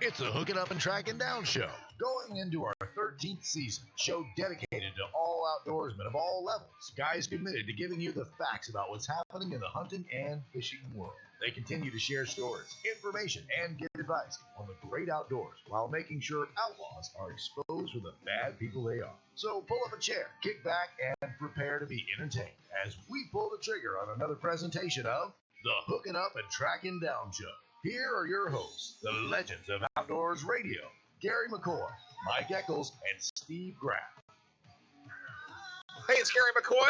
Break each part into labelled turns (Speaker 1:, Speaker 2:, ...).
Speaker 1: It's a Hooking Up and Tracking Down show, going into our 13th season. Show dedicated to all outdoorsmen of all levels. Guys committed to giving you the facts about what's happening in the hunting and fishing world. They continue to share stories, information, and give advice on the great outdoors while making sure outlaws are exposed for the bad people they are. So pull up a chair, kick back, and prepare to be entertained as we pull the trigger on another presentation of the Hooking Up and Tracking Down show. Here are your hosts, the legends of Outdoors Radio, Gary McCoy, Mike Eccles, and Steve Graff.
Speaker 2: Hey, it's Gary McCoy,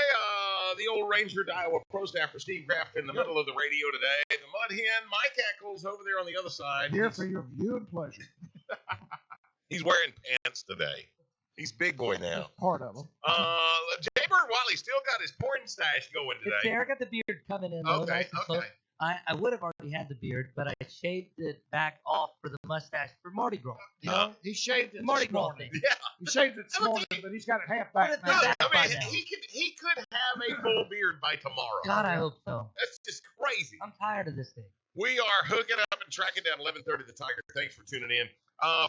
Speaker 2: the old Ranger Iowa pro staffer, Steve Graff in the middle of the radio today. The Mud Hen, Mike Eccles over there on the other side.
Speaker 3: Here for your viewing pleasure.
Speaker 2: He's wearing pants today. He's big boy now.
Speaker 3: Part of them.
Speaker 2: Jaybird Wiley still got his porn stash going today.
Speaker 4: It's there. I got the beard coming in.
Speaker 2: Okay.
Speaker 4: I would have already had the beard, but I shaved it back off for the mustache for Mardi Gras.
Speaker 3: He shaved it
Speaker 4: Mardi
Speaker 3: this
Speaker 4: Gras
Speaker 3: morning.
Speaker 4: thing.
Speaker 2: Yeah.
Speaker 3: He shaved it this morning, but he's got it half back
Speaker 4: No,
Speaker 3: now.
Speaker 2: I mean, he could have a full beard by tomorrow.
Speaker 4: God, I hope so.
Speaker 2: That's just crazy.
Speaker 4: I'm tired of this thing.
Speaker 2: We are hooking up and tracking down 11:30 The Tiger. Thanks for tuning in.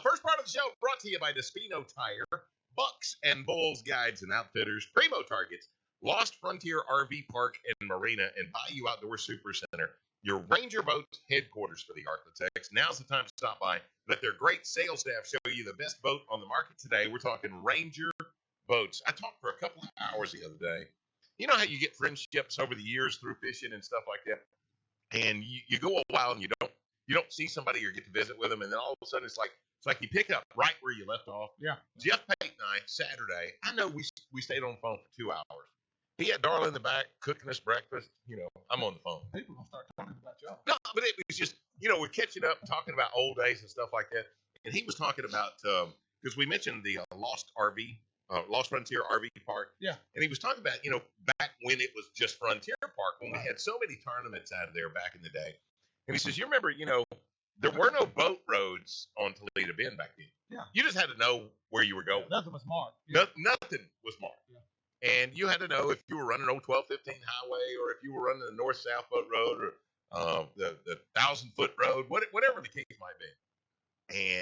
Speaker 2: First part of the show brought to you by Despino Tire, Bucks and Bulls Guides and Outfitters, Primo Targets, Lost Frontier RV Park and Marina, and Bayou Outdoor Super Center. Your Ranger Boats headquarters for the Arklatex. Now's the time to stop by. Let their great sales staff show you the best boat on the market today. We're talking Ranger Boats. I talked for a couple of hours the other day. You know how you get friendships over the years through fishing and stuff like that, and you go a while and you don't see somebody or get to visit with them, and then all of a sudden it's like you pick up right where you left off.
Speaker 3: Yeah.
Speaker 2: Jeff Pate and I, Saturday, I know we stayed on the phone for 2 hours. He had Darla in the back cooking us breakfast. I'm on the phone.
Speaker 3: People gonna start talking about y'all.
Speaker 2: No, but it was just, we're catching up, talking about old days and stuff like that. And he was talking about, because we mentioned the Lost Frontier RV Park.
Speaker 3: Yeah.
Speaker 2: And he was talking about, back when it was just Frontier Park, when we had so many tournaments out of there back in the day. And he says, you remember, there were no boat roads on Toledo Bend back then.
Speaker 3: Yeah.
Speaker 2: You just had to know where you were going.
Speaker 3: Nothing was marked.
Speaker 2: Nothing was marked.
Speaker 3: Yeah.
Speaker 2: And you had to know if you were running old 1215 highway or if you were running the north-south boat road or the 1,000-foot road, whatever the case might be.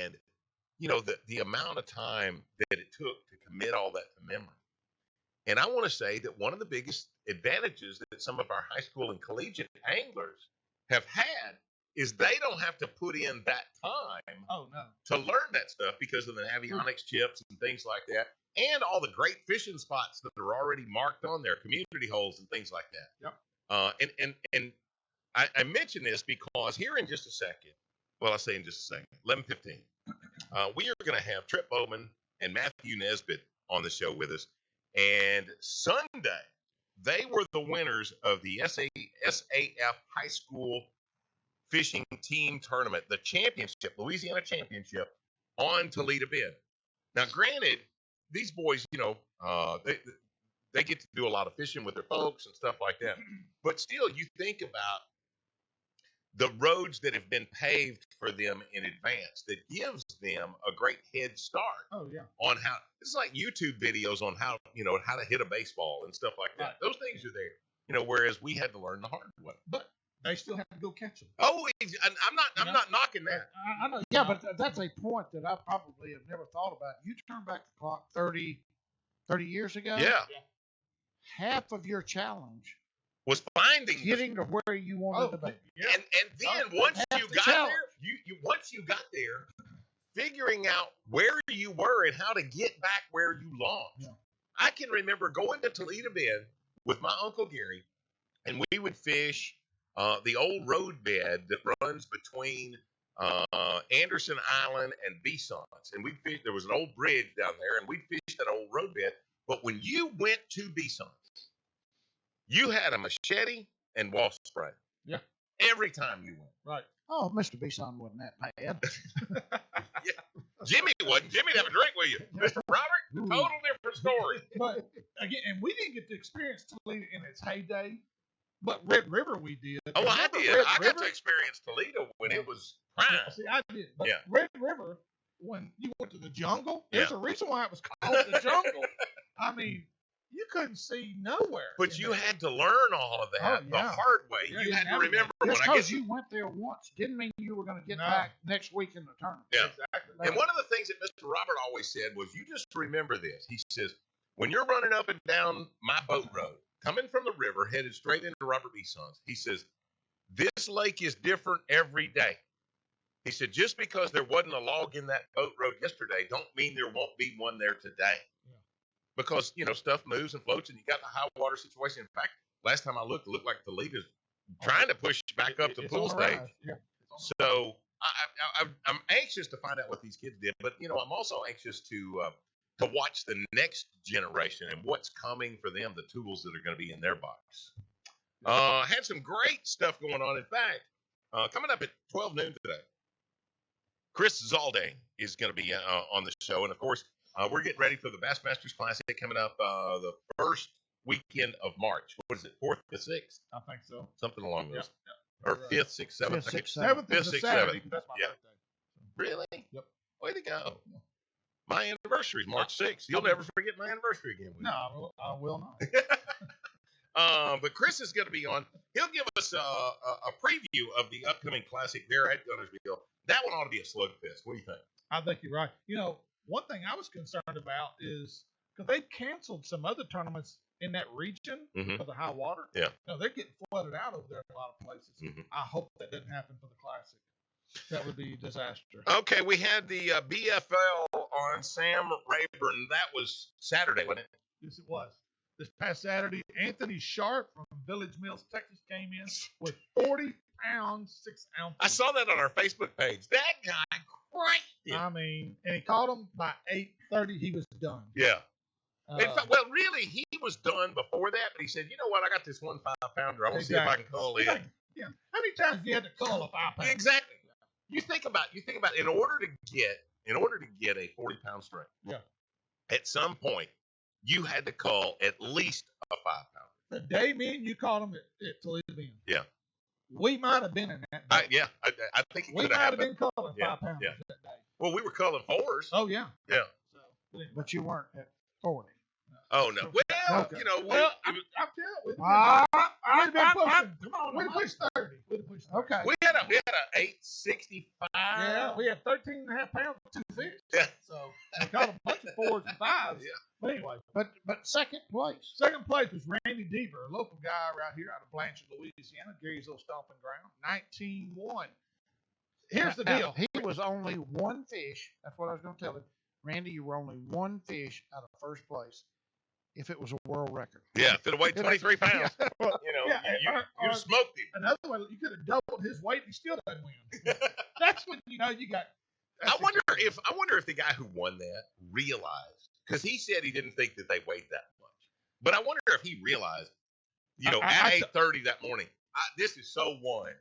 Speaker 2: And, the amount of time that it took to commit all that to memory. And I want to say that one of the biggest advantages that some of our high school and collegiate anglers have had is they don't have to put in that time to learn that stuff because of the avionics chips and things like that. And all the great fishing spots that are already marked on there, community holes and things like that.
Speaker 3: Yep.
Speaker 2: And I mention this because here in just a second, I say in just a second, 11:15, we are going to have Trip Bowman and Matthew Nesbitt on the show with us. And Sunday, they were the winners of the SAF High School Fishing Team Tournament, the championship, Louisiana Championship on Toledo Bend. Now, granted, these boys, they get to do a lot of fishing with their folks and stuff like that. But still, you think about the roads that have been paved for them in advance that gives them a great head start.
Speaker 3: Oh, yeah.
Speaker 2: On how it's like YouTube videos on how to hit a baseball and stuff like that. Right. Those things are there. Whereas we had to learn the hard way.
Speaker 3: But they still have to go catch them.
Speaker 2: Oh, I'm not knocking that.
Speaker 3: I know. Yeah, but that's a point that I probably have never thought about. You turn back the clock 30 years ago.
Speaker 2: Yeah.
Speaker 3: Half of your challenge
Speaker 2: was finding
Speaker 3: getting to where you wanted to be.
Speaker 2: Yeah. And then once you got there, once you got there, figuring out where you were and how to get back where you lost. Yeah. I can remember going to Toledo Bend with my Uncle Gary, and we would fish the old road bed that runs between Anderson Island and Bison's. And there was an old bridge down there, and we'd fish that old road bed. But when you went to Bison's, you had a machete and wasp spray.
Speaker 3: Yeah.
Speaker 2: Every time you went.
Speaker 3: Right. Oh, Mr. Bison wasn't that bad.
Speaker 2: Yeah. Jimmy wasn't. Jimmy'd have a drink with you. Mr. Robert, total different story.
Speaker 3: But again, and we didn't get to experience Toledo in its heyday, but Red River we did.
Speaker 2: Oh, I did. I got to experience Toledo when it was prime.
Speaker 3: See, I did. But
Speaker 2: yeah.
Speaker 3: Red River, when you went to the jungle, there's a reason why it was called the jungle. I mean, you couldn't see nowhere.
Speaker 2: But you had to learn all of that the hard way.
Speaker 3: Yeah,
Speaker 2: you had to
Speaker 3: navigate.
Speaker 2: remember when
Speaker 3: Just
Speaker 2: I
Speaker 3: because
Speaker 2: get.
Speaker 3: you went there once didn't mean you were going to get back next week in the tournament.
Speaker 2: Yeah.
Speaker 3: Exactly.
Speaker 2: And one of the things that Mr. Robert always said was, you just remember this. He says, when you're running up and down my boat road, coming from the river, headed straight into Robert B. Sons, he says, this lake is different every day. He said, just because there wasn't a log in that boat road yesterday, don't mean there won't be one there today.
Speaker 3: Yeah.
Speaker 2: Because, stuff moves and floats, and you got the high water situation. In fact, last time I looked, it looked like the lead is trying to push back up to pool stage.
Speaker 3: Yeah.
Speaker 2: So I'm anxious to find out what these kids did, but I'm also anxious to watch the next generation and what's coming for them, the tools that are going to be in their box. Had some great stuff going on. In fact, coming up at 12 noon today, Chris Zaldane is going to be on the show, and of course, we're getting ready for the Bassmasters Classic coming up the first weekend of March. What is it, 4th to 6th?
Speaker 3: I think so.
Speaker 2: Something along those.
Speaker 3: Yeah.
Speaker 2: Or 5th, 6th, 7th.
Speaker 3: 7th,
Speaker 2: 5th, 6th, 7th.
Speaker 3: That's my
Speaker 2: Yeah.
Speaker 3: birthday.
Speaker 2: Really?
Speaker 3: Yep.
Speaker 2: Way to go. My anniversary is March 6th. You'll never forget my anniversary again.
Speaker 3: No, I will not.
Speaker 2: But Chris is going to be on. He'll give us a preview of the upcoming Classic there at Gunnersville. That one ought to be a slugfest. What do you think?
Speaker 3: I think you're right. One thing I was concerned about is because they canceled some other tournaments in that region for the high water.
Speaker 2: Yeah.
Speaker 3: They're getting flooded out over there in a lot of places. I hope that doesn't happen for the Classic. That would be a disaster.
Speaker 2: Okay, we had the BFL on Sam Rayburn. That was Saturday, wasn't it?
Speaker 3: Yes, it was. This past Saturday, Anthony Sharp from Village Mills, Texas, came in with 40 pounds, 6 ounces.
Speaker 2: I saw that on our Facebook page. That guy cranked it.
Speaker 3: I mean, and he caught him by 8:30. He was done.
Speaker 2: Yeah. In fact, well, really, he was done before that, but he said, you know what, I got this 1 5-pounder. I want to see if I can call it.
Speaker 3: Yeah. How many times have you had to call a 5-pounder?
Speaker 2: Exactly. You think about in order to get a 40-pound string.
Speaker 3: Yeah.
Speaker 2: At some point, you had to call at least a 5-pounder.
Speaker 3: The day me and you caught him at Toledo Bend.
Speaker 2: Yeah.
Speaker 3: We might have been in that.
Speaker 2: I think it
Speaker 3: we
Speaker 2: could
Speaker 3: might
Speaker 2: have
Speaker 3: have been calling 5-pounders that day.
Speaker 2: Well, we were calling 4s.
Speaker 3: Oh yeah.
Speaker 2: Yeah.
Speaker 3: But you weren't at 40.
Speaker 2: Oh no. Well,
Speaker 3: Okay.
Speaker 2: I'm
Speaker 3: telling you, we'd been pushing. Come on, we'd pushed 30. Okay.
Speaker 2: we had a 865.
Speaker 3: Yeah, we had 13 and a half pounds of 2 fish.
Speaker 2: Yeah.
Speaker 3: So we caught a bunch of 4s and 5s.
Speaker 2: Yeah.
Speaker 3: But anyway, but second place. Second place was Randy Deaver, a local guy right here out of Blanchard, Louisiana, Gary's old stomping ground. 19-1. Here's the deal. He was only one fish. That's what I was going to tell him. Randy, you were only one fish out of first place. If it was a world record.
Speaker 2: Yeah, if it weighed 23 pounds, you smoked him.
Speaker 3: Another one, you could have doubled his weight and he still doesn't win. That's when you got.
Speaker 2: I wonder if the guy who won that realized, because he said he didn't think that they weighed that much, but I wonder if he realized, at 8:30 that morning, this is so one.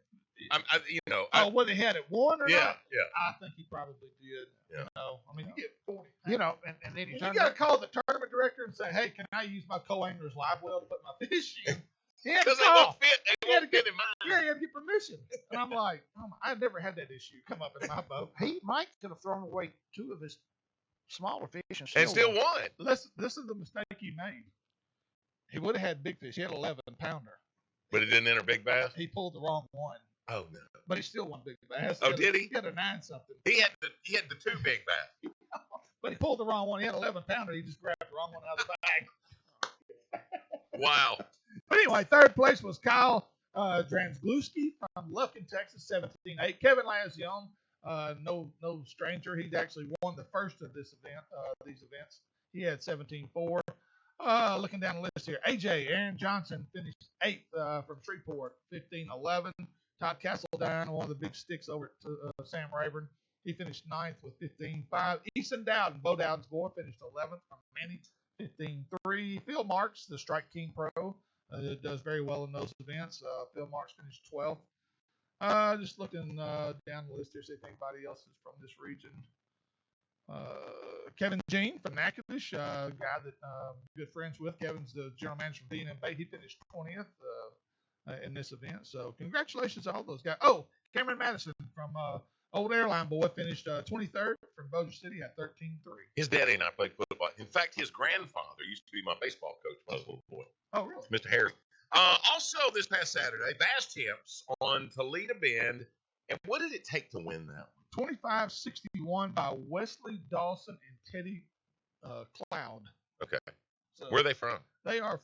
Speaker 3: Whether he had it won or not?
Speaker 2: Yeah.
Speaker 3: I think he probably did.
Speaker 2: Yeah.
Speaker 3: You get 40.
Speaker 5: And then
Speaker 3: you got to call the tournament director and say, "Hey, can I use my co-angler's live well to put my fish in?"
Speaker 2: Because they won't fit. They won't fit in mine.
Speaker 3: Yeah, you had to get permission. And I'm like, I never had that issue come up in my boat.
Speaker 5: Mike could have thrown away 2 of his smaller fish
Speaker 2: and still won.
Speaker 3: This is the mistake he made. He would have had big fish. He had 11-pounder.
Speaker 2: But he didn't enter big bass?
Speaker 3: He pulled the wrong one.
Speaker 2: Oh, no.
Speaker 3: But he still won big bass.
Speaker 2: Did he?
Speaker 3: He had a 9-something.
Speaker 2: He had the 2 big bass.
Speaker 3: But he pulled the wrong one. He had 11-pounder. He just grabbed the wrong one out of the bag.
Speaker 2: Wow.
Speaker 3: But anyway, third place was Kyle Dransgluski from Lufkin, Texas, 17-8. Kevin Lazion, no stranger. He actually won the first of these events. He had 17-4. Looking down the list here, Aaron Johnson finished 8th from Shreveport, 15-11. Todd Castledine, one of the big sticks over at Sam Rayburn, he finished 9th with 15-5. Easton Dowden, Bo Dowden's boy, finished 11th from Manny, 15-3. Phil Marks, the Strike King Pro, does very well in those events. Phil Marks finished 12th. Just looking down the list here, see if anybody else is from this region. Kevin Jean from Natchitoches, guy that I'm good friends with. Kevin's the general manager for D&M Bay. He finished 20th in this event. So congratulations to all those guys. Oh, Cameron Madison from Old Airline Boy finished 23rd from Bossier City at 13-3.
Speaker 2: His daddy and I played football In fact, his grandfather used to be my baseball coach when I was a little boy,
Speaker 3: Oh, really?
Speaker 2: Mr. Harry. Also, this past Saturday, Bass Champs on Toledo Bend. And what did it take to win that one?
Speaker 3: 25-61 by Wesley Dawson and Teddy Cloud.
Speaker 2: Okay.
Speaker 3: So
Speaker 2: Where are they from?
Speaker 3: they are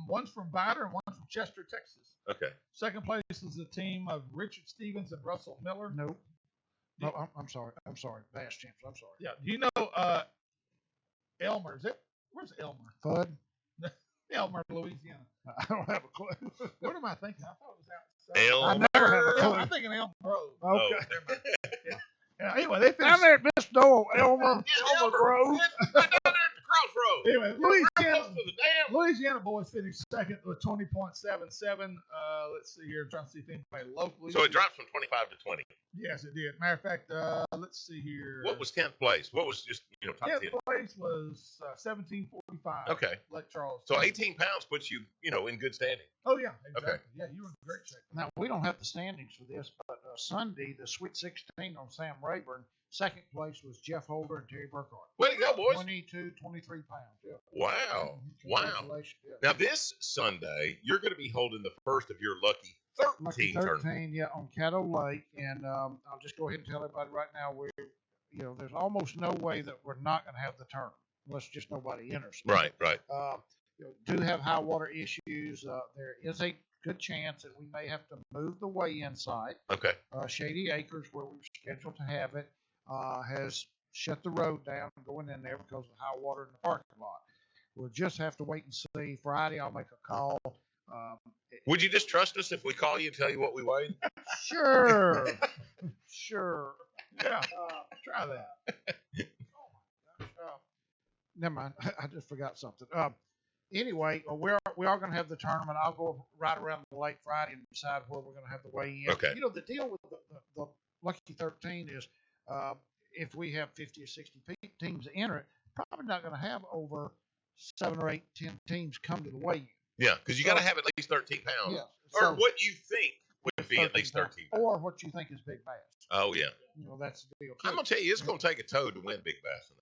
Speaker 3: one's from Vidor and one's from Chester, Texas.
Speaker 2: Okay.
Speaker 3: Second place is the team of Richard Stevens and Russell Miller.
Speaker 5: Nope. No, I'm sorry. Bass Champs. I'm sorry.
Speaker 3: Yeah. Do you know Elmer? Where's Elmer?
Speaker 5: Fudd.
Speaker 3: Elmer, Louisiana.
Speaker 5: I don't have a clue.
Speaker 3: What am I thinking? I thought it was outside.
Speaker 2: Elmer.
Speaker 5: I never have a clue.
Speaker 3: I'm thinking Elmer Grove.
Speaker 2: Oh,
Speaker 5: Okay.
Speaker 2: never mind.
Speaker 3: Yeah, anyway, they
Speaker 5: Down
Speaker 3: finished.
Speaker 5: there at Miss Doyle, Elmer,
Speaker 2: Yeah,
Speaker 5: Elmer Grove.
Speaker 2: Down there at the crossroads.
Speaker 3: Anyway,
Speaker 2: Close to the dam.
Speaker 3: Louisiana boys finished second with 20.77. Let's see here. I'm trying to see if anybody locally.
Speaker 2: So it dropped from 25 to 20.
Speaker 3: Yes, it did. Matter of fact, let's see here.
Speaker 2: What was 10th place? What was just, top 10?
Speaker 3: 10th place was 1745.
Speaker 2: Okay.
Speaker 3: Lake Charles.
Speaker 2: So 18 pounds puts you, in good standing.
Speaker 3: Oh, yeah. Exactly.
Speaker 2: Okay.
Speaker 3: Yeah, you were in great shape.
Speaker 5: Now, we don't have the standings for this, but Sunday, the Sweet 16 on Sam Rayburn, second place was Jeff Holder and Terry Burkhart.
Speaker 2: Way to go, boys.
Speaker 5: 22, 23 pounds. Yeah.
Speaker 2: Wow. Wow.
Speaker 5: Congratulations, yeah.
Speaker 2: Now, this Sunday, you're going to be holding the first of your Lucky 13
Speaker 5: Lucky
Speaker 2: tournament.
Speaker 5: 13, yeah, on Caddo Lake. And I'll just go ahead and tell everybody right now, there's almost no way that we're not going to have the tournament unless just nobody enters.
Speaker 2: Right, right.
Speaker 5: Do have high water issues. There is a good chance that we may have to move the weigh-in site.
Speaker 2: Okay.
Speaker 5: Shady Acres, where we were scheduled to have it, has shut the road down going in there because of high water in the parking lot. We'll just have to wait and see. Friday, I'll make a call.
Speaker 2: Would you just trust us if we call you and tell you what we weighed?
Speaker 5: Sure. Sure.
Speaker 3: Yeah. Try that.
Speaker 5: Oh my gosh. Never mind. I just forgot something. Anyway, we are going to have the tournament. I'll go right around the lake Friday and decide where we're going to have the weigh-in.
Speaker 2: Okay.
Speaker 5: The deal with the Lucky 13 is if we have 50 or 60 teams enter it, probably not going to have over 7 or 8, 10 teams come to the weigh-in.
Speaker 2: Yeah, because you got to have at least 13 pounds.
Speaker 5: Yeah.
Speaker 2: Or
Speaker 5: So,
Speaker 2: what you think would be at least 13 pounds.
Speaker 5: or what you think is big bass.
Speaker 2: Oh, yeah.
Speaker 5: That's the deal.
Speaker 2: I'm going to tell you, it's going to take a toad to win Big Bass.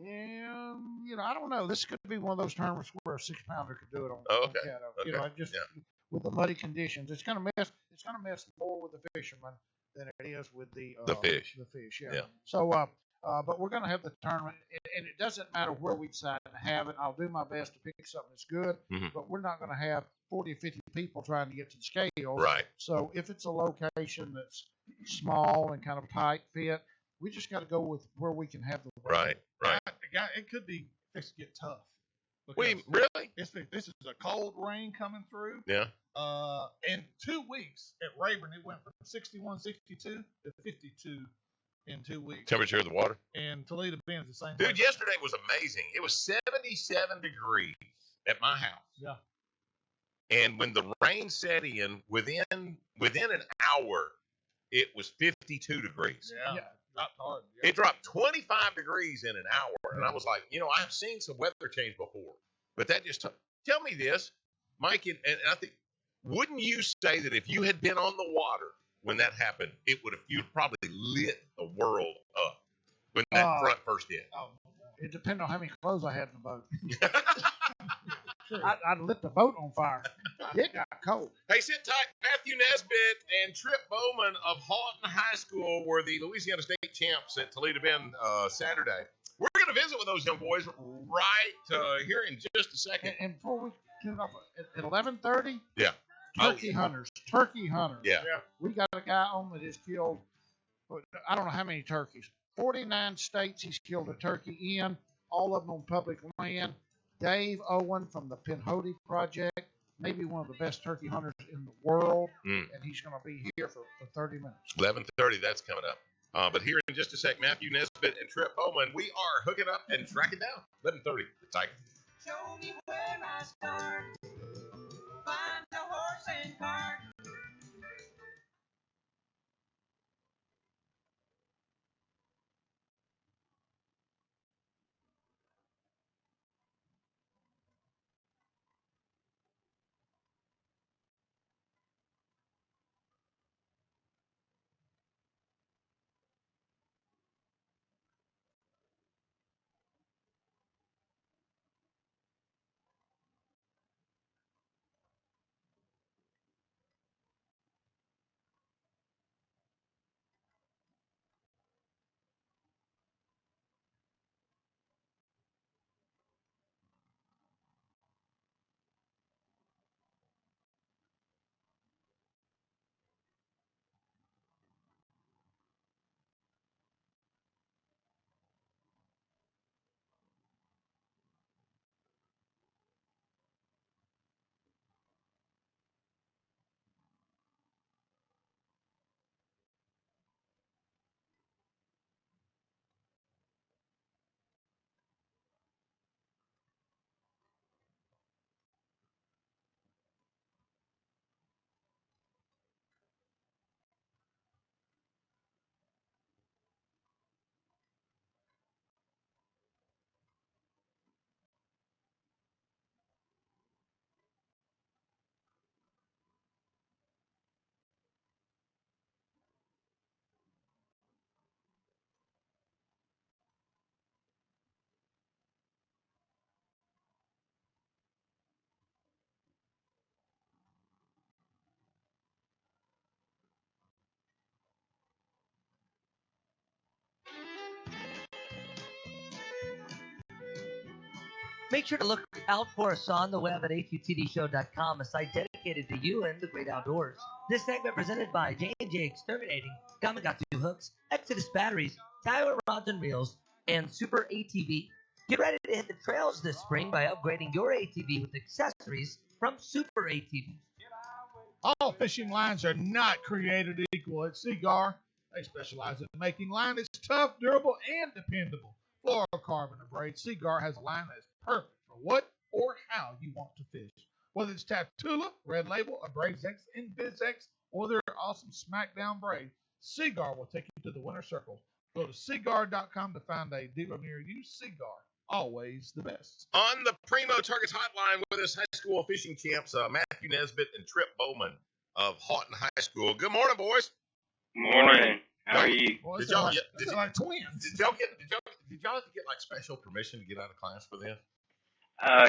Speaker 5: And I don't know. This could be one of those tournaments where a 6-pounder could do it on.
Speaker 2: Oh,
Speaker 5: on
Speaker 2: okay.
Speaker 5: Caddo.
Speaker 2: Okay.
Speaker 5: Just
Speaker 2: Yeah.
Speaker 5: with the muddy conditions, it's gonna mess. It's gonna mess more with the fishermen than it is with the
Speaker 2: fish.
Speaker 5: The fish, yeah.
Speaker 2: Yeah.
Speaker 5: So, but we're gonna have the tournament, and it doesn't matter where we decide to have it. I'll do my best to pick something that's good,
Speaker 2: Mhm.
Speaker 5: but we're not gonna have 40 or 50 people trying to get to the scales.
Speaker 2: Right.
Speaker 5: So if it's a location that's small and kind of tight fit, we just got to go with where we can have the
Speaker 2: Right, right.
Speaker 3: It could be fixed to get tough.
Speaker 2: Wait,
Speaker 3: because
Speaker 2: really?
Speaker 3: this is a cold rain coming through.
Speaker 2: Yeah.
Speaker 3: In 2 weeks at Rayburn, it went from 61, 62 to 52 in 2 weeks.
Speaker 2: Temperature of the water?
Speaker 3: And Toledo Bend's the same.
Speaker 2: Dude,
Speaker 3: place.
Speaker 2: yesterday was amazing. It was 77 degrees at my house.
Speaker 3: Yeah.
Speaker 2: And when the rain set in, within an hour, it was 52 degrees.
Speaker 3: Yeah. Dropped hard. Yeah.
Speaker 2: It dropped 25 degrees in an hour. And I was like, I've seen some weather change before. But that just tell me this, Mike, and I think, wouldn't you say that if you had been on the water when that happened, you'd probably lit the world up when that front first hit?
Speaker 5: Oh, it depends on how many clothes I had in the boat. I'd lit the boat on fire. It got cold.
Speaker 2: Hey, sit tight. Matthew Nesbitt and Trip Bowman of Houghton High School were the Louisiana State champs at Toledo Bend Saturday. We're going to visit with those young boys right here in just a second.
Speaker 5: And before we tune off at 11:30,
Speaker 2: Yeah.
Speaker 5: Turkey hunters.
Speaker 2: Yeah.
Speaker 5: We got a guy on that has killed, I don't know how many turkeys. 49 states he's killed a turkey in, all of them on public land. Dave Owen from the Pinhoti Project, maybe one of the best turkey hunters in the world, and he's going to be here for 30 minutes.
Speaker 2: 11:30, that's coming up. But here in just a sec, Matthew Nesbitt and Trip Bowman, we are hooking up and tracking down. 11:30, the Tiger.
Speaker 6: Show me where I start. Find the horse and cart.
Speaker 4: Make sure to look out for us on the web at HUTDshow.com, a site dedicated to you and the great outdoors. This segment presented by J&J Exterminating, Gamakatsu Hooks, Exodus Batteries, Tyler Rods and Reels, and Super ATV. Get ready to hit the trails this spring by upgrading your ATV with accessories from Super ATV.
Speaker 3: All fishing lines are not created equal at Seagar. They specialize in making line that's tough, durable, and dependable. Fluorocarbon abrade Seagar has a line that's perfect for what or how you want to fish. Whether it's Tatula, Red Label, Abrades X, InvizX, or their awesome Smackdown braid, Seagar will take you to the winner's circle. Go to seagar.com to find a dealer near you. Seagar, always the best.
Speaker 2: On the Primo Targets Hotline with us, high school fishing champs Matthew Nesbitt and Trip Bowman of Houghton High School. Good morning, boys.
Speaker 7: Morning. How are you?
Speaker 3: Boy,
Speaker 2: Did y'all
Speaker 3: like,
Speaker 2: get-
Speaker 3: they're like twins.
Speaker 2: Did y'all have to get like special permission to get out of class for this?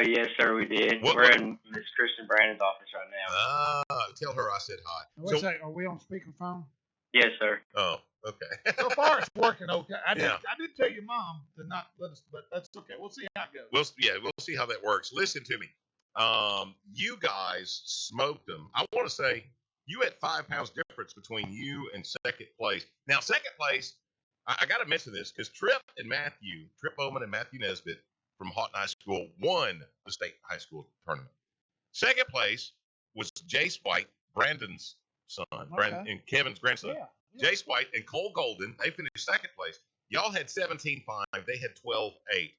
Speaker 7: Yes, sir, we did.
Speaker 2: What-
Speaker 7: We're
Speaker 2: what-
Speaker 7: in Miss Kristen Brandon's office right now.
Speaker 2: Tell her I said hi.
Speaker 5: Wait a second, are we on speakerphone?
Speaker 7: Yes, sir.
Speaker 2: Oh, okay.
Speaker 3: So far, it's working okay. I
Speaker 2: Yeah.
Speaker 3: did tell your mom to not let us, but that's okay. We'll see how it goes.
Speaker 2: We'll see how that works. Listen to me. You guys smoked them. I want to say you had 5 pounds difference between you and second place. Now, second place, I got to mention this because Trip Bowman and Matthew Nesbitt from Houghton High School won the state high school tournament. Second place was Jace White, Brandon's son, and Kevin's grandson.
Speaker 5: Yeah.
Speaker 2: Jace White and Cole Golden, they finished second place. Y'all had 17-5. They had 12-8.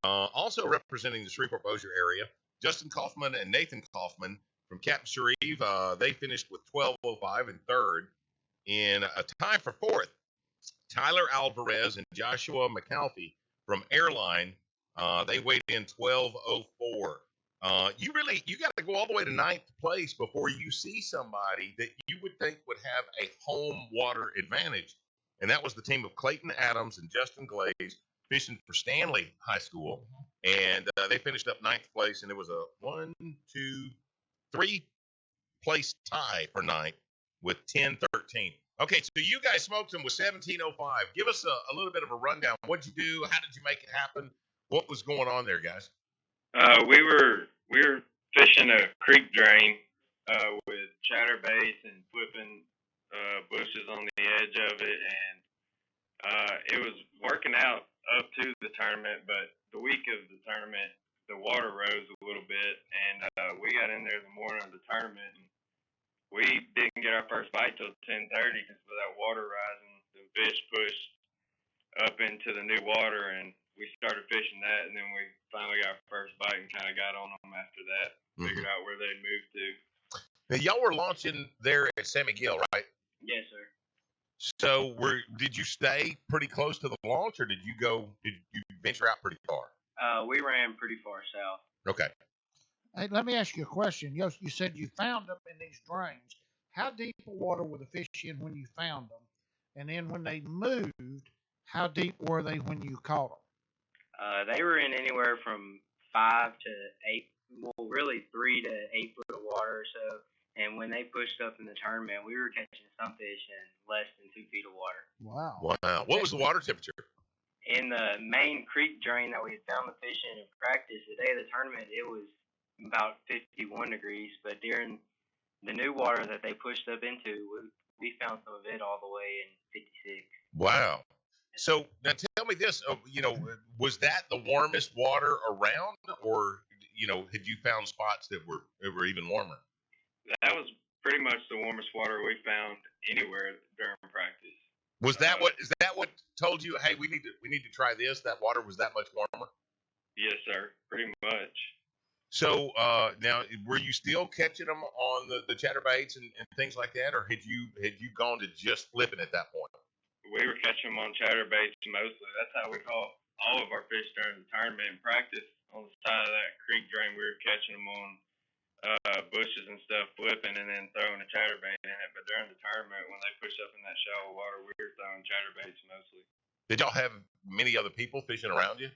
Speaker 2: Also representing the Shreveport-Bossier area, Justin Kaufman and Nathan Kaufman from Captain Shreve, they finished with 12.05 and third. In a tie for fourth, Tyler Alvarez and Joshua McAlfee from Airline, they weighed in 12.04. You got to go all the way to ninth place before you see somebody that you would think would have a home water advantage. And that was the team of Clayton Adams and Justin Glaze fishing for Stanley High School. And they finished up ninth place, and it was a 1, 2, 3 place tie for ninth with 10-13. Okay, so you guys smoked them with 17.05. Give us a little bit of a rundown. What'd you do? How did you make it happen? What was going on there, guys?
Speaker 7: We were fishing a creek drain with chatterbaits and flipping bushes on the edge of it, and it was working out up to the tournament. But the week of the tournament, the water rose a little bit, and we got in there the morning of the tournament, and we didn't get our first bite till 10:30 because of that water rising. The fish pushed up into the new water, and we started fishing that, and then we finally got our first bite and kind of got on them after that. Figured out where they moved to.
Speaker 2: Now, y'all were launching there at San Miguel, right?
Speaker 7: Yes, sir.
Speaker 2: So did you stay pretty close to the launch, or did you venture out pretty far?
Speaker 7: We ran pretty far south.
Speaker 2: Okay.
Speaker 5: Hey, let me ask you a question. You said you found them in these drains. How deep of water were the fish in when you found them? And then when they moved, how deep were they when you caught them?
Speaker 7: They were in anywhere from 5 to 8, well, really 3 to 8 foot of water or so. And when they pushed up in the tournament, we were catching some fish in less than 2 feet of water.
Speaker 5: Wow.
Speaker 2: Wow. What was the water temperature?
Speaker 7: In the main creek drain that we had found the fish in practice, the day of the tournament, it was about 51 degrees. But during the new water that they pushed up into, we found some of it all the way in 56.
Speaker 2: Wow. So now tell me this, was that the warmest water around, or, had you found spots that were even warmer?
Speaker 7: That was pretty much the warmest water we found anywhere during practice.
Speaker 2: Is that what told you, hey, we need to try this? That water was that much warmer?
Speaker 7: Yes, sir. Pretty much.
Speaker 2: So now, were you still catching them on the chatterbaits and things like that, or had you gone to just flipping at that point?
Speaker 7: We were catching them on chatterbaits mostly. That's how we caught all of our fish during the tournament. In practice, on the side of that creek drain, we were catching them on bushes and stuff, flipping and then throwing a chatterbait in it. But during the tournament, when they pushed up in that shallow water, we were throwing chatterbaits mostly.
Speaker 2: Did y'all have many other people fishing around you?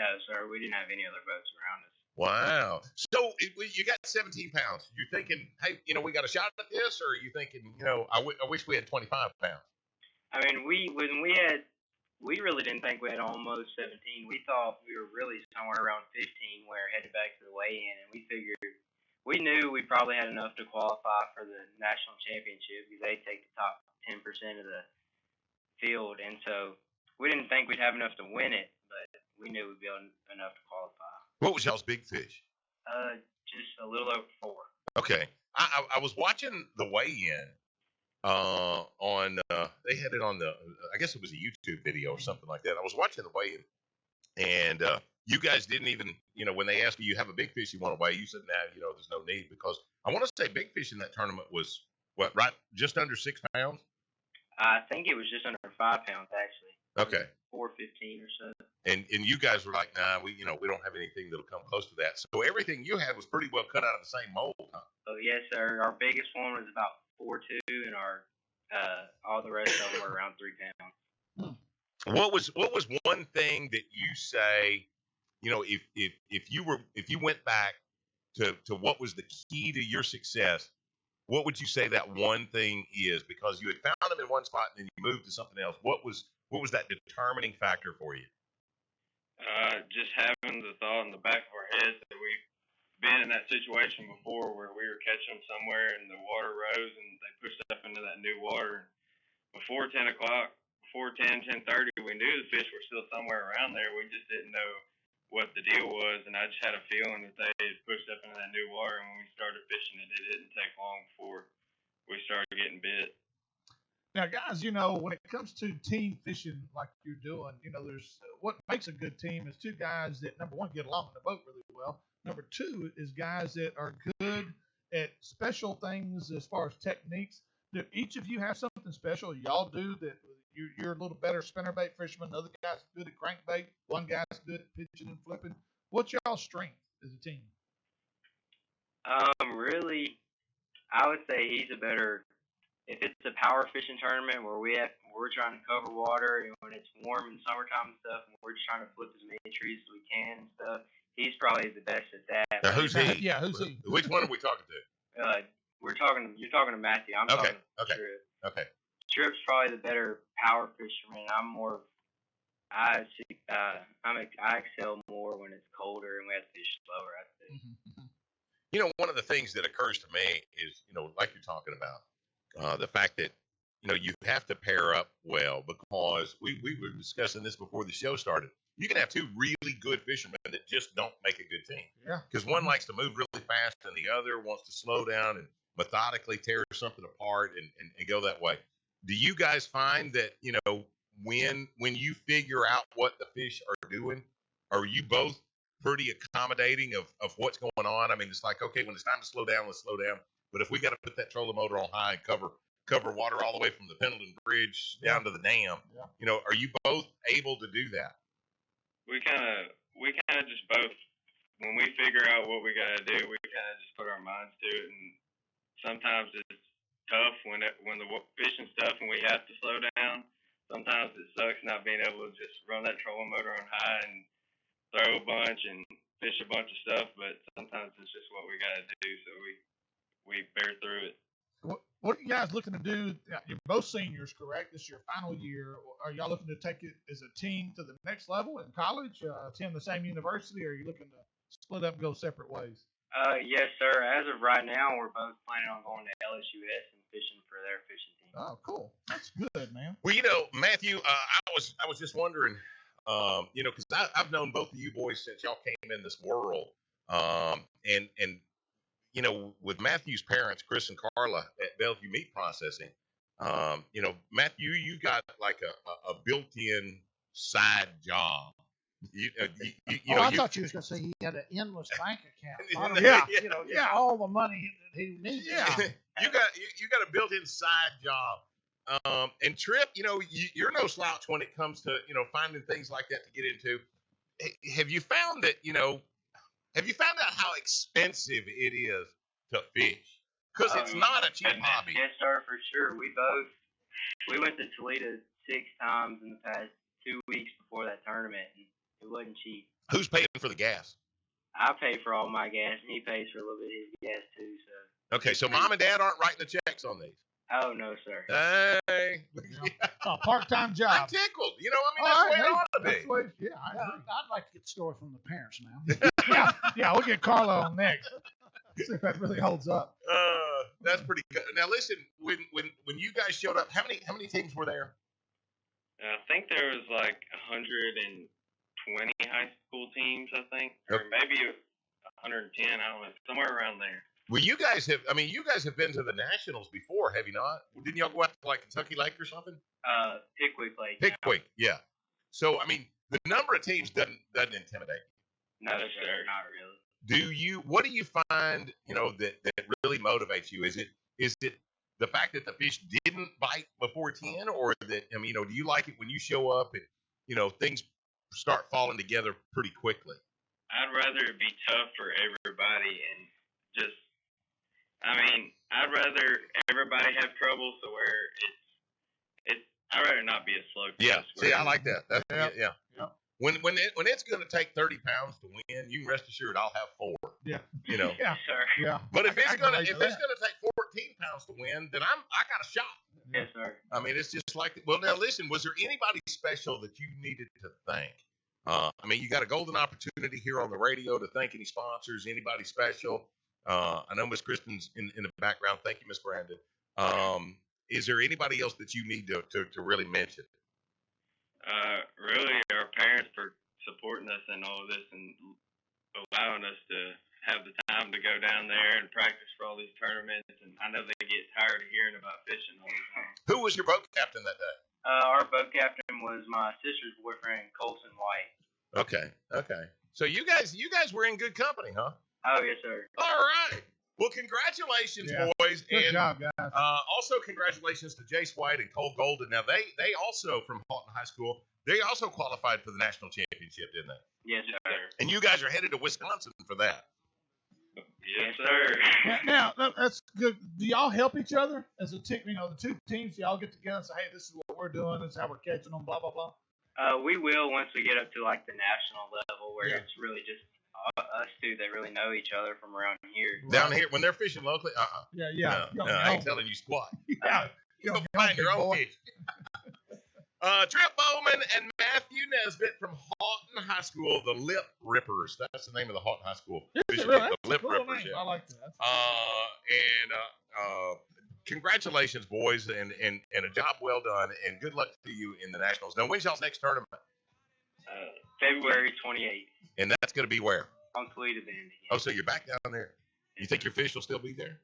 Speaker 7: No, sir. We didn't have any other boats around us.
Speaker 2: Wow. So you got 17 pounds. You're thinking, hey, we got a shot at this, or are you thinking, I wish we had 25 pounds?
Speaker 7: I mean, when we had
Speaker 8: we really didn't think we had almost 17. We thought we were really somewhere around 15 when we were headed back to the weigh-in, and we knew we probably had enough to qualify for the national championship because they take the top 10% of the field, and so we didn't think we'd have enough to win it, but we knew we'd be enough to qualify.
Speaker 2: What was y'all's big fish?
Speaker 8: Just a little over 4.
Speaker 2: Okay. I was watching the weigh-in on they had it on the I guess it was a YouTube video or something like that. I was watching the weigh-in, and you guys didn't even, when they asked you have a big fish you want to weigh, you said, nah, there's no need, because I want to say big fish in that tournament was what, right, just under 6 pounds?
Speaker 8: I think it was just under 5 pounds actually.
Speaker 2: Okay.
Speaker 8: 415 or so.
Speaker 2: And you guys were like, nah, we don't have anything that'll come close to that. So everything you had was pretty well cut out of the same mold, huh?
Speaker 8: Oh yes, sir. Our biggest one was about 4.2, and our all the rest of them were around 3 pounds.
Speaker 2: What was one thing that you say, if you went back to what was the key to your success, what would you say that one thing is? Because you had found them in one spot and then you moved to something else. What was that determining factor for you?
Speaker 7: Just having the thought in the back of our heads that we've been in that situation before where we were catching them somewhere and the water rose and they pushed up into that new water. Before 10 o'clock, before 10:30, we knew the fish were still somewhere around there. We just didn't know what the deal was, and I just had a feeling that they had pushed up into that new water, and when we started fishing it didn't take long before we started getting bit.
Speaker 3: Now, guys, when it comes to team fishing like you're doing, there's what makes a good team is two guys that, number one, get along in the boat really well. Number two is guys that are good at special things as far as techniques. Do each of you have something special y'all do that you're a little better spinnerbait fisherman? The other guy's good at crankbait. One guy's good at pitching and flipping. What's y'all's strength as a team?
Speaker 8: Really, I would say he's a better. If it's a power fishing tournament where we're trying to cover water and when it's warm in summertime and stuff, and we're just trying to flip as many trees as we can and stuff, he's probably the best at that.
Speaker 2: Now, who's he?
Speaker 3: Yeah, who's he?
Speaker 2: Which one are we talking to?
Speaker 8: You're talking to Matthew. I'm talking to Trip.
Speaker 2: Okay.
Speaker 8: Trip's probably the better power fisherman. I'm more. I excel more when it's colder and we have to fish slower, I think.
Speaker 2: One of the things that occurs to me is, like you're talking about, the fact that, you have to pair up well, because we were discussing this before the show started. You can have two really good fishermen that just don't make a good team.
Speaker 3: Yeah. Because
Speaker 2: one likes to move really fast and the other wants to slow down and methodically tear something apart and go that way. Do you guys find that, when you figure out what the fish are doing, are you both pretty accommodating of what's going on? I mean, it's like, okay, when it's time to slow down, let's slow down. But if we got to put that trolling motor on high and cover water all the way from the Pendleton Bridge down to the dam, are you both able to do that?
Speaker 7: We kind of just both, when we figure out what we got to do, we kind of just put our minds to it. And sometimes it's tough when the fishing's tough and we have to slow down. Sometimes it sucks not being able to just run that trolling motor on high and throw a bunch and fish a bunch of stuff. But sometimes it's just what we got to do. So we bear through it.
Speaker 3: What are you guys looking to do? You're both seniors, correct? This is your final year. Are y'all looking to take it as a team to the next level in college, attend the same university, or are you looking to split up and go separate ways?
Speaker 8: Yes, sir. As of right now, we're both planning on going to LSUS and fishing for their fishing team.
Speaker 3: Oh, cool. That's good, man.
Speaker 2: Well, Matthew, I was just wondering, because I've known both of you boys since y'all came in this world, and with Matthew's parents, Chris and Carla at Bellevue Meat Processing, Matthew, you got like a built-in side job.
Speaker 5: I thought you was going to say he had an endless bank account.
Speaker 3: Yeah.
Speaker 5: All the money that he needed.
Speaker 3: Yeah.
Speaker 2: You got a built-in side job. And Trip, you're no slouch when it comes to, finding things like that to get into. Have you found out how expensive it is to fish? Because it's not a cheap hobby.
Speaker 8: Yes, sir, for sure. We went to Toledo 6 times in the past 2 weeks before that tournament, and it wasn't cheap.
Speaker 2: Who's paying for the gas?
Speaker 8: I pay for all my gas, and he pays for a little bit of his gas too. So.
Speaker 2: Okay, so mom and dad aren't writing the checks on these.
Speaker 8: Oh no, sir.
Speaker 2: Hey.
Speaker 3: A part-time
Speaker 2: I'm
Speaker 3: job.
Speaker 2: tickled. You know, I mean,
Speaker 3: All
Speaker 2: that's the
Speaker 3: right,
Speaker 2: way it
Speaker 3: hey,
Speaker 2: ought to
Speaker 3: that's
Speaker 2: be.
Speaker 3: the way- yeah, I
Speaker 5: Yeah,
Speaker 3: agree.
Speaker 5: I'd like to get the story from the parents now.
Speaker 3: yeah, we'll get Carlo on next. See if that really holds up.
Speaker 2: That's pretty good. Now listen, when you guys showed up, how many teams were there?
Speaker 7: I think there was like 120 high school teams, I think, or maybe 110. I don't know, somewhere around there.
Speaker 2: Well, you guys have been to the Nationals before, have you not? Didn't y'all go out to like Kentucky Lake or something?
Speaker 8: Pickwick Lake.
Speaker 2: Pickwick, yeah. So I mean, the number of teams doesn't intimidate.
Speaker 8: No,
Speaker 7: No,
Speaker 8: sir,
Speaker 7: sir.
Speaker 8: not really.
Speaker 2: What do you find, that really motivates you? Is it the fact that the fish didn't bite before 10, or that, do you like it when you show up and, things start falling together pretty quickly?
Speaker 7: I'd rather it be tough for everybody and just, I'd rather everybody have trouble so where I'd rather not be a slow
Speaker 2: Yeah.
Speaker 7: coach.
Speaker 2: See, I like that. That's, yeah.
Speaker 3: Yep.
Speaker 2: When it's going to take 30 pounds to win, you can rest assured I'll have 4.
Speaker 3: Yeah.
Speaker 2: Yeah.
Speaker 8: Sir.
Speaker 3: Yeah.
Speaker 2: But if it's
Speaker 3: I
Speaker 2: gonna
Speaker 3: relate to
Speaker 2: take 14 pounds to win, then I got a shot.
Speaker 8: Yes, sir.
Speaker 2: I mean, it's just like, well, now listen, was there anybody special that you needed to thank? You got a golden opportunity here on the radio to thank any sponsors, anybody special. I know Miss Kristen's in the background. Thank you, Miss Brandon. Is there anybody else that you need to really mention?
Speaker 7: Really, our parents for supporting us in all of this and allowing us to have the time to go down there and practice for all these tournaments. And I know they get tired of hearing about fishing all the time.
Speaker 2: Who was your boat captain that day?
Speaker 8: Our boat captain was my sister's boyfriend, Colson White.
Speaker 2: Okay. So you guys were in good company, huh?
Speaker 8: Oh, yes, sir.
Speaker 2: All right. Well, congratulations,
Speaker 3: Yeah.
Speaker 2: boys,
Speaker 3: Good
Speaker 2: and
Speaker 3: job, guys.
Speaker 2: also congratulations to Jace White and Cole Golden. Now they also from Halton High School. They also qualified for the national championship, didn't they?
Speaker 8: Yes, sir.
Speaker 2: And you guys are headed to Wisconsin for that.
Speaker 7: Yes, sir.
Speaker 3: Now, that's good. Do y'all help each other as a team? The two teams, y'all get together and say, hey, this is what we're doing. This is how we're catching them, blah, blah, blah.
Speaker 8: We will once we get up to like the national level where
Speaker 3: Yeah.
Speaker 8: it's really just us two that really know each other from around here.
Speaker 2: Down here, when they're fishing locally,
Speaker 3: Yeah.
Speaker 2: no, I ain't telling you squat.
Speaker 3: Yeah.
Speaker 2: You
Speaker 3: Young
Speaker 2: go find your own
Speaker 3: boy.
Speaker 2: fish. Trip Bowman and Matthew Nesbitt from Halton High School, the Lip Rippers. That's the name of the Halton High School.
Speaker 3: Is it
Speaker 2: fishing
Speaker 3: really?
Speaker 2: team,
Speaker 3: That's
Speaker 2: the
Speaker 3: a
Speaker 2: Lip
Speaker 3: cool
Speaker 2: Rippers.
Speaker 3: name.
Speaker 2: Yeah.
Speaker 3: I like that.
Speaker 2: Congratulations, boys, and a job well done, and good luck to you in the Nationals. Now, when's y'all's next tournament?
Speaker 8: February 28th
Speaker 2: And that's going to be where?
Speaker 8: on Toledo Bend.
Speaker 2: Oh, so you're back down there. You think your fish will still be there?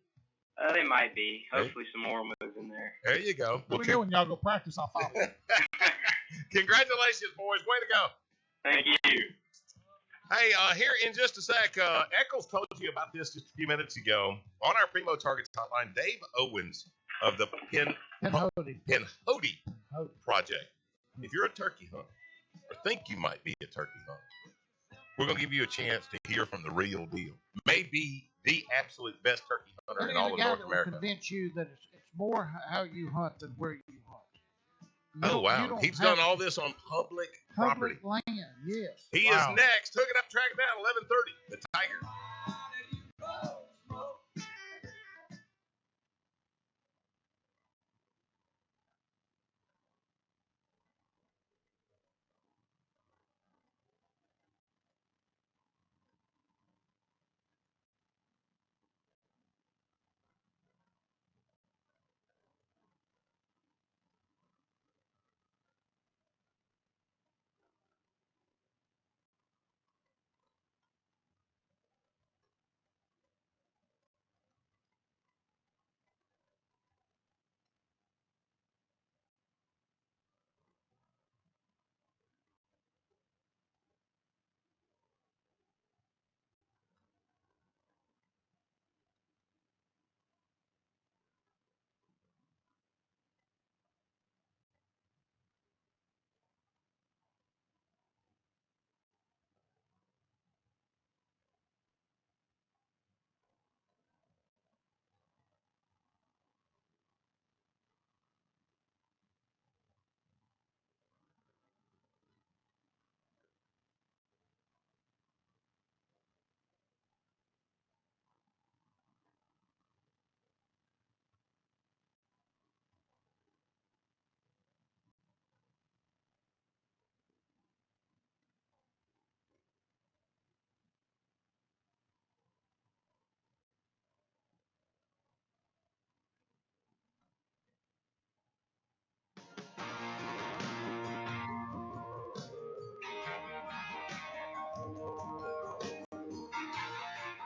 Speaker 8: They might be. Hopefully some more will move in there.
Speaker 2: There you go.
Speaker 3: Let me know when y'all go practice. I'll follow.
Speaker 2: Congratulations, boys. Way to go.
Speaker 7: Thank you.
Speaker 2: Hey, here in just a sec, Eccles told you about this just a few minutes ago. On our Primo Targets hotline, Dave Owens of the
Speaker 5: Penhody.
Speaker 2: Project. If you're a turkey hunter, or think you might be a turkey hunter, we're going to give you a chance to hear from the real deal. Maybe the absolute best turkey hunter in all of
Speaker 5: guy
Speaker 2: North
Speaker 5: that
Speaker 2: America.
Speaker 5: will convince you that it's more how you hunt than where you hunt.
Speaker 2: Oh, wow. He's done all this on public property.
Speaker 5: Public land, yes.
Speaker 2: He
Speaker 3: Wow.
Speaker 2: is next. Hook it up, track it down, 11:30. The Tiger.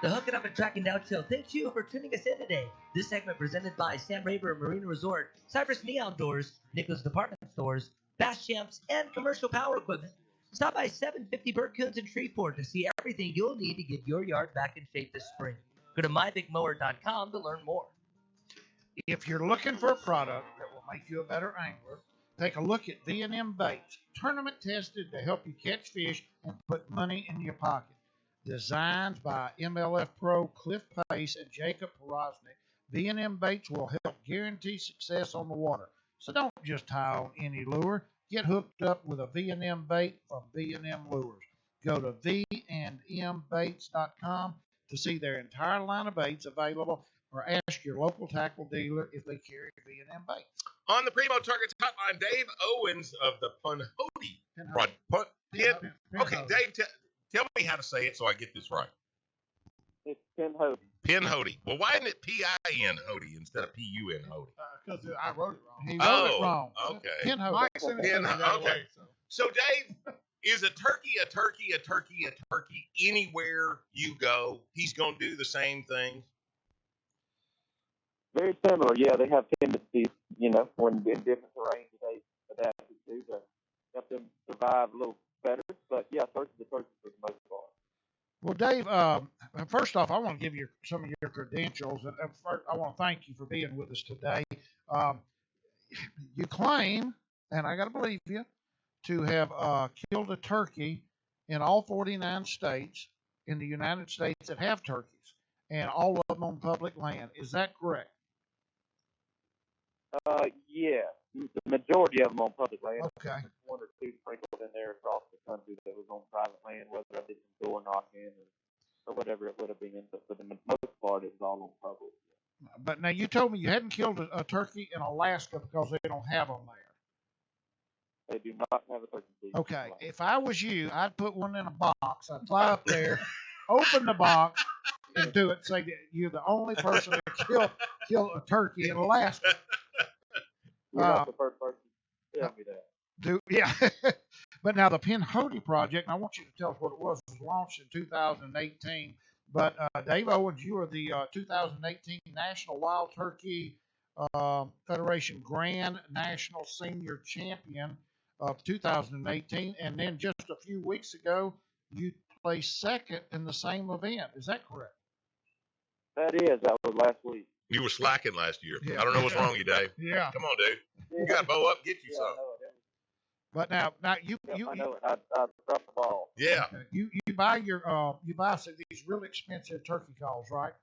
Speaker 4: The Hooking Up and Tracking Down Show thanks you for tuning us in today. This segment presented by Sam Rayburn Marina Resort, Cypress Neon Doors, Nicholas Department Stores, Bass Champs, and Commercial Power Equipment. Stop by 750 Burt Coons in Shreveport to see everything you'll need to get your yard back in shape this spring. Go to mybigmower.com to learn more.
Speaker 5: If you're looking for a product that will make you a better angler, take a look at V&M Baits, tournament tested to help you catch fish and put money in your pocket. Designed by MLF Pro Cliff Pace and Jacob Porosnik, V&M Baits will help guarantee success on the water. So don't just tie on any lure. Get hooked up with a V&M bait from V&M Lures. Go to vandmbaits.com to see their entire line of baits available, or ask your local tackle dealer if they carry V&M baits.
Speaker 2: On the Primo Targets Hotline, Dave Owens of the Punhody. Okay, Dave, tell me how to say it so I get this right.
Speaker 9: It's Pinhody.
Speaker 2: Pinhody. Well, why isn't it P-I-N Hody instead of P-U-N Hody?
Speaker 3: Because I wrote it wrong.
Speaker 5: He wrote it wrong.
Speaker 2: Okay.
Speaker 5: Pinhody.
Speaker 3: Mike sent it to me the other way, so.
Speaker 2: So, Dave, is a turkey anywhere you go? He's going to do the same thing?
Speaker 9: Very similar. Yeah, they have tendencies, when in different terrains they adapt to help them survive a little better. But yeah, turkey to turkey for the most part.
Speaker 5: Well, Dave, first off, I want to give you some of your credentials. And first, I want to thank you for being with us today. You claim, and I got to believe you, to have killed a turkey in all 49 states in the United States that have turkeys, and all of them on public land. Is that correct?
Speaker 9: Yeah, the majority of them on public land.
Speaker 5: Okay.
Speaker 9: One or two sprinkled in there across the country that was on private land, whether I did some door knocking or whatever it would have been. But for the most part, it was all on public.
Speaker 5: But now you told me you hadn't killed a turkey in Alaska because they don't have them there.
Speaker 9: They do not have a turkey season.
Speaker 5: Okay, if I was you, I'd put one in a box. I'd fly up there, open the box, and do it. Say that you're the only person that killed a turkey in Alaska.
Speaker 9: You're not the first person to tell me that.
Speaker 5: But now the Pinhody Project, and I want you to tell us what it was launched in 2018. But Dave Owens, you are the 2018 National Wild Turkey Federation Grand National Senior Champion of 2018, and then just a few weeks ago, you placed second in the same event. Is that correct?
Speaker 9: That was last week.
Speaker 2: You were slacking last year.
Speaker 5: Yeah.
Speaker 2: I don't know what's wrong with you, Dave.
Speaker 5: Yeah.
Speaker 2: Come on, dude. You got to bow up, get you some.
Speaker 5: But now you
Speaker 9: I know it. I dropped the ball.
Speaker 2: Yeah.
Speaker 5: you buy some of these really expensive turkey calls, right?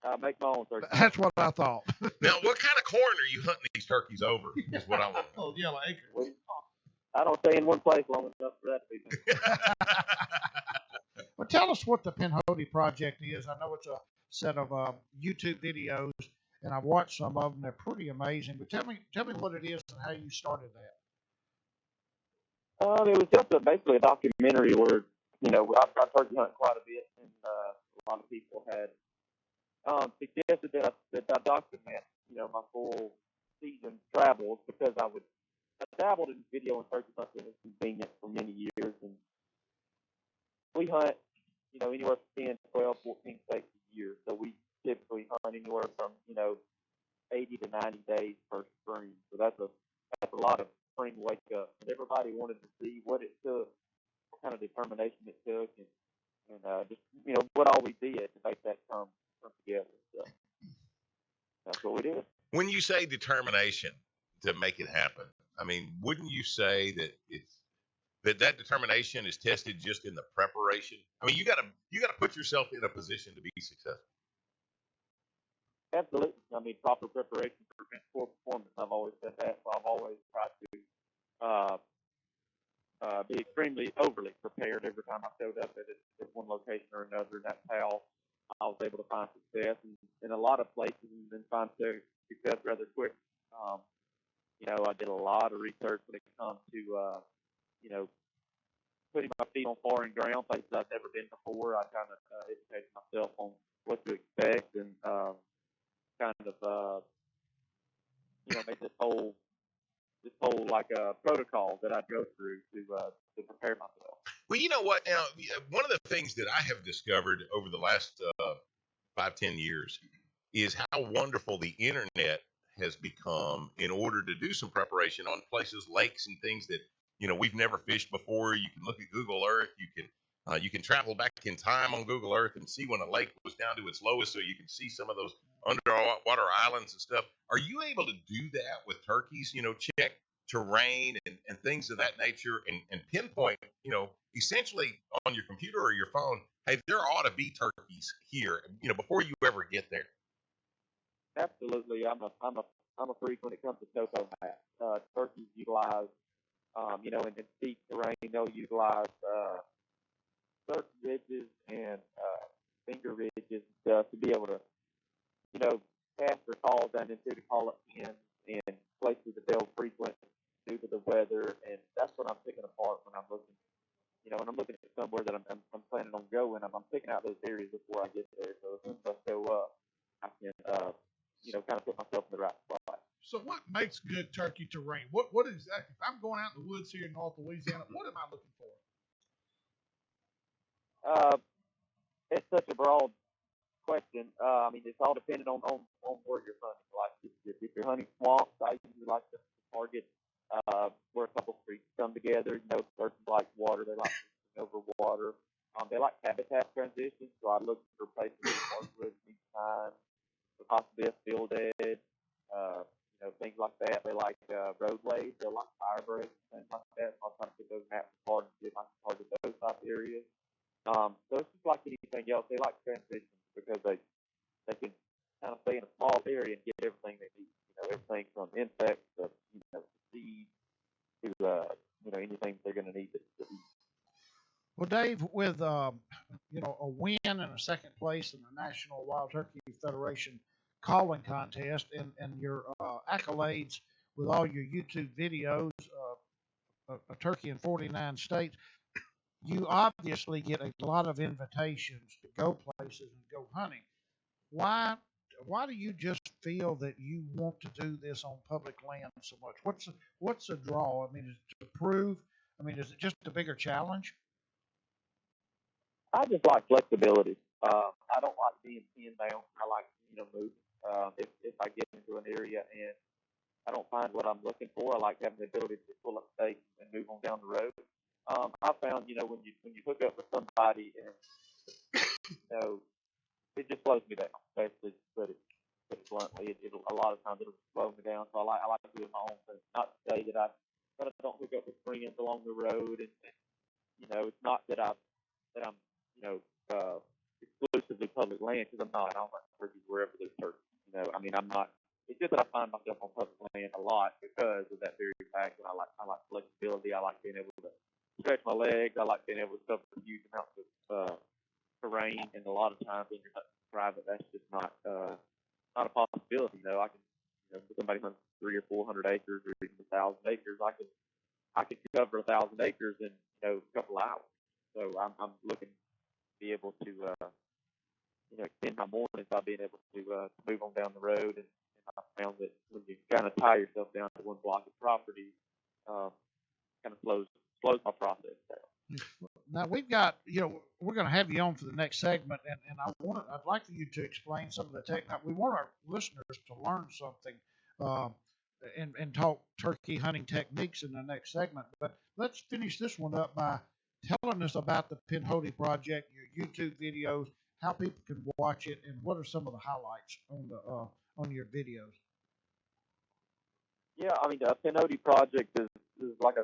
Speaker 9: I make my own turkey.
Speaker 5: That's what I thought.
Speaker 2: Now, what kind of corn are you hunting these turkeys over? Is what I want.
Speaker 3: Oh, yellow acres.
Speaker 9: I don't stay in one place long enough for that to be done.
Speaker 5: Well, tell us what the Pinhody Project is. I know it's a set of YouTube videos, and I've watched some of them. They're pretty amazing. But tell me what it is and how you started that.
Speaker 9: It was just basically a documentary where, I turkey hunt quite a bit, and a lot of people had suggested that I document, my full season travels, because I dabbled in video and turkey hunting as convenient for many years, and we hunt, anywhere from 10, 12, 14 states a year, so we typically hunt anywhere from, 80 to 90 days per spring, so that's a lot of spring wake up, and everybody wanted to see what it took, what kind of determination it took, and just, what all we did to make that come together. So that's what we did.
Speaker 2: When you say determination to make it happen, I mean, wouldn't you say that that determination is tested just in the preparation? I mean, you got to put yourself in a position to be successful.
Speaker 9: Absolutely. I mean, proper preparation prevents poor performance. I've always said that. So I've always tried to be extremely overly prepared every time I showed up at one location or another, and that's how I was able to find success in a lot of places and find success rather quick. I did a lot of research when it comes to, putting my feet on foreign ground, places I've never been before. I kind of educated myself on what to expect and made this whole this whole like protocol that I go through to prepare myself.
Speaker 2: Well, you know what? Now, one of the things that I have discovered over the last 5, 10 years is how wonderful the internet has become in order to do some preparation on places, lakes, and things that we've never fished before. You can look at Google Earth. You can travel back in time on Google Earth and see when a lake was down to its lowest, so you can see some of those underwater islands and stuff. Are you able to do that with turkeys? Check terrain and things of that nature, and pinpoint, essentially on your computer or your phone, hey, there ought to be turkeys here, before you ever get there.
Speaker 9: Absolutely, I'm a freak when it comes to topo maps. Turkeys utilize, in steep terrain, they'll utilize certain ridges and finger ridges and stuff to be able to, cast their calls down into to call up pins and places that they'll frequent due to the weather, and that's what I'm picking apart when I'm looking. When I'm looking at somewhere that I'm planning on going, I'm picking out those areas before I get there. So as soon as I show up, I can, kind of put myself in the right spot.
Speaker 3: So what makes good turkey terrain? What exactly? If I'm going out in the woods here in North Louisiana, what am I looking for?
Speaker 9: It's such a broad question. It's all dependent on where you're hunting. Like if you're hunting swamps, I usually like to target where a couple creeks come together. Turkeys like water. They like over water. They like habitat transitions, so I look for places with hardwoods each time, possibly a field edge, things like that. They like roadways. They like fire breaks, things like that. So I'll try to put those maps apart and see if I can target those type areas. So it's just like anything else. They like transitions because they can kind of stay in a small area and get everything they need. Everything from insects to seeds to anything they're going to need to eat.
Speaker 5: Well, Dave, with a win and a second place in the National Wild Turkey Federation calling contest, and your accolades with all your YouTube videos, a turkey in 49 states, you obviously get a lot of invitations to go places and go hunting. Why do you just feel that you want to do this on public land so much? What's the draw? Is it to prove? Is it just a bigger challenge?
Speaker 9: I just like flexibility. I don't like being pinned down. I like moving. If I get into an area and I don't find what I'm looking for, I like having the ability to pull up stakes and move on down the road. I found when you hook up with somebody and it just slows me down. Basically, put it bluntly, it'll a lot of times it'll slow me down. So I like doing my own thing. Not to say that I don't hook up with friends along the road, and it's not that I'm exclusively public land, because I'm not. I don't like turkeys wherever there's turkeys. I'm not. It's just that I find myself on public land a lot because of that very fact that I like flexibility. I like being able to stretch my legs. I like being able to cover huge amounts of terrain, and a lot of times when you're hunting private, that's just not a possibility. I can, if somebody hunts 300 or 400 acres or even 1,000 acres, I can cover 1,000 acres in a couple hours. So I'm looking to be able to extend my mornings by being able to move on down the road, and I found that when you kind of tie yourself down to one block of property, kind of slows my process down.
Speaker 5: Now we've got, we're going to have you on for the next segment, and I'd like for you to explain some of the we want our listeners to learn something, and talk turkey hunting techniques in the next segment. But let's finish this one up by telling us about the Pinhoti project, your YouTube videos, how people can watch it, and what are some of the highlights on your videos.
Speaker 9: Yeah, the Pinhoti project is like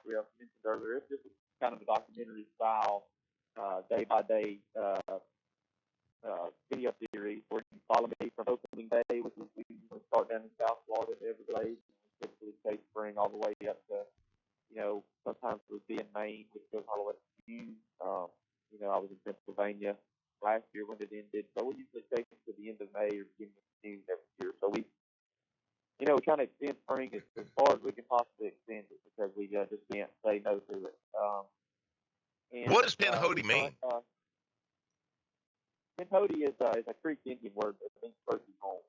Speaker 9: we have mentioned earlier. It's just kind of a documentary style, day by day video series where you can follow me from opening day, which is we usually start down in South Florida at Everglades, and we typically stay spring all the way up to sometimes it would be in Maine, which goes all the way to June. I was in Pennsylvania last year when it ended, so we usually take it to the end of May or beginning of June every year. So we kind of extend spring as far as we can possibly extend it because we just can't say no to it.
Speaker 2: What does Pinhoti mean?
Speaker 9: Pinhoti is a Creek Indian word that means turkey home.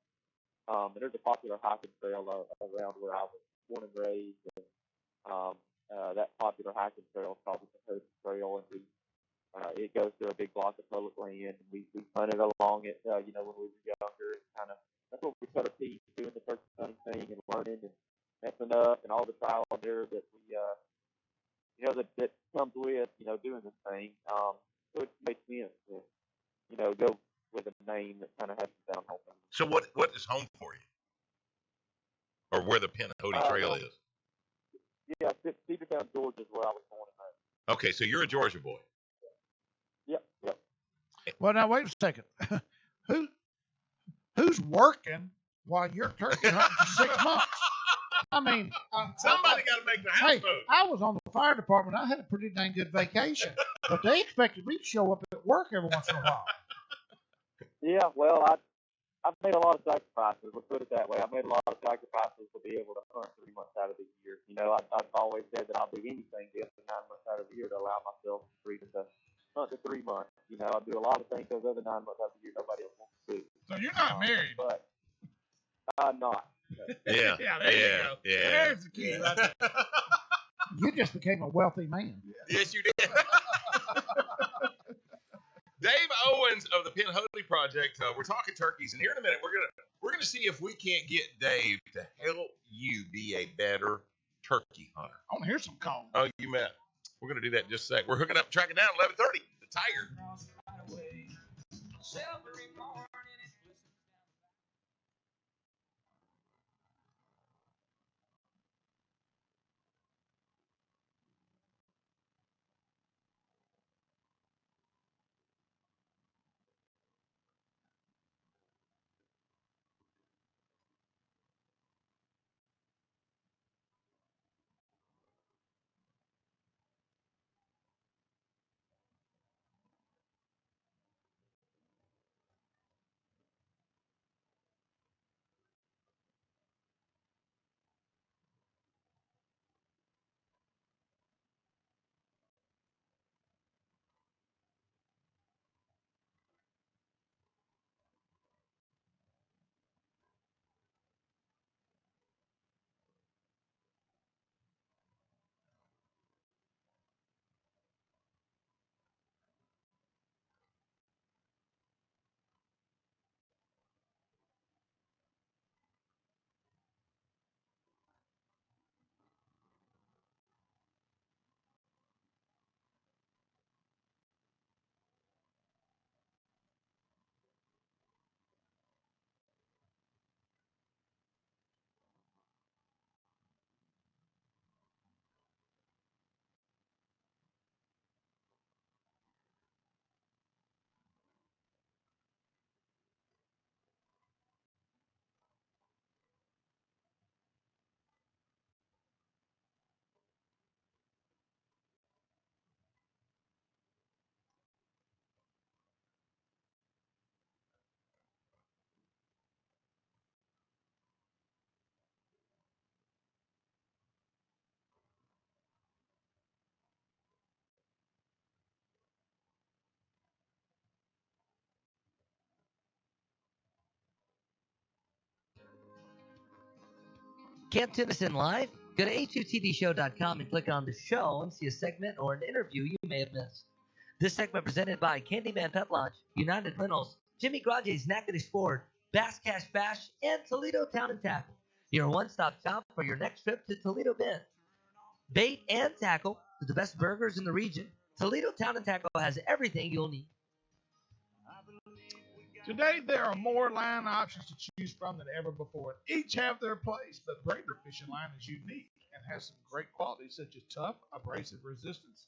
Speaker 9: And there's a popular hiking trail around where I was born and raised, and that popular hiking trail is called the Coast Trail, and it goes through a big block of public land, and we hunted along it, when we were younger, and kind of that's what we cut our teeth doing the turkey hunting thing and learning and messing up and all the trial and error that we that comes with doing this thing. So it makes sense to go with a name that kind of has the downhill thing.
Speaker 2: So what is home for you, or where the Pinhoti Trail is?
Speaker 9: Yeah, Cedartown, Georgia is where I was born and raised.
Speaker 2: Okay, so you're a Georgia boy.
Speaker 9: Yep, yep.
Speaker 3: Well, now wait a second. Who's working while you're turkey hunting for 6 months? I mean,
Speaker 2: Somebody got to make the house
Speaker 3: hey,
Speaker 2: vote.
Speaker 3: I was on the fire department. I had a pretty dang good vacation, but they expected me to show up at work every once in a while.
Speaker 9: Yeah, well, I've made a lot of sacrifices. Let's put it that way. I've made a lot of sacrifices to be able to hunt 3 months out of the year. I've always said that I'll do anything the other 9 months out of the year to allow myself freedom to hunt the 3 months. I'll do a lot of things those other 9 months out of the year nobody else wants to do.
Speaker 3: So you're not married.
Speaker 9: But I'm not.
Speaker 2: Yeah.
Speaker 3: Yeah, there you go.
Speaker 2: Yeah.
Speaker 3: There's the key right there. You just became a wealthy man.
Speaker 2: Yes, you did. Dave Owens of the Pinhoti Project. We're talking turkeys, and here in a minute we're gonna see if we can't get Dave to help you be a better turkey hunter.
Speaker 3: I want to hear some calls.
Speaker 2: Oh, you bet. We're gonna do that in just a sec. We're hooking up, tracking down 11:30. The Tiger.
Speaker 4: Can't tune us in live? Go to HUTDshow.com and click on the show and see a segment or an interview you may have missed. This segment presented by Candyman Pet Lodge, United Rentals, Jimmy Garage's Snackety Sport, Bass Cash Bash, and Toledo Town and Tackle. Your one-stop shop for your next trip to Toledo Bend. Bait and tackle with the best burgers in the region. Toledo Town and Tackle has everything you'll need.
Speaker 3: Today, there are more line options to choose from than ever before. Each have their place, but Braver Fishing Line is unique and has some great qualities such as tough, abrasive resistance,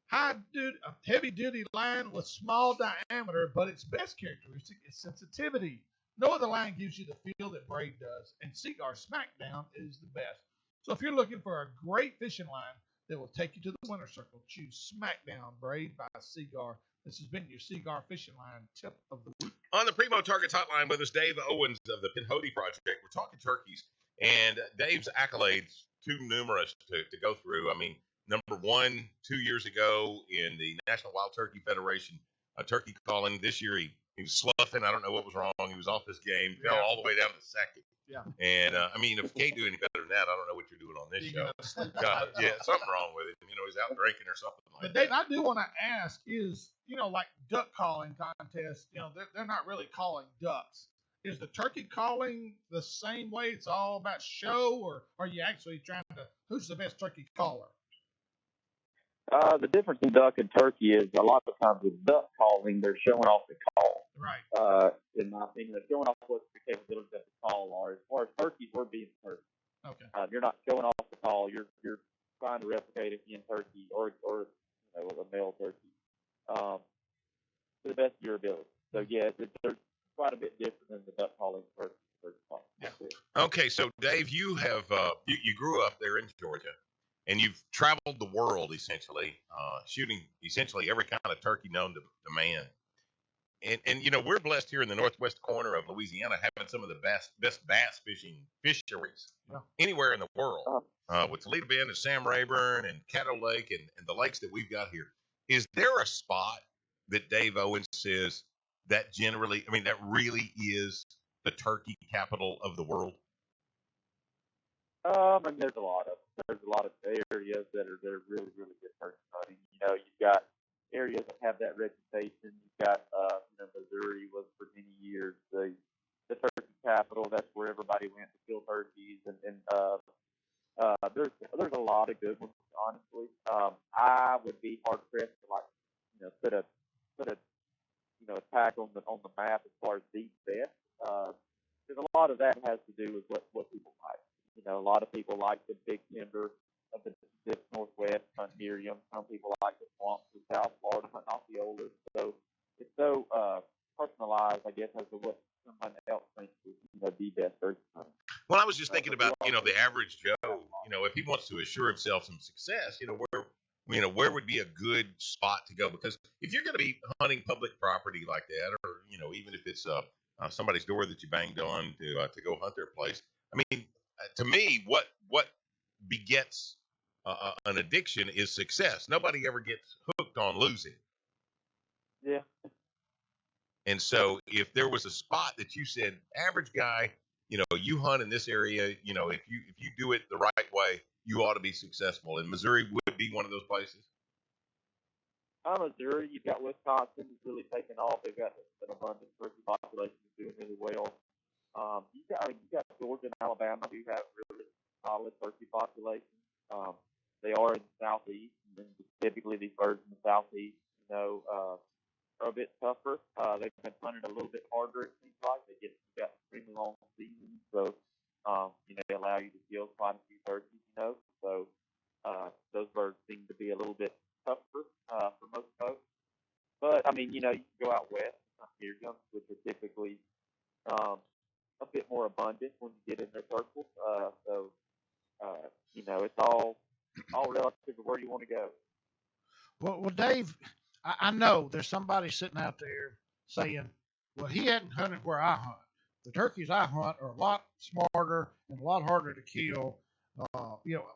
Speaker 3: heavy-duty line with small diameter, but its best characteristic is sensitivity. No other line gives you the feel that Brave does, and Seagar Smackdown is the best. So if you're looking for a great fishing line that will take you to the winner's circle, choose Smackdown Braid by Seagar. This has been your Seagar Fishing Line tip of the week.
Speaker 2: On the Primo Targets Hotline with us, Dave Owens of the Pinhoti Project. We're talking turkeys, and Dave's accolades too numerous to go through. I mean, number one, 2 years ago in the National Wild Turkey Federation turkey calling. This year he He was sloughing. I don't know what was wrong. He was off his game. Fell all the way down to second.
Speaker 3: Yeah.
Speaker 2: And I mean, if you can't do any better than that, I don't know what you're doing on this
Speaker 3: You're
Speaker 2: show.
Speaker 3: gonna sleep
Speaker 2: God,
Speaker 3: tonight.
Speaker 2: yeah, something wrong with him. You know, he's out drinking or something like
Speaker 3: But
Speaker 2: that.
Speaker 3: Dave, I do want to ask: is like duck calling contests? They're not really calling ducks. Is the turkey calling the same way? It's all about show, or are you actually trying to who's the best turkey caller?
Speaker 9: The difference in duck and turkey is a lot of times with duck calling, they're showing off the call.
Speaker 3: Right.
Speaker 9: In my opinion, they're showing off what the capabilities of the call are. As far as turkeys, we're being turkey.
Speaker 3: Okay.
Speaker 9: You're not showing off the call. You're trying to replicate it in turkey or a male turkey to the best of your ability. So yeah, they're quite a bit different than the duck calling turkey call.
Speaker 2: Yeah. Okay, so Dave, you have you grew up there in Georgia, and you've traveled the world essentially, shooting essentially every kind of turkey known to man. And we're blessed here in the northwest corner of Louisiana having some of the best bass fisheries anywhere in the world. With Toledo Bend and Sam Rayburn and Caddo Lake and the lakes that we've got here. Is there a spot that Dave Owens says that that really is the turkey capital of the world?
Speaker 9: And there's a lot of areas that are really good turkey hunting. You've got areas that have that reputation. You've got Missouri was for many years the turkey capital. That's where everybody went to kill turkeys, and there's a lot of good ones. Honestly, I would be hard pressed to put a tag on the map as far as the best. Because a lot of that has to do with what people like. A lot of people like the big timber of the Pacific Northwest, hunt near them. Some people like the swamps of South Florida, hunt osceolas. So it's so personalized, I guess, as to what someone else thinks is the best turkey hunting.
Speaker 2: Well, I was just thinking about the average Joe. If he wants to assure himself some success, where would be a good spot to go? Because if you're going to be hunting public property like that, or even if it's somebody's door that you banged on to go hunt their place, I mean, to me, what begets an addiction is success. Nobody ever gets hooked on losing.
Speaker 9: Yeah.
Speaker 2: And so, if there was a spot that you said, average guy, you hunt in this area, if you do it the right way, you ought to be successful. And Missouri would be one of those places.
Speaker 9: Missouri, you've got Wisconsin is really taking off. They've got an abundant turkey population that's doing really well. You got Georgia and Alabama who have really solid turkey population. They are in the southeast, and typically these birds in the southeast, are a bit tougher. They've been hunted a little bit harder. It seems like you got extremely long seasons, so they allow you to kill quite a few turkeys. So those birds seem to be a little bit tougher for most folks. But I mean, you can go out west and hunt deer gums, which are typically a bit more abundant when you get in their circles. It's all relative to where you want to go.
Speaker 5: Well, Dave, I know there's somebody sitting out there saying, well, he hadn't hunted where I hunt. The turkeys I hunt are a lot smarter and a lot harder to kill.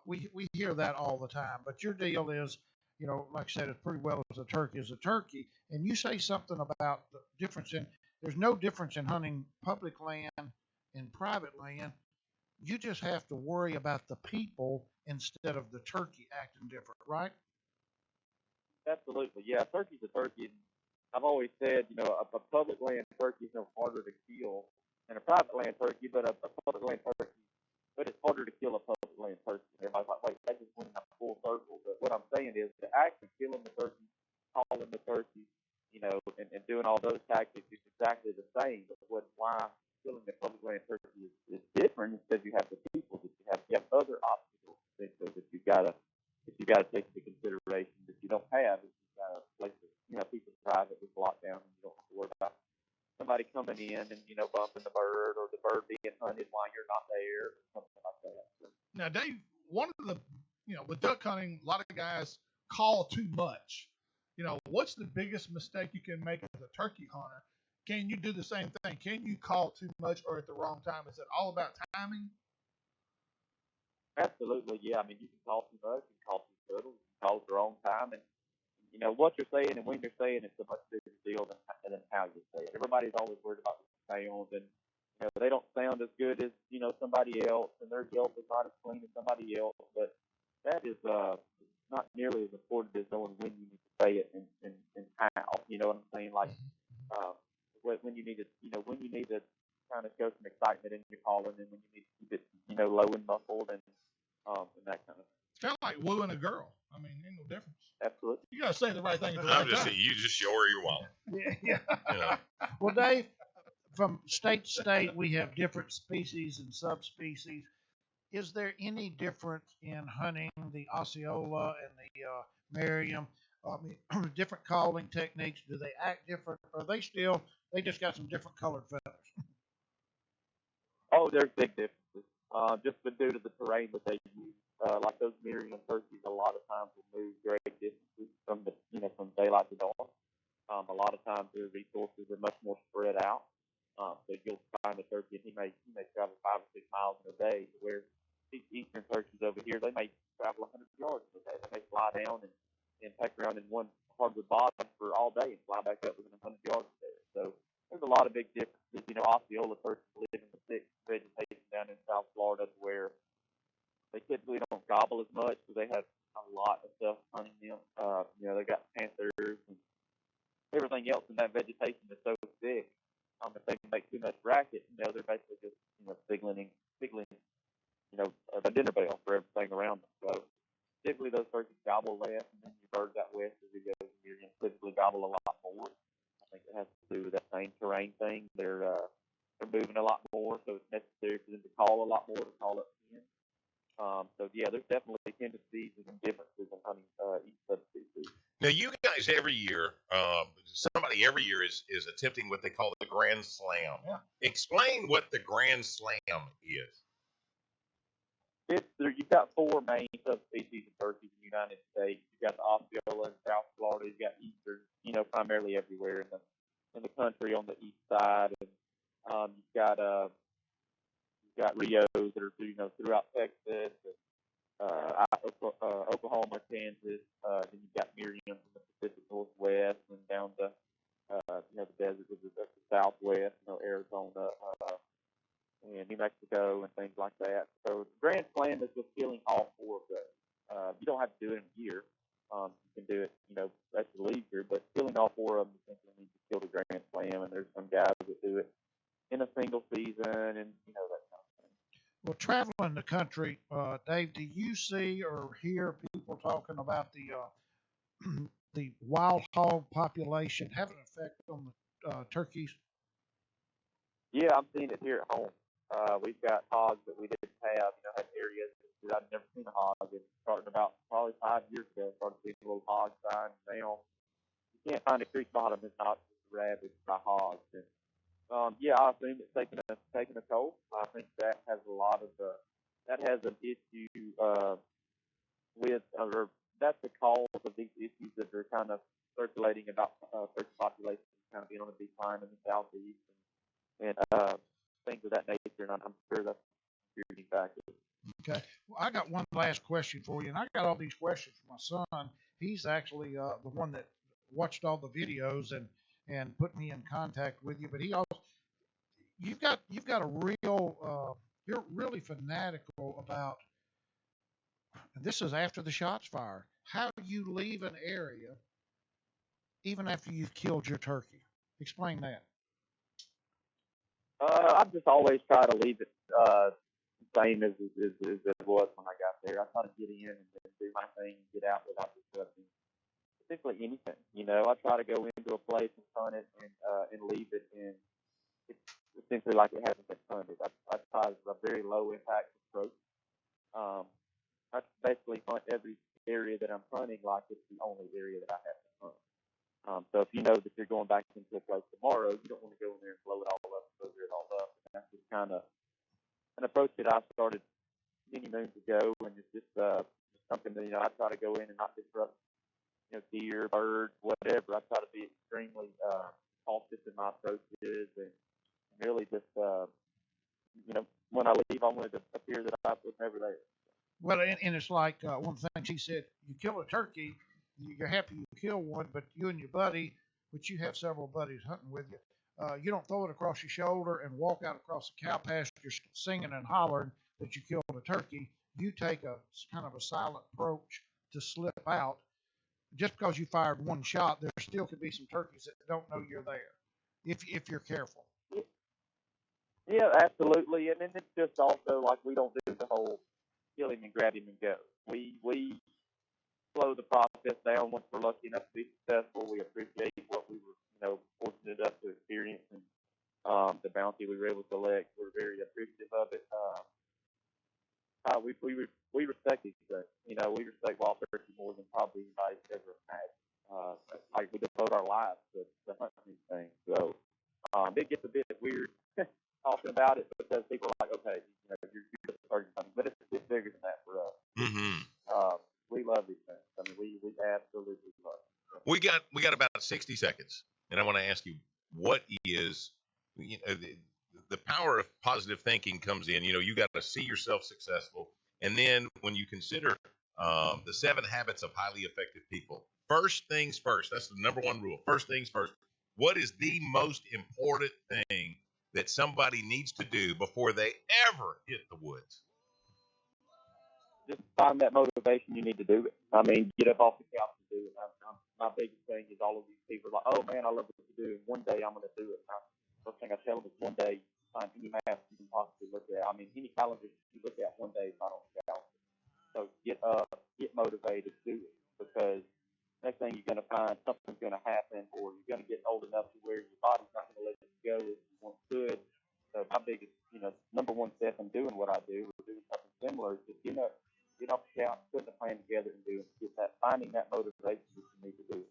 Speaker 5: We hear that all the time. But your deal is, like I said, as pretty well as a turkey is a turkey. And you say something about the difference there's no difference in hunting public land and private land. You just have to worry about the people instead of the turkey acting different, right?
Speaker 9: Absolutely, yeah. Turkey's a turkey. I've always said, a public land turkey is no harder to kill than a private land turkey, but a public land turkey, but it's harder to kill a public land turkey. Everybody's like, wait, that just went in a full circle. But what I'm saying is that actually killing the turkey, calling the turkey, and doing all those tactics is exactly the same. But why killing the public land turkey is different is because you have the people that you have other obstacles that you gotta take into consideration that you don't have if you've got a place that people private with lockdown and you don't have to worry about somebody coming in and bumping the bird or the bird being hunted while you're not there or something like that. So,
Speaker 3: Now, Dave, one of the with duck hunting, a lot of guys call too much. What's the biggest mistake you can make as a turkey hunter? Can you do the same thing? Can you call too much or at the wrong time? Is it all about timing?
Speaker 9: absolutely, yeah. I mean, you can call too much, you can call too little, you can call at the wrong time, and what you're saying and when you're saying it's a much bigger deal than how you say it. Everybody's always worried about the sound, and they don't sound as good as somebody else, and their yelp is not as clean as somebody else. But that is not nearly as important as knowing when you need to say it and how. You know what I'm saying? Like uh, when you need to kind of show some excitement in your calling, and when you need to keep it low and muffled and that kind of.
Speaker 3: It's kind of like wooing a girl. I mean, ain't no difference.
Speaker 9: Absolutely.
Speaker 3: You gotta say the right thing at the
Speaker 2: I'm
Speaker 3: right
Speaker 2: just
Speaker 3: time.
Speaker 2: saying, you just show her your wallet.
Speaker 5: Yeah.
Speaker 2: You know.
Speaker 5: Well, Dave, from state to state, we have different species and subspecies. Is there any difference in hunting the Osceola and the Merriam? I mean, different calling techniques. Do they act different? Or they just got some different colored feathers?
Speaker 9: Oh, there's big differences. Just due to the terrain that they use. Like those Meridian turkeys, a lot of times will move great distances from from daylight to dawn. A lot of times their resources are much more spread out. So you'll find a turkey and he may travel 5 or 6 miles in a day. Where these eastern turkeys over here, they may travel 100 yards in a day. They may fly down and peck around in one hardwood bottom for all day and fly back up within 100 yards there. So there's a lot of big differences. Osceola turkeys live in the thick vegetation down in South Florida where they typically don't gobble as much because they have a lot of stuff hunting them. They got panthers and everything else in that vegetation is so thick. If they make too much racket, they're basically just signaling, a dinner bell for everything around them. So typically those turkeys gobble less, and then your birds out west as it goes, you're going to typically gobble a lot more. I think it has to do with that same terrain thing. They're moving a lot more, so it's necessary for them to call a lot more to call up in. So yeah, there's definitely tendencies and differences in hunting each subspecies.
Speaker 2: Now, you guys every year, somebody every year is attempting what they call the Grand Slam.
Speaker 3: Yeah.
Speaker 2: Explain what the Grand Slam is.
Speaker 9: You've got 4 main subspecies of turkeys in the United States. You've got the Osceola in South Florida. You've got eastern, primarily everywhere in the country on the east side, and you've got Rios that are throughout Texas, Oklahoma, Kansas. Then you've got Miriam from the Pacific Northwest and down to the desert of the Southwest, Arizona. And New Mexico and things like that. So the Grand Slam is just killing all 4 of those. You don't have to do it in a year. You can do it, at your leisure, but killing all 4 of them essentially means you kill the Grand Slam. And there's some guys that do it in a single season, and that kind of thing.
Speaker 5: Well, traveling the country, Dave, do you see or hear people talking about the the wild hog population having an effect on the turkeys?
Speaker 9: Yeah, I'm seeing it here at home. We've got hogs that we didn't have, had areas that I've never seen a hog. And starting about probably 5 years ago, started seeing little hog signs. Now, you can't find a creek bottom that's not ravaged by hogs. And, I assume it's taking a toll. I think that has a lot of that has an issue with, or that's the cause of these issues that are kind of circulating about turkey population kind of being on a decline in the southeast and things of that nature, and I'm sure that's a contributing factor.
Speaker 5: Okay. Well, I got one last question for you, and I got all these questions from my son. He's actually the one that watched all the videos and put me in contact with you. But he also, you've got a real, you're really fanatical about. And this is after the shots fired. How you leave an area even after you've killed your turkey? Explain that.
Speaker 9: I've just always tried to leave it the same as it was when I got there. I try to get in and then do my thing and get out without disrupting essentially anything. I try to go into a place and hunt it and leave it, and it's essentially like it hasn't been hunted. I try a very low impact approach. I basically hunt every area that I'm hunting like it's the only area that I have to hunt. So if you know that you're going back into a place tomorrow, you don't want to go in there and blow it all up, filter it all up. And that's just kind of an approach that I started many moons ago, and it's just something that I try to go in and not disrupt, deer, birds, whatever. I try to be extremely cautious in my approaches, and really just when I leave, I wanted to appear that I was never there.
Speaker 5: Well, and it's like one of the things he said: you kill a turkey, you're happy you kill one, but you and your buddy which you have several buddies hunting with you, you don't throw it across your shoulder and walk out across the cow pasture singing and hollering that you killed a turkey. You take a kind of a silent approach to slip out. Just because you fired one shot, there still could be some turkeys that don't know you're there if you're careful.
Speaker 9: Yeah, absolutely. And then it's just also like we don't do the whole kill him and grab him and go. We slow the process down once we're lucky enough to be successful. We appreciate what we were, fortunate enough to experience and the bounty we were able to collect. We're very appreciative of it. We respect each other. We respect wild turkey more than probably anybody's ever imagined. Like we devote our lives to hunting these things. So it gets a bit weird talking about it because people are like, okay, you're just turkey hunting, but it's bigger than that for us.
Speaker 2: Mm-hmm.
Speaker 9: We love these things. I mean, we absolutely love it.
Speaker 2: We got about 60 seconds, and I want to ask you, what is the power of positive thinking comes in. You got to see yourself successful, and then when you consider the 7 habits of highly effective people, first things first. That's the number one rule. First things first. What is the most important thing that somebody needs to do before they ever hit the woods?
Speaker 9: Just find that motivation you need to do it. I mean, get up off the couch and do it. My biggest thing is all of these people are like, oh man, I love what you do, and one day I'm going to do it. First thing I tell them is one day, find any map you can possibly look at. I mean, any calendar you look at one day is not on the calendar. So get up, get motivated, do it, because next thing you're going to find something's going to happen, or you're going to get old enough to where your body's not going to let you go if you once could. So my biggest, number one step in doing what I do, or doing something similar, is just get off the couch, putting a plan together, and finding that motivation that you need to do it.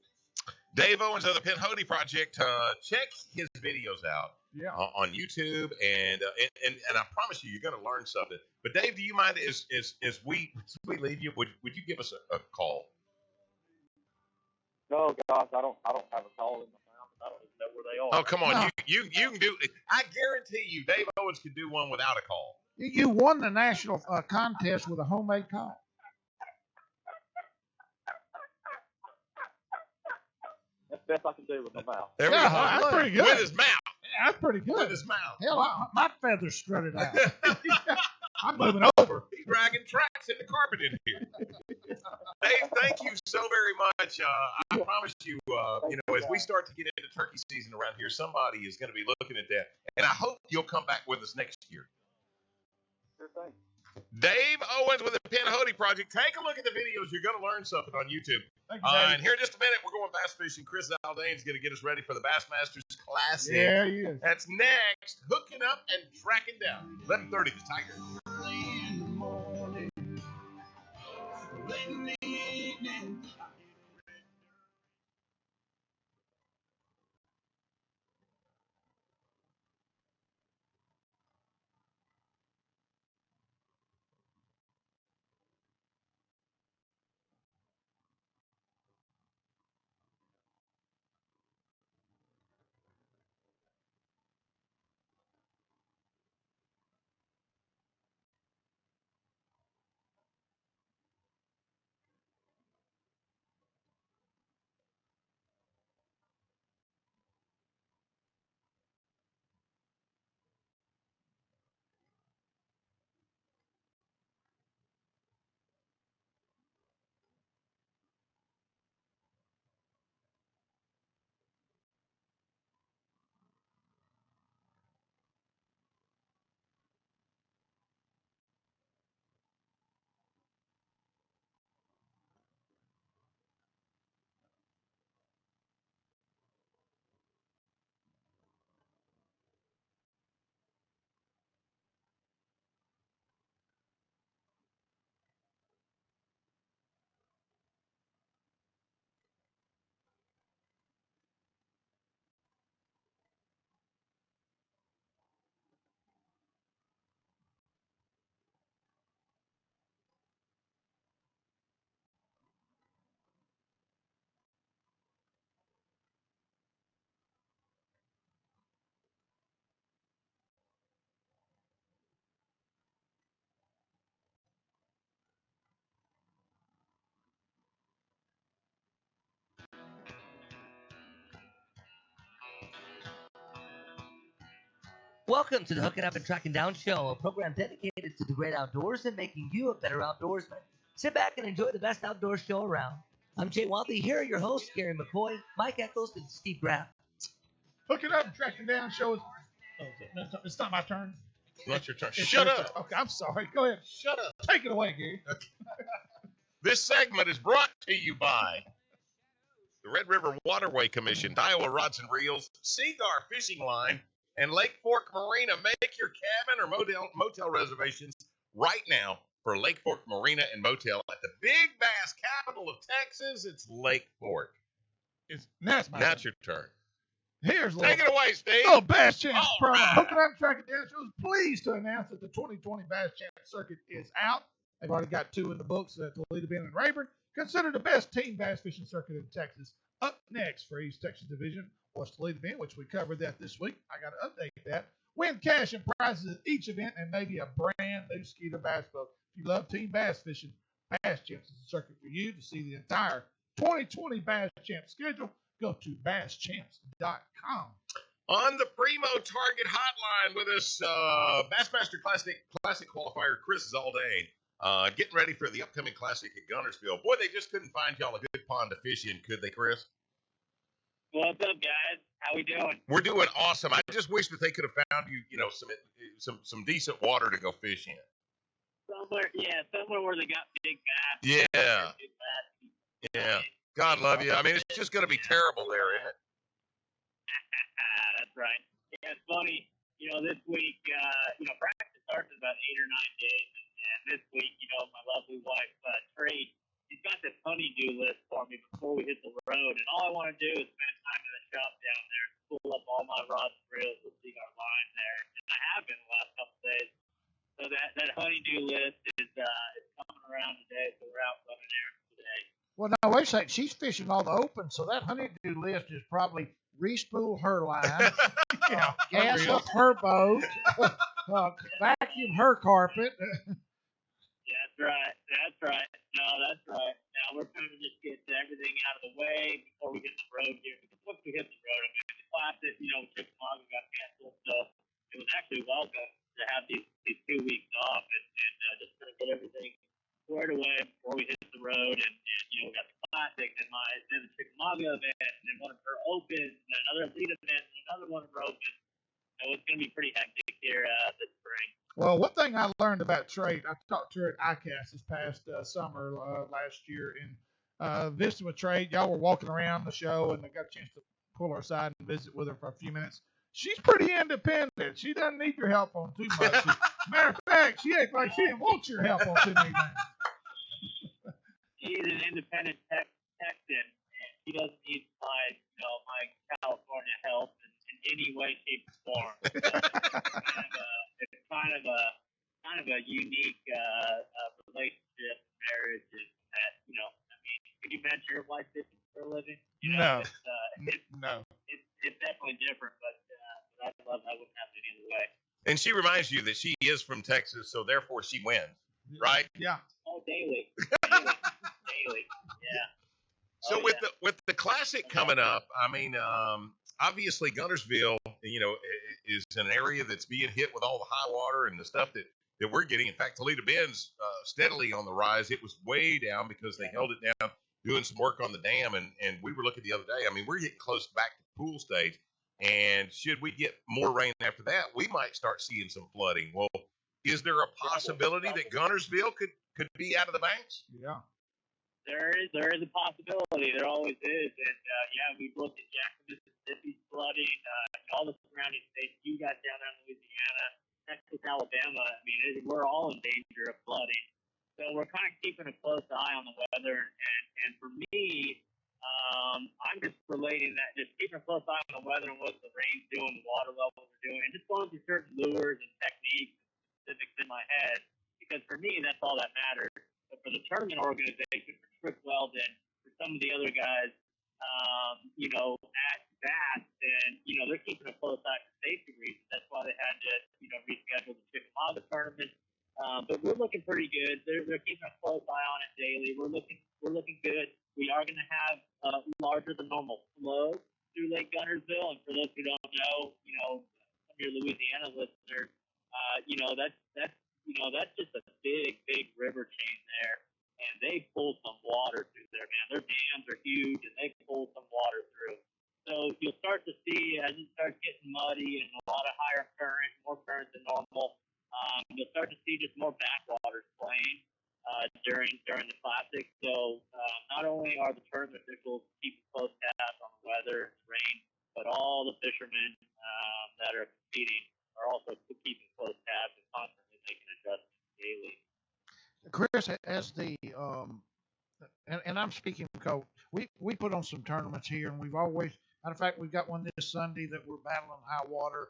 Speaker 2: Dave Owens of the Penn Hody Project. Check his videos out on YouTube, and I promise you, you're going to learn something. But Dave, do you mind as we leave you, would you give us a call?
Speaker 9: Oh gosh, I don't have a call in my mouth. I don't even know where they are.
Speaker 2: Oh, come on, you can do it. I guarantee you, Dave Owens can do one without a call.
Speaker 5: You won the national contest with a homemade call.
Speaker 9: That's the best I can do with my mouth.
Speaker 2: There we go.
Speaker 5: That's pretty good.
Speaker 2: With his mouth.
Speaker 5: Yeah, that's pretty good.
Speaker 2: With his mouth.
Speaker 5: Hell, my feathers strutted out. I'm moving over.
Speaker 2: He's dragging tracks in the carpet in here. Dave, thank you so very much. I promise you, as we start to get into turkey season around here, somebody is going to be looking at that. And I hope you'll come back with us next year.
Speaker 9: Sure thing.
Speaker 2: Dave Owens with the Penn Hody Project. Take a look at the videos. You're going to learn something on YouTube.
Speaker 5: Thank you, Dave.
Speaker 2: And here in just a minute, we're going bass fishing. Chris Aldane's going to get us ready for the Bassmasters Classic.
Speaker 5: Yeah, he is.
Speaker 2: That's next. Hooking up and tracking down. 11:30, the Tiger.
Speaker 6: In the morning, late in the evening.
Speaker 4: Welcome to the Hooking Up and Tracking Down Show, a program dedicated to the great outdoors and making you a better outdoorsman. Sit back and enjoy the best outdoor show around. I'm Jay Wadley. Here are your hosts, Gary McCoy, Mike Eccles, and Steve Graff.
Speaker 3: Hooking Up and Tracking Down show is. Oh, it's not my turn.
Speaker 2: Not your turn.
Speaker 3: It's
Speaker 2: Shut
Speaker 3: your
Speaker 2: up.
Speaker 3: turn. Okay, I'm sorry. Go ahead.
Speaker 2: Shut up.
Speaker 3: Take it away, Gary.
Speaker 2: This segment is brought to you by the Red River Waterway Commission, Iowa Rods and Reels, Seagar Fishing Line, and Lake Fork Marina. Make your cabin or motel reservations right now for Lake Fork Marina and Motel at the Big Bass capital of Texas. It's Lake Fork.
Speaker 3: Now it's my
Speaker 2: Now
Speaker 3: turn.
Speaker 2: it's your turn.
Speaker 3: Here's a
Speaker 2: Take
Speaker 3: little,
Speaker 2: it away, Steve.
Speaker 3: little Bass Champs
Speaker 2: All
Speaker 3: promo.
Speaker 2: right.
Speaker 3: Hooking Up and Tracking Down show is pleased to announce that the 2020 Bass Champs circuit is out. They've already got 2 in the books at Toledo Bend and Rayburn. Considered the best team bass fishing circuit in Texas. Up next for East Texas Division was Toledo Bend, which we covered that this week. I got to update that. Win cash and prizes at each event and maybe a brand new Skeeter bass boat. If you love team bass fishing, Bass Champs is the circuit for you. To see the entire 2020 Bass Champs schedule, go to BassChamps.com.
Speaker 2: On the Primo Target Hotline with us, Bassmaster Classic qualifier Chris Zaldane, getting ready for the upcoming Classic at Gunnersville. Boy, they just couldn't find y'all a good pond to fish in, could they, Chris?
Speaker 10: What's up, guys? How we doing?
Speaker 2: We're doing awesome. I just wish that they could have found you, some decent water to go fish in.
Speaker 10: Somewhere where they got big bass.
Speaker 2: Yeah.
Speaker 10: Big bass.
Speaker 2: Yeah. God love you. I mean, it's just going to be terrible there, isn't it?
Speaker 10: That's right. Yeah, it's funny. This week, practice starts in about 8 or 9 days, and this week, my lovely wife, Trey, she's got this honey-do list for me before we hit the road, and all I want to do is spend time in the shop down there, pull up all my rods and reels, and see our line there, and I have been the last couple of days. So that honey-do list is coming around today, so we're out running errands today.
Speaker 5: Well, now, wait a second. She's fishing all the open, so that honeydew list is probably respool her line, gas up her boat, vacuum her carpet.
Speaker 10: That's right. That's right. No, that's right. Now we're trying to just get everything out of the way before we hit the road here. Because once we hit the road, I mean, the Classic, Chickamauga got canceled, so it was actually welcome to have these 2 weeks off and just kind of get everything squared away before we hit the road. And we got the Classic and then the Chickamauga event, and then one of her opens, and another elite event, and another one of her opens. So it's going to be pretty hectic here this spring.
Speaker 3: Well, one thing I learned about Trey, I talked to her at ICAST this past summer last year, and visiting with Trey. Y'all were walking around the show, and I got a chance to pull her aside and visit with her for a few minutes. She's pretty independent. She doesn't need your help on too much. Matter of fact, she acts like she didn't want your help on too many things.
Speaker 10: She's an independent Texan, and she doesn't need my California help in any way, shape, or form. It's kind of a unique relationship, marriage, and that could you mention your wife fishing for a living?
Speaker 3: No.
Speaker 10: No. It's definitely different, but I wouldn't have it either way.
Speaker 2: And she reminds you that she is from Texas, so therefore she wins, right?
Speaker 3: Yeah.
Speaker 10: Oh, daily. Daily. Yeah.
Speaker 2: So with the Classic coming up, I mean, obviously Gunnersville, is an area that's being hit with all the high water and the stuff that we're getting. In fact, Toledo Bend's steadily on the rise. It was way down because they held it down doing some work on the dam, and we were looking the other day. I mean, we're getting close back to pool stage, and should we get more rain after that, we might start seeing some flooding. Well, is there a possibility that Gunnersville could be out of the banks?
Speaker 3: Yeah.
Speaker 10: There is a possibility. There always is, and we've looked at Jackson, Mississippi flooding, all the surrounding states. You guys down there in Louisiana, Texas, Alabama. I mean, we're all in danger of flooding. So we're kind of keeping a close eye on the weather, and for me, I'm just relating that, just keeping a close eye on the weather and what the rain's doing, the water levels are doing, and just going through certain lures and techniques and specifics in my head. Because for me, that's all that matters. But for the tournament organization, for Trick Weldon, for some of the other guys, at Bass, and they're keeping a close eye for safety reasons. That's why they had to, reschedule the Chickamauga tournament. But we're looking pretty good. They're keeping a close eye on it daily. We're looking good. We are going to have larger than normal flow through Lake Gunnersville. And for those who don't know, some of your Louisiana listeners, that's just a big river chain there, and they pull some water through there, man. Their dams are huge, and they pull some water through. So you'll start to see as it starts getting muddy and a lot of higher current, more current than normal. You'll start to see just more backwaters playing during the classic. So not only are the tournament officials keeping close tabs on the weather and the rain, but all the fishermen that are competing are also keeping close tabs and constantly making adjustments daily.
Speaker 5: Chris, as the and I'm speaking because we put on some tournaments here, and we've always, matter of fact, we've got one this Sunday that we're battling high water.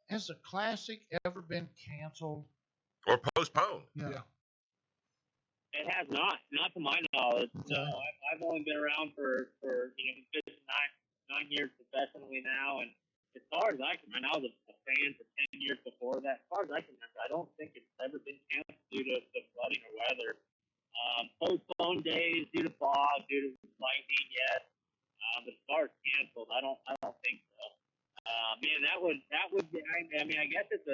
Speaker 5: Has the classic ever been canceled?
Speaker 2: Or postponed?
Speaker 5: Yeah.
Speaker 10: It has not to my knowledge.
Speaker 5: Okay.
Speaker 10: No, I've only been around for been fishing nine years professionally now, and as far as I can remember, I was a fan for 10 years before that. As far as I can remember, I don't think it's ever been canceled due to flooding or weather. Postponed days due to fog, due to lightning, yes. But as far as canceled, I don't think so. Man, that would be, I mean, I guess it's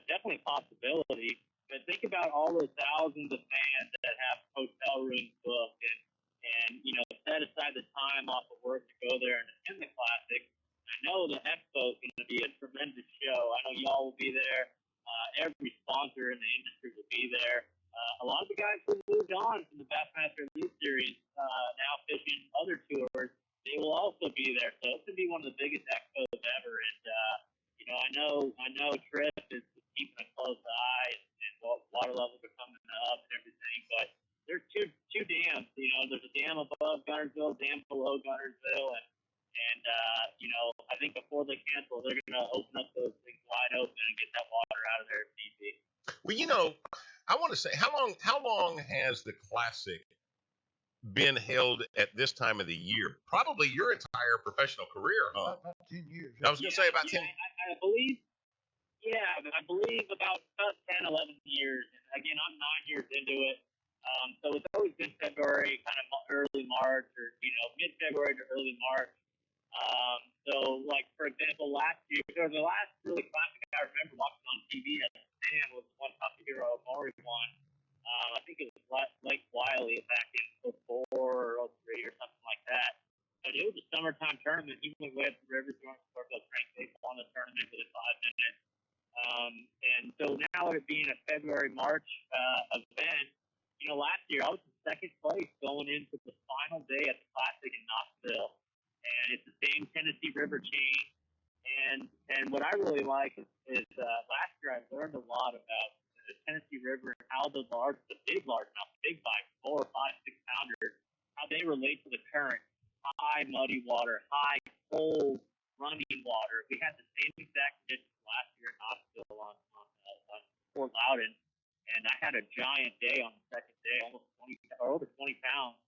Speaker 10: definitely a possibility. But think about all those thousands of fans that have hotel rooms booked and set aside the time off of work to go there and attend the classic. I know the expo is going to be a tremendous show. I know y'all will be there. Every sponsor in the industry will be there. A lot of the guys who moved on from the Bassmaster Elite Series now fishing other tours, they will also be there. So it's going to be one of the biggest expos ever. And I know Tripp is keeping a close eye, and water levels are coming up and everything. But there's two dams. There's a dam above Guntersville, dam below Guntersville, and I think before they cancel, they're going to open up those things wide open and get that water out of there if need be.
Speaker 2: Well, I want to say, how long has the classic been held at this time of the year? Probably your entire professional career, huh?
Speaker 5: About 10 years.
Speaker 2: I was going to say about 10.
Speaker 10: I believe. Yeah, I believe about 10, 11 years. And again, I'm 9 years into it. So it's always been February, kind of early March, or mid-February to early March. So, like, for example, last year, or the last really classic I remember watching on TV at the stand was one Top Hero Maury one. I think it was Lake Wiley back in 04 or 03 or something like that. But it was a summertime tournament. He went way up the river, joined Scorpio Crankbait, won the tournament within 5 minutes. And so now it being a February, March event, last year I was in second place going into the final day at the Classic in Knoxville. And it's the same Tennessee River chain. And what I really like is last year I learned a lot about the Tennessee River and how the big bikes, 4 or 5, 6 pounders, how they relate to the current. High muddy water, high cold running water. We had the same exact conditions last year in Knoxville on Fort Loudon, and I had a giant day on the second day, almost 20 or over 20 pounds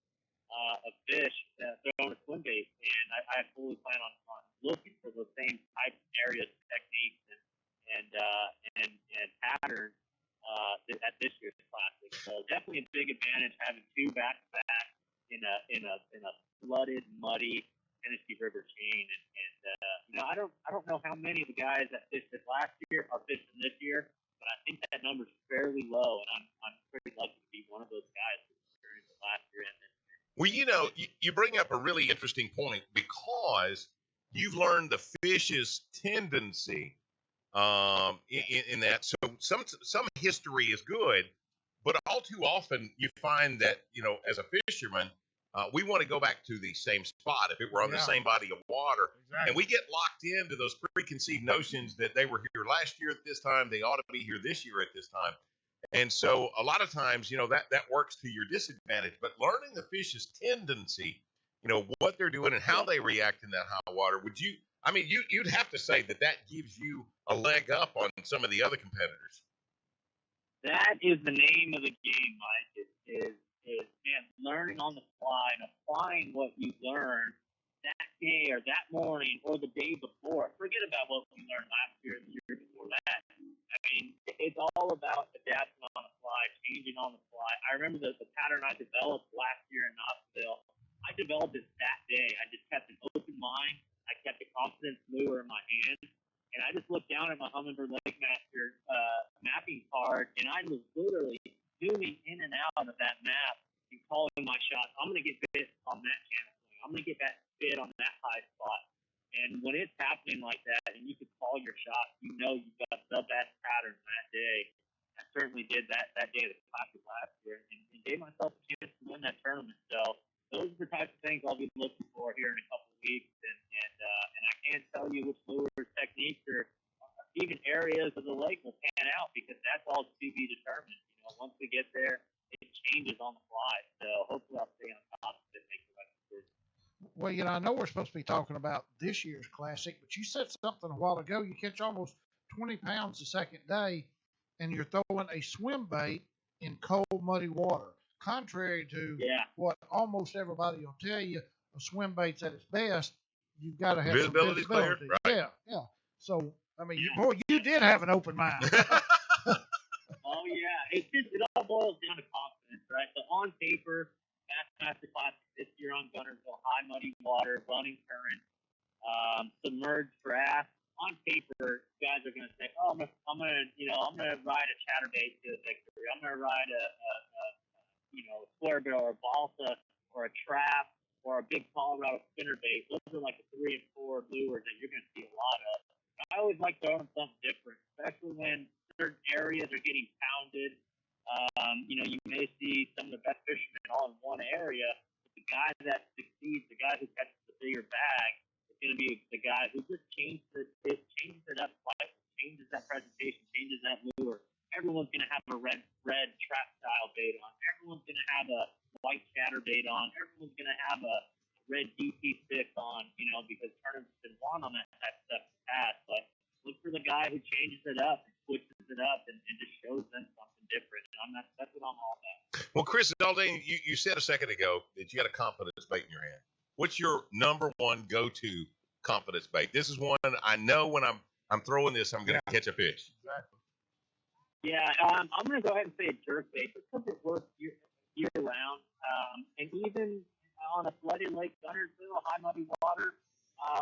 Speaker 10: of fish thrown a swim bait, and I fully plan on looking for the same types of areas, techniques, and patterns at this year's classic. So definitely a big advantage having 2 back-to-back in a flooded, muddy Tennessee River chain, and I don't know how many of the guys that fished it last year are fishing this year, but I think that number's fairly low, and I'm pretty lucky to be one of those guys who experienced it last year and this year.
Speaker 2: Well, you bring up a really interesting point because you've learned the fish's tendency in that. So some history is good, but all too often you find that as a fisherman, we want to go back to the same spot if it were on the same body of water, and we get locked into those preconceived notions that they were here last year at this time, they ought to be here this year at this time. And so a lot of times, that works to your disadvantage. But learning the fish's tendency, what they're doing and how they react in that high water, you'd have to say that gives you a leg up on some of the other competitors.
Speaker 10: That is the name of the game, Mike. Is learning on the fly and applying what you learned that day or that morning or the day before. Forget about what we learned last year or the year before that. I mean, it's all about adapting on the fly, changing on the fly. I remember the pattern I developed last year in Knoxville. I developed it that day. I just kept an open mind. I kept a confidence lure in my hand, and I just looked down at my Humminbird Lake Master mapping card, and I was literally zooming in and out of that map and calling my shots. I'm going to get bit on that channel. I'm going to get that bit on that high spot. And when it's happening like that, and you can call your shot, you know you've got the best pattern that day. I certainly did that day of the Classic last year, and gave myself a chance to win that tournament. So those are the types of things I'll be looking for here in a couple of weeks, and I can't tell you which lures, techniques, or even areas of the lake will pan out because that's all to be determined. Once we get there, it changes on the fly. So hopefully I'll stay on top of it and make the right decision.
Speaker 5: Well, I know we're supposed to be talking about this year's classic, but you said something a while ago. You catch almost 20 pounds the second day, and you're throwing a swim bait in cold, muddy water. Contrary to what almost everybody will tell you, a swim bait's at its best, you've got to have some
Speaker 2: Visibility's clear,
Speaker 5: visibility.
Speaker 2: right?
Speaker 5: Yeah. So, I mean, you did have an open mind.
Speaker 10: Oh yeah, it all boils down to confidence, right? So on paper, Bassmaster Classic this year on Gunnersville, high muddy water, running current, submerged grass. On paper, guys are gonna say, "Oh, I'm gonna ride a chatterbait to victory. I'm gonna ride a square bill or a balsa or a trap or a big Colorado spinnerbait." Those are like the 3 and 4 lures that you're gonna see a lot of. I always like throwing something different, especially when certain areas are getting pounded. You may see some of the best fishermen all in one area, but the guy that succeeds, the guy who catches the bigger bag, is going to be the guy who just changes it up, changes that presentation, changes that lure. Everyone's going to have a red trap style bait on. Everyone's going to have a white chatterbait on. Everyone's going to have a red DT stick on, because tournaments have been won on that type of stuff in the past. But look for the guy who changes it up and switches it up and just shows them something different. And that's what I'm all about.
Speaker 2: Well, Chris Zaldane, you said a second ago that you got a confidence bait in your hand. What's your number one go-to confidence bait? This is one I know when I'm throwing this, I'm going to catch a fish.
Speaker 5: Exactly.
Speaker 10: Yeah, I'm going to go ahead and say a jerk bait because it works year round. And even on a flooded Lake Gunnersville, high muddy water,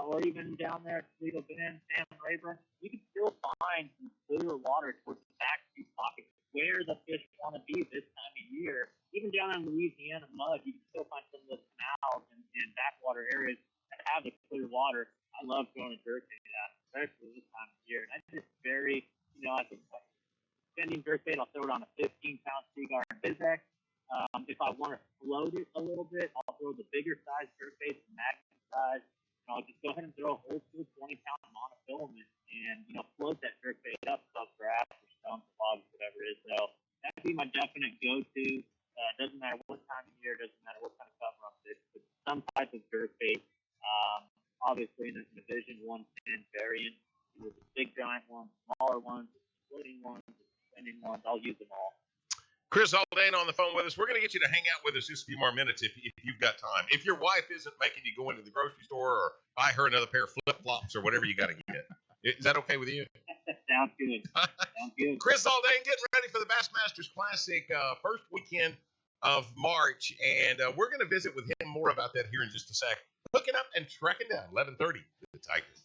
Speaker 10: or even down there at Toledo Bend, Sam Rayburn, you can still find some clear water towards the backstreet pockets where the fish want to be this time of year. Even down in Louisiana mud, you can still find some of those canals and backwater areas that have the clear water. I love throwing a jerk bait at, especially this time of year. And that's just very, I think sending jerk bait, I'll throw it on a 15-pound Seaguar and Bizek. If I want to float it a little bit, I'll throw the bigger size jerk bait, the Magnum size. I'll just go ahead and throw a whole 20-pound monofilament and, float that jerk bait up above grass or stumps or logs, whatever it is. So that'd be my definite go-to. Doesn't matter what time of year, doesn't matter what kind of cover I'm fishing, but some type of jerk bait. Obviously, in the Division 110 variant, the big giant ones, smaller ones, floating ones, spinning ones, I'll use them all.
Speaker 2: Chris Zaldane on the phone with us. We're going to get you to hang out with us just a few more minutes if you've got time. If your wife isn't making you go into the grocery store or buy her another pair of flip-flops or whatever you got to get. Is that okay with you?
Speaker 10: Sounds good. Sounds good.
Speaker 2: Chris Zaldane getting ready for the Bassmasters Classic first weekend of March, and we're going to visit with him more about that here in just a sec. Hooking up and tracking down 11:30 the Tigers.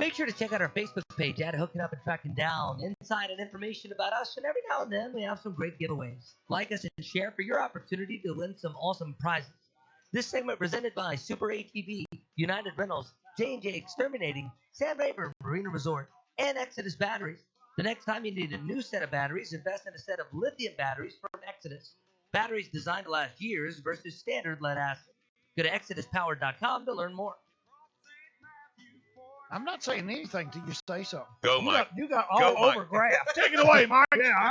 Speaker 4: Make sure to check out our Facebook page at Hooking Up and Tracking Down. Insight and information about us, and every now and then we have some great giveaways. Like us and share for your opportunity to win some awesome prizes. This segment presented by Super ATV, United Rentals, J&J Exterminating, Sand Raver Marina Resort, and Exodus Batteries. The next time you need a new set of batteries, invest in a set of lithium batteries from Exodus. Batteries designed to last years versus standard lead acid. Go to ExodusPower.com to learn more.
Speaker 5: I'm not saying anything till you say something.
Speaker 2: Go, Mike.
Speaker 3: You got
Speaker 2: Go,
Speaker 3: all
Speaker 2: Mike.
Speaker 3: over graph. Take it away, Mike. Yeah,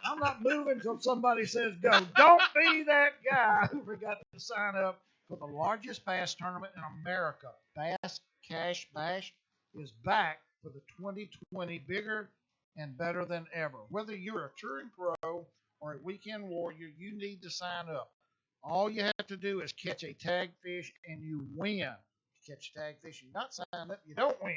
Speaker 3: I'm not moving until somebody says go. Don't be that guy who forgot to sign up for the largest bass tournament in America. Bass Cash Bash is back for the 2020, bigger and better than ever. Whether you're a touring pro or a weekend warrior, you need to sign up. All you have to do is catch a tag fish and you win. Catch a tag fish and not sign up, you don't win.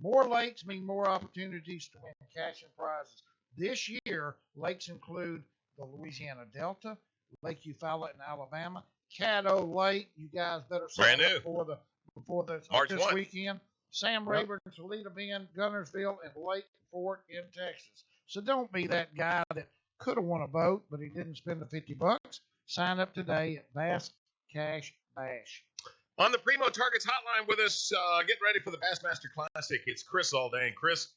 Speaker 3: More lakes mean more opportunities to win cash and prizes. This year, lakes include the Louisiana Delta, Lake Eufaula in Alabama, Caddo Lake. You guys better sign
Speaker 2: Brand
Speaker 3: up before the
Speaker 2: March
Speaker 3: this
Speaker 2: 1.
Speaker 3: weekend. Sam Rayburn, Toledo Bend, Gunnersville, and Lake Fort in Texas. So don't be that guy that could have won a boat, but he didn't spend the $50. Sign up today at Bass Cash Bash.
Speaker 2: On the Primo Targets hotline with us, getting ready for the Bassmaster Classic. It's Chris all day. And Chris,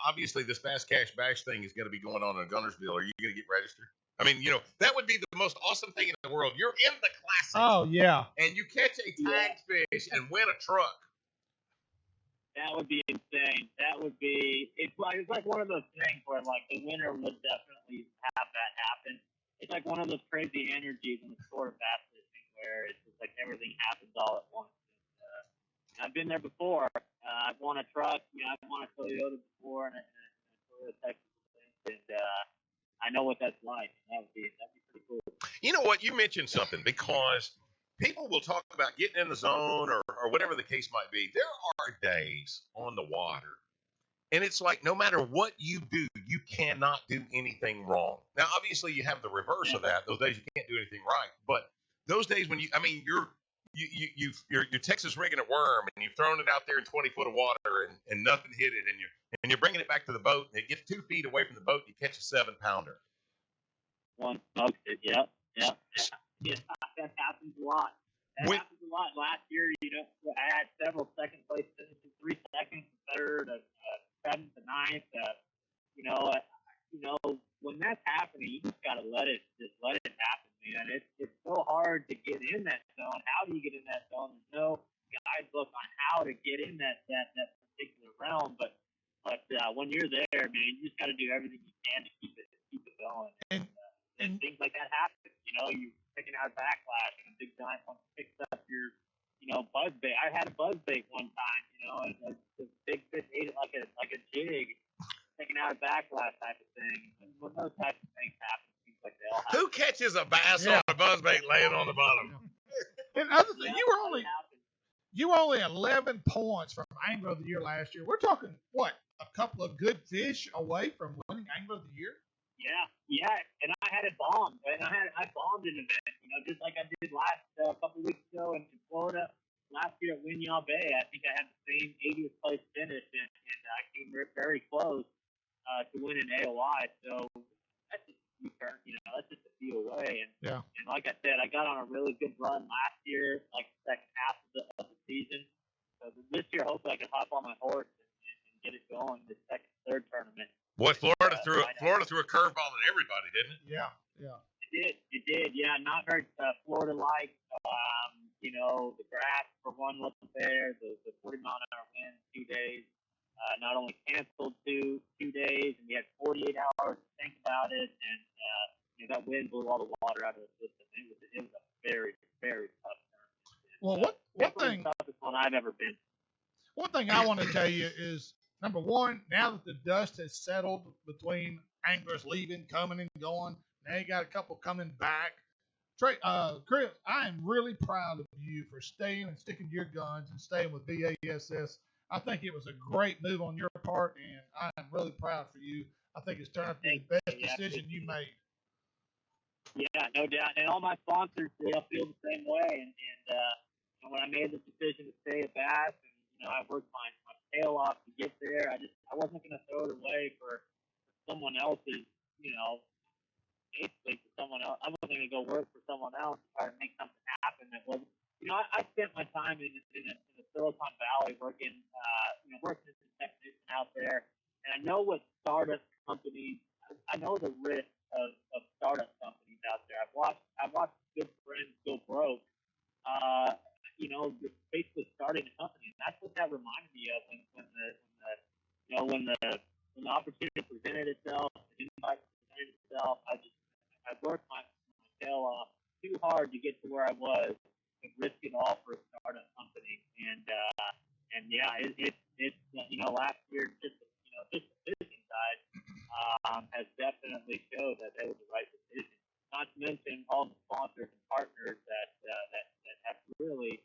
Speaker 2: obviously this Bass Cash Bash thing is going to be going on in Gunnersville. Are you going to get registered? I mean, that would be the most awesome thing in the world. You're in the Classic.
Speaker 3: Oh, yeah.
Speaker 2: And you catch a tag fish and win a truck.
Speaker 10: That would be insane. That would be. It's like one of those things where like the winner would definitely have that happen. It's like one of those crazy energies in the sport of bass fishing where it's just like everything happens all at once. And I've been there before. I've won a truck. I've won a Toyota before and a Toyota Texas, and I know what that's like. That'd be pretty cool.
Speaker 2: You know what? You mentioned something because people will talk about getting in the zone or whatever the case might be. There are days on the water, and it's like no matter what you do, you cannot do anything wrong. Now, obviously, you have the reverse of that. Those days you can't do anything right. But those days when you're Texas rigging a worm and you've thrown it out there in 20 foot of water and nothing hit it, and you're bringing it back to the boat and it gets 2 feet away from the boat, and you catch a 7-pounder.
Speaker 10: One smoked it. Yep. Yeah, that happens a lot. Happens a lot. Last year, I had several second place finishes, 3 seconds, third, 7th, 9th. When that's happening, you just gotta let it happen, man. It's so hard to get in that zone. How do you get in that zone? There's no guidebook on how to get in that particular realm, but when you're there, man, you just gotta do everything you can to keep it going. And things like that happen. You're picking out a backlash and a big giant one picks up your, buzzbait. I had a buzzbait one time, and the big fish ate it like a jig, taking out a backlash type of thing. And when those types of things happen, it seems like they all happen.
Speaker 2: Who catches a bass on a buzzbait laying on the bottom?
Speaker 3: And other thing, you were only 11 points from Angler of the Year last year. We're talking a couple of good fish away from winning Angler of the Year.
Speaker 10: Yeah, and I had it bombed, and I bombed an event, just like I did last couple weeks ago in Florida. Last year at Winyaw Bay, I think I had the same 80th place finish, and I came very close to winning AOI. So that's just that's just a few away. And like I said, I got on a really good run last year, like the second half of the season. So this year, hopefully, I can hop on my horse and get it going this second, third tournament.
Speaker 2: Boy, Florida threw a curveball at everybody, didn't it?
Speaker 3: Yeah.
Speaker 10: It did. Yeah, not very Florida-like. The grass for one wasn't there. The 40-mile-an-hour wind 2 days. Not only canceled 2 days, and we had 48 hours to think about it, and that wind blew all the water out of the system. It was a very, very tough tournament.
Speaker 3: Well, what thing?
Speaker 10: The toughest one I've ever been.
Speaker 3: One thing I want to tell you is, number one, now that the dust has settled between anglers leaving, coming, and going, now you got a couple coming back. Chris, I am really proud of you for staying and sticking to your guns and staying with BASS. I think it was a great move on your part, and I am really proud for you. I think it's turned out to be the best decision you made.
Speaker 10: Yeah, no doubt. And all my sponsors, they all feel the same way. And when I made the decision to stay at Bass, and I worked my tail off to get there. I wasn't going to throw it away for someone else's, basically for someone else. I wasn't going to go work for someone else to try to make something happen that wasn't. I spent my time in the Silicon Valley working, working as a technician out there, and I know what startup companies. I know the risk of startup companies out there. I've watched good friends go broke. Basically starting a company, and that's what that reminded me of when the opportunity presented itself, the invite presented itself. I worked my tail off too hard to get to where I was and risk it all for a startup company. And yeah, last year just the fishing side has definitely showed that that was the right decision. Not to mention all the sponsors and partners that have really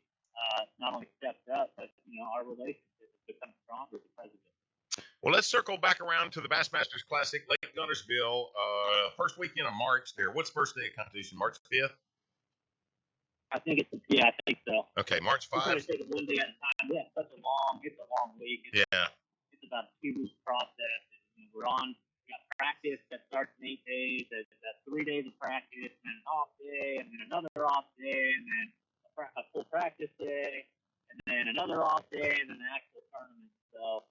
Speaker 10: not only stepped up, but our relationship has become stronger because of it.
Speaker 2: Well, let's circle back around to the Bassmasters Classic, Lake Guntersville, first weekend of March there. What's first day of competition? March 5th?
Speaker 10: I think so.
Speaker 2: Okay, March 5th.
Speaker 10: We're trying to take it one day at a time. Yeah, it's a long week. It's about a 2-week process. And we're on. We got practice that starts in 8 days. That's 3 days of practice, and then an off day, and then another off day, and then a full practice day, and then another off day, and then the actual tournament. So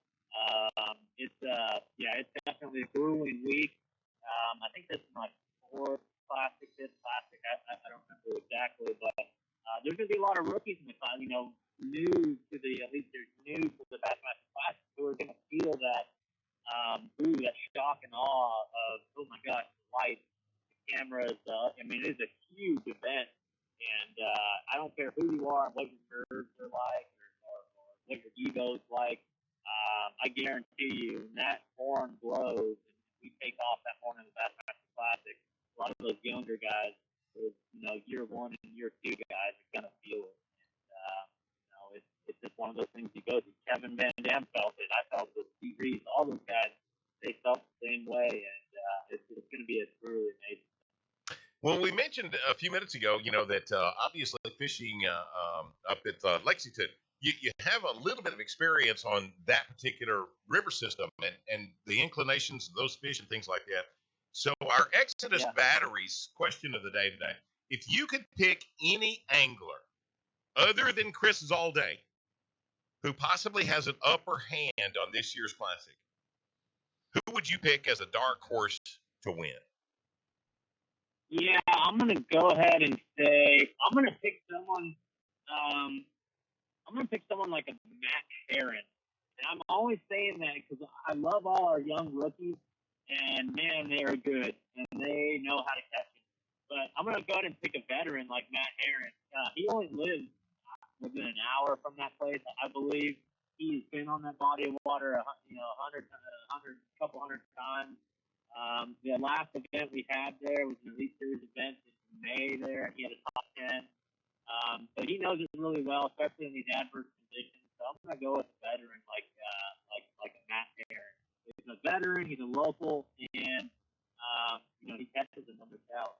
Speaker 10: it's definitely a grueling week. I think this is my fourth classic, fifth classic. I don't remember exactly, but there's going to be a lot of rookies in the class. New to the Bassmaster Classic, who are going to feel that that shock and awe of, oh my gosh, the lights, the cameras. It is a huge event, and I don't care who you are, what your nerves are like, or what your ego's like. I guarantee you, when that horn blows and we take off that horn in the Bassmaster Classic, a lot of those younger guys, year one and year two guys, are gonna feel it. And, it's just one of those things you go through. Kevin Van Dam felt it. I felt it. Steve Reeves, all those guys, they felt the same way, and it's going to be a truly amazing.
Speaker 2: Well, we mentioned a few minutes ago, that obviously fishing up at Lexington, you have a little bit of experience on that particular river system and the inclinations of those fish and things like that. So our Exodus batteries question of the day today: if you could pick any angler other than Chris Zalday who possibly has an upper hand on this year's Classic, who would you pick as a dark horse to win?
Speaker 10: Yeah, I'm going to go ahead and say I'm going to pick someone. I'm going to pick someone like a Matt Heron, and I'm always saying that because I love all our young rookies, and man, they are good and they know how to catch it. But I'm going to go ahead and pick a veteran like Matt Heron. He only lives within an hour from that place, I believe. He's been on that body of water, couple hundred times. The last event we had there was an Elite Series event in May there. He had a top 10. So he knows it really well, especially in these adverse conditions. So I'm going to go with a veteran like a Matt Heron. He's a veteran, he's a local, and he catches them on the south.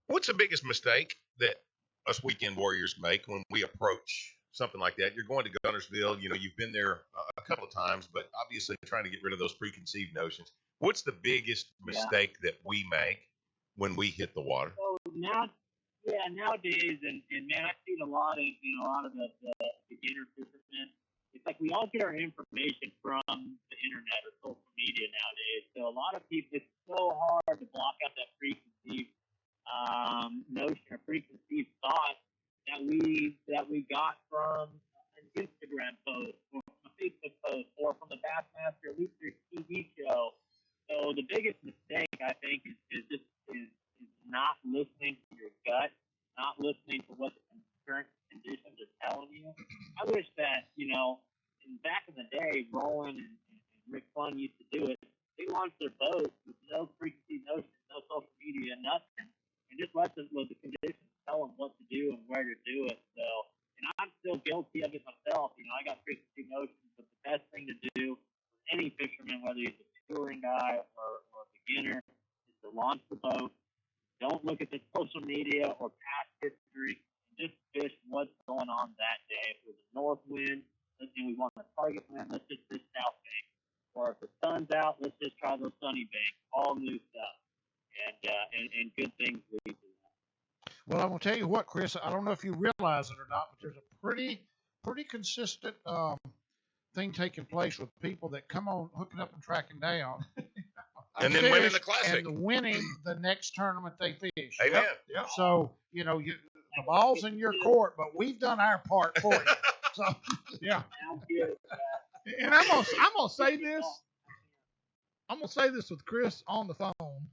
Speaker 2: What's the biggest mistake that us weekend warriors make when we approach something like that? You're going to Guntersville, you've been there a couple of times, but obviously trying to get rid of those preconceived notions. What's the biggest mistake that we make when we hit the water?
Speaker 10: So nowadays, and man, I see it a lot of the beginner fishermen. It's like we all get our information from the internet or social media nowadays. So a lot of people, it's so hard to block out that preconceived notion or preconceived thought that we got from an Instagram post or from a Facebook post or from the Bassmaster Elite Series TV show. So the biggest mistake I think is not listening to your gut, not listening to what the current conditions are telling you. I wish that back in the day, Roland and Rick Fun used to do it. They launched their boat with no preconceived notions, no social media, nothing, and just let the conditions tell them what to do and where to do it. So, and I'm still guilty of it myself. I got preconceived notions, but the best thing to do for any fisherman, whether he's a touring guy or a beginner, is to launch the boat. Don't look at the social media or past history. Just fish what's going on that day. If it was a north wind, and we want a target land, let's just do South Bank. Or if the sun's out, let's just try those sunny banks. All new stuff, and good things lead to that.
Speaker 5: Well, I'm gonna tell you what, Chris. I don't know if you realize it or not, but there's a pretty consistent thing taking place with people that come on hooking up and tracking down,
Speaker 2: And then winning the classic.
Speaker 5: and winning the next tournament they fish.
Speaker 2: Amen.
Speaker 5: Yep. So the ball's in your court, but we've done our part for you. So yeah.
Speaker 10: Sounds good.
Speaker 3: And I'm gonna say this. I'm gonna say this with Chris on the phone.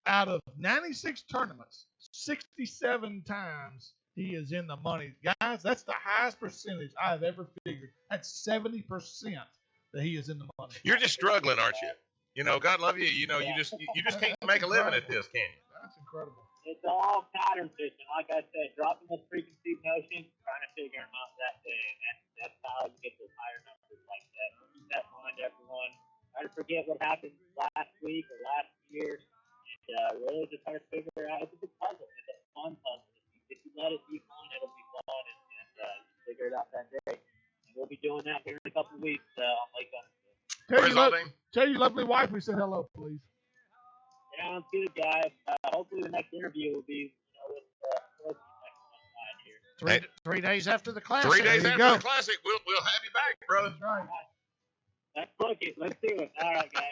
Speaker 3: Out of 96 tournaments, 67 times he is in the money. Guys, that's the highest percentage I've ever figured. That's 70% that he is in the money.
Speaker 2: You're just struggling, aren't you? God love you. You just can't make a living at this, can you?
Speaker 3: That's incredible.
Speaker 10: It's all pattern fishing. Like I said, dropping those preconceived notions, trying to figure them out that day. And that's how you get those higher numbers like that. Keep that in mind, everyone. Try to forget what happened last week or last year. And really just try to figure it out. It's a good puzzle. It's a fun puzzle. If you let it be fun, it'll be fun. And you figure it out that day. And we'll be doing that here in a couple of weeks on Lake Huntsville.
Speaker 3: Tell your lovely wife we said hello, please.
Speaker 10: Sounds good, guys. Hopefully the next interview will be with next month here.
Speaker 5: 3 days after the classic.
Speaker 2: 3 days
Speaker 3: There you
Speaker 2: after
Speaker 3: go.
Speaker 2: the classic, we'll have you back, brother.
Speaker 3: That's right.
Speaker 10: Let's book it. Let's do it. All right, guys.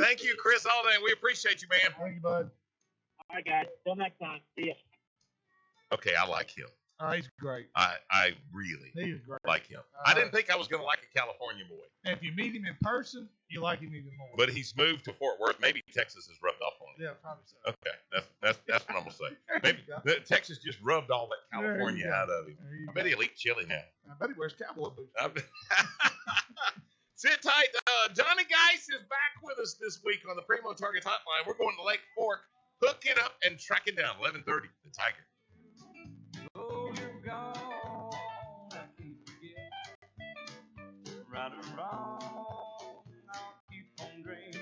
Speaker 2: Thank you, Chris Alden. We appreciate you, man.
Speaker 3: Thank you, bud.
Speaker 10: All right, guys. Till next time. See ya.
Speaker 2: Okay, I like him.
Speaker 3: Oh, he's great.
Speaker 2: I really
Speaker 3: He is great.
Speaker 2: like him. I didn't think I was going to like a California boy,
Speaker 3: And if you meet him in person, you like him even more.
Speaker 2: but he's moved to Fort Worth. Maybe Texas has rubbed off on him.
Speaker 3: Yeah, probably so.
Speaker 2: Okay, that's what I'm gonna say.
Speaker 3: There
Speaker 2: Maybe
Speaker 3: you go.
Speaker 2: Texas just rubbed all that
Speaker 3: There you
Speaker 2: California
Speaker 3: go.
Speaker 2: out of him.
Speaker 3: There you
Speaker 2: I bet
Speaker 3: go.
Speaker 2: he'll eat chili now.
Speaker 3: I bet he wears cowboy boots.
Speaker 2: Sit tight. Johnny Geis is back with us this week on the Primo Targets Hotline. We're going to Lake Fork, hooking up and tracking down 11:30 the Tiger.
Speaker 6: Oh, you're gone. I can't forget. Right or wrong, I'll keep on dreaming.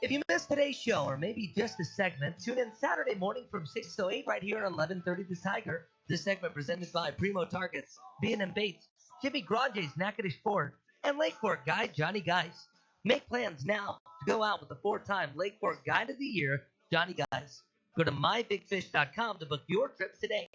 Speaker 4: If you missed today's show, or maybe just a segment, tune in Saturday morning from 6 to 8 right here at 11:30 The Tiger. This segment presented by Primo Targets, B&M Baits, Jimmy Grange's Natchitoches Ford, and Lake Fork guide Johnny Geis. Make plans now to go out with the 4-time Lake Fork Guide of the Year, Johnny Geis. Go to mybigfish.com to book your trip today.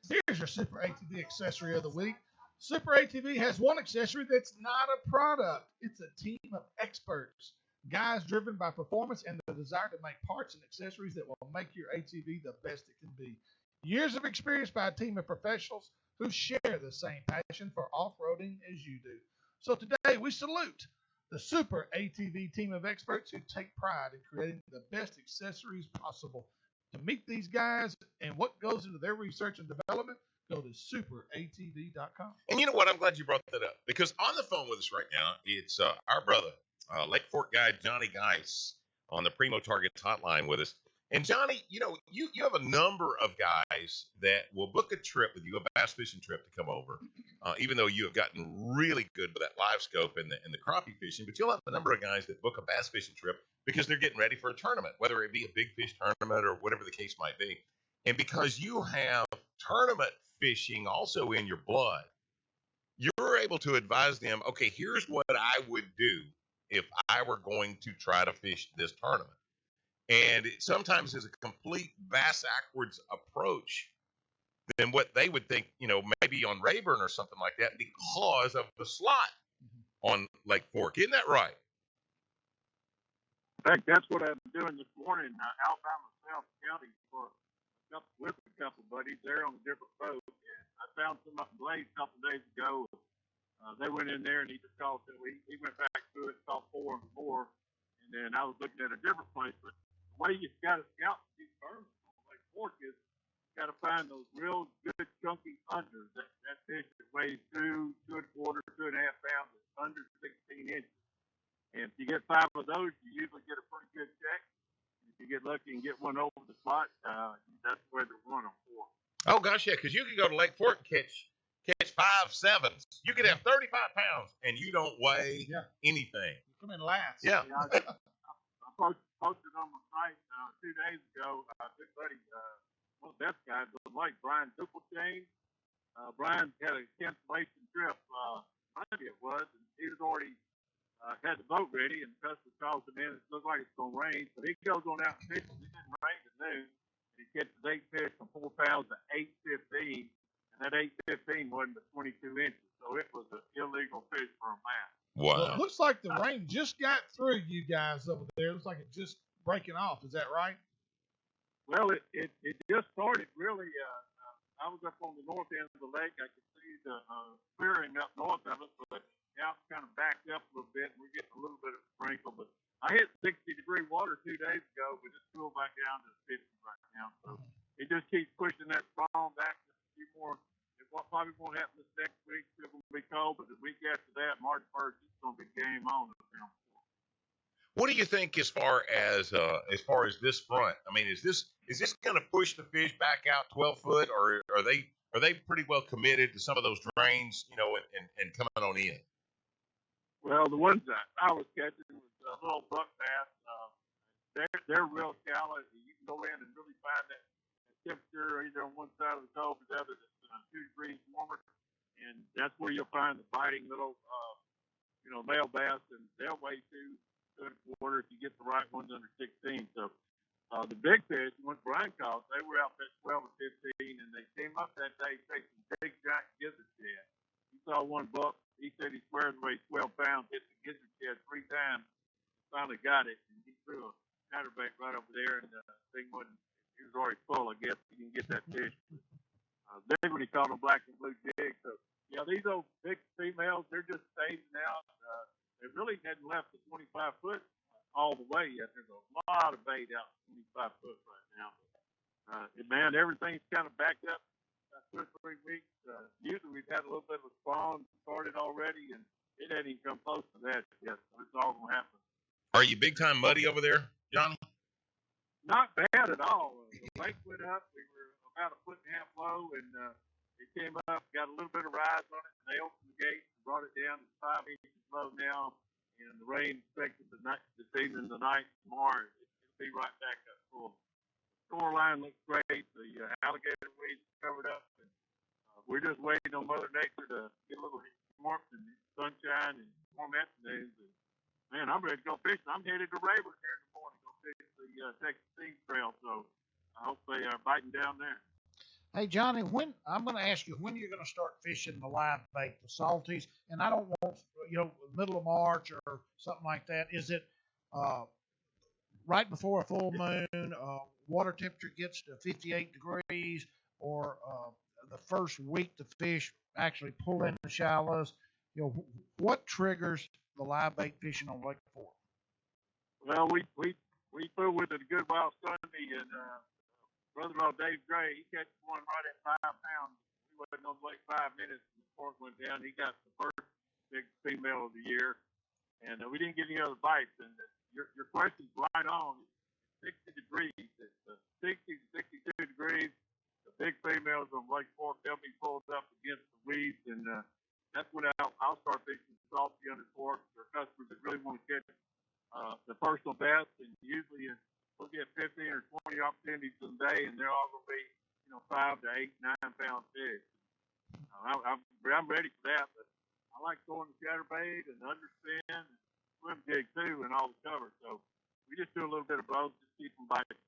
Speaker 3: Here's your Super ATV accessory of the week. Super ATV has one accessory that's not a product. It's a team of experts. Guys driven by performance and the desire to make parts and accessories that will make your ATV the best it can be. Years of experience by a team of professionals who share the same passion for off-roading as you do. So today we salute the Super ATV team of experts who take pride in creating the best accessories possible. To meet these guys and what goes into their research and development, go to superatv.com.
Speaker 2: And you know what? I'm glad you brought that up because on the phone with us right now, it's our brother, Lake Fork guy Johnny Geis on the Primo Targets hotline with us. And Johnny, you have a number of guys that will book a trip with you, a bass fishing trip to come over, even though you have gotten really good with that live scope and the crappie fishing. But you'll have a number of guys that book a bass fishing trip because they're getting ready for a tournament, whether it be a big fish tournament or whatever the case might be. And because you have tournament fishing also in your blood, you're able to advise them, okay, here's what I would do if I were going to try to fish this tournament. And it sometimes is a complete backwards approach than what they would think, maybe on Rayburn or something like that because of the slot on Lake Fork. Isn't that right?
Speaker 11: In fact, that's what I'm doing this morning, Alabama South County with a couple buddies. They're on a different boat. And I found some up in Blaze a couple of days ago. They went in there and he just called. He went back to it, called 4 and 4. And then I was looking at a different place. But the way you got to scout these birds on Lake Fork is you got to find those real good chunky unders. That fish that weighs 2, 2 1/4, 2.5 pounds, is under 16 inches. And if you get 5 of those, you usually get a pretty good check. If you get lucky and get one over the spot, that's where they're running for.
Speaker 2: Oh gosh, yeah, because you could go to Lake Fork and catch 5 7s. You could have 35 pounds and you don't weigh anything.
Speaker 3: You come in last.
Speaker 2: Yeah.
Speaker 11: I posted on my site 2 days ago. Good buddy, one of the best guys of the lake, Brian Duplechain. Brian had a cancellation trip, Monday it was, and he was already had the boat ready, and the customer calls him in. It looks like it's going to rain, so he goes on out and fishes. It didn't rain at noon, and he catches 8 fish from 4 pounds to 8.15, and that 8.15 wasn't but 22 inches, so it was an illegal fish for a bass.
Speaker 2: Wow.
Speaker 3: Well, it looks like the rain just got through you guys over there. It looks like it's just breaking off. Is that right?
Speaker 11: Well, it just started really. I was up on the north end of the lake. I could see the clearing up north of it, but now it's kind of backed up a little bit. We're getting a little bit of a sprinkle, but I hit 60-degree water 2 days ago, but it's cooled back down to 50 right now. So it just keeps pushing that spawn back just a few more. It probably won't happen this next week. It's going to be cold, but the week after that, March 1st, it's going to be game on.
Speaker 2: What do you think as far as this front? I mean, is this going to push the fish back out 12 foot, or are they pretty well committed to some of those drains, and coming on in?
Speaker 11: Well, the ones that I was catching was little buck bass. They're real shallow. You can go in and really find that temperature either on one side of the cove or the other that's 2 degrees warmer, and that's where you'll find the biting little male bass, and they'll weigh 2 1/4 if you get the right ones under 16. So the big fish, when Brian caught, they were out there 12 or 15, and they came up that day chasing big giant gizzard shad. He saw one buck. He said he swears weighed 12 pounds, hit the gizzard shad 3 times, finally got it, and he threw a chatterback right over there, and the thing wasn't. He was already full, I guess. He didn't get that fish. Then when he caught a black and blue jig. So yeah, these old big females, they're just staging out. They really hadn't left the 25 foot all the way yet. There's a lot of bait out 25 foot right now. Man, everything's kind of backed up. 2 or 3 weeks. Usually we've had a little bit of a spawn started already, and it hadn't even come close to that yet. So it's all going to happen.
Speaker 2: Are you big time muddy over there, Johnny?
Speaker 11: Not bad at all. The lake went up. We were about 1.5 foot low, and it came up, got a little bit of rise on it, and they opened the gate and brought it down to 5 inches low now. And the rain expected this evening, tonight, tomorrow. It'll be right back up full. The shoreline looks great. The alligator weeds covered up. And, we're just waiting on Mother Nature to get a little warmth and sunshine and warm afternoons. And, man, I'm ready to go fishing. I'm headed to Rayburn here in the morning to go fish the Texas Steam Trail. So I hope they are biting down there.
Speaker 5: Hey, Johnny, I'm going to ask you when you're going to start fishing the live bait, the salties, and I don't want, middle of March or something like that. Is it right before a full moon, water temperature gets to 58 degrees, or the first week the fish actually pull in the shallows. What triggers the live bait fishing on Lake Fork?
Speaker 11: Well, we flew with it a good while Sunday, and brother-in-law Dave Gray, he catches one right at 5 pounds. We wasn't on the lake 5 minutes, and the fork went down. He got the first big female of the year, and we didn't get any other bites. And your question's right on. It's 60 degrees. It's 60 to 62 degrees. The big females on Lake Fork, they'll be pulled up against the weeds, and that's when I'll start fishing salty under fork for customers that really want to catch the personal best. And usually we'll get 15 or 20 opportunities a day, and they're all going to be 5 to 8, 9 pound fish. I'm ready for that, but I like throwing the chatterbait and underspin and swim jig too, and all the cover. So we just do a little bit of both, just keep them biting.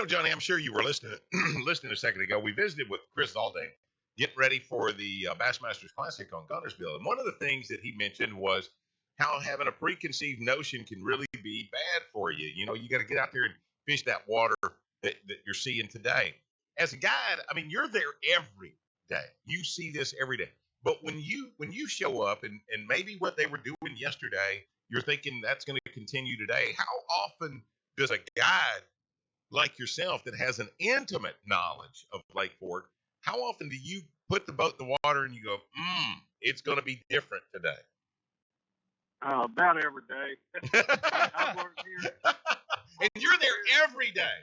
Speaker 2: Johnny, I'm sure you were listening listening a second ago. We visited with Chris Zaldain, getting ready for the Bassmasters Classic on Gunnersville. And one of the things that he mentioned was how having a preconceived notion can really be bad for you. You got to get out there and fish that water that you're seeing today. As a guide, I mean, you're there every day. You see this every day. But when you show up and maybe what they were doing yesterday, you're thinking that's going to continue today. How often does a guide like yourself that has an intimate knowledge of Lake Fork, how often do you put the boat in the water and you go, it's going to be different today?
Speaker 11: About every day. I've learned here.
Speaker 2: And you're there every day.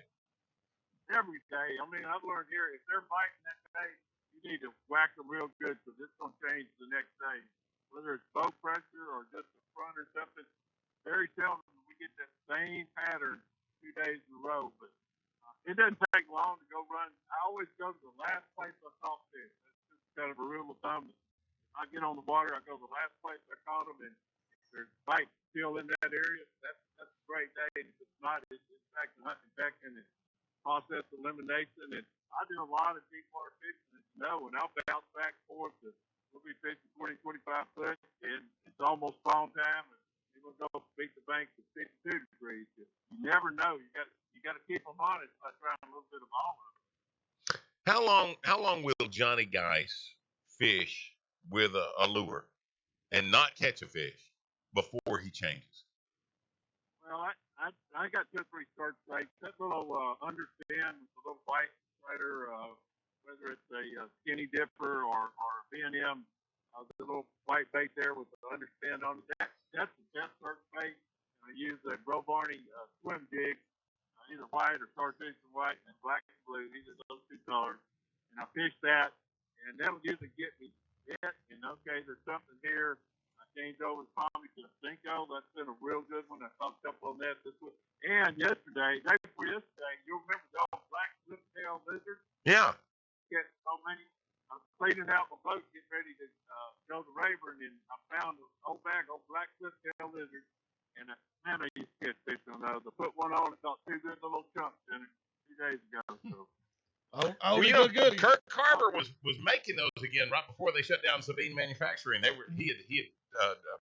Speaker 11: Every day. I mean, I've learned here, if they're biting that day, you need to whack them real good because it's going to change the next day. Whether it's boat pressure or just the front or something, very seldom we get that same pattern 2 days in a row. But it doesn't take long to go run. I always go to the last place I caught fish. That's just kind of a rule of thumb. I get on the water, I go to the last place I caught them, and if there's bites still in that area, that's a great day. If it's not, it's back to hunting section and process elimination. And I do a lot of deep water fishing, as you know, and I'll bounce back and forth. We'll be fishing 20, 25 foot, and it's almost fall time, and we'll go beat the bank at 52 degrees. You never know. You got to keep them honest by trying a little bit of all of it.
Speaker 2: How long will Johnny Geis fish with a lure and not catch a fish before he changes?
Speaker 11: Well, I got 2 or 3 start sites. That little understand with the little white spider, whether it's a skinny dipper or a B&M, the little white bait there with the understand on it, that's the best start bait. I use a Bro Barney swim jig, either white or chartreuse and white and black and blue. These are those 2 colors. And I fish that, and that'll usually get me hit. And okay, there's something here. I changed over probably to a Cinco. That's been a real good one. I caught a couple of nets this week. And yesterday, day before yesterday, you'll remember the old black slip-tail lizard?
Speaker 2: Yeah.
Speaker 11: Get so many. I was cleaning out my boat, getting ready to go to Rayburn, and I found an old bag of black slip-tail lizard. And man, I used to catch fish on those. I put one on and got 2 good little chunks in it 2 days ago. So.
Speaker 3: Good.
Speaker 2: Kirk Carver was making those again right before they shut down Sabine Manufacturing. He had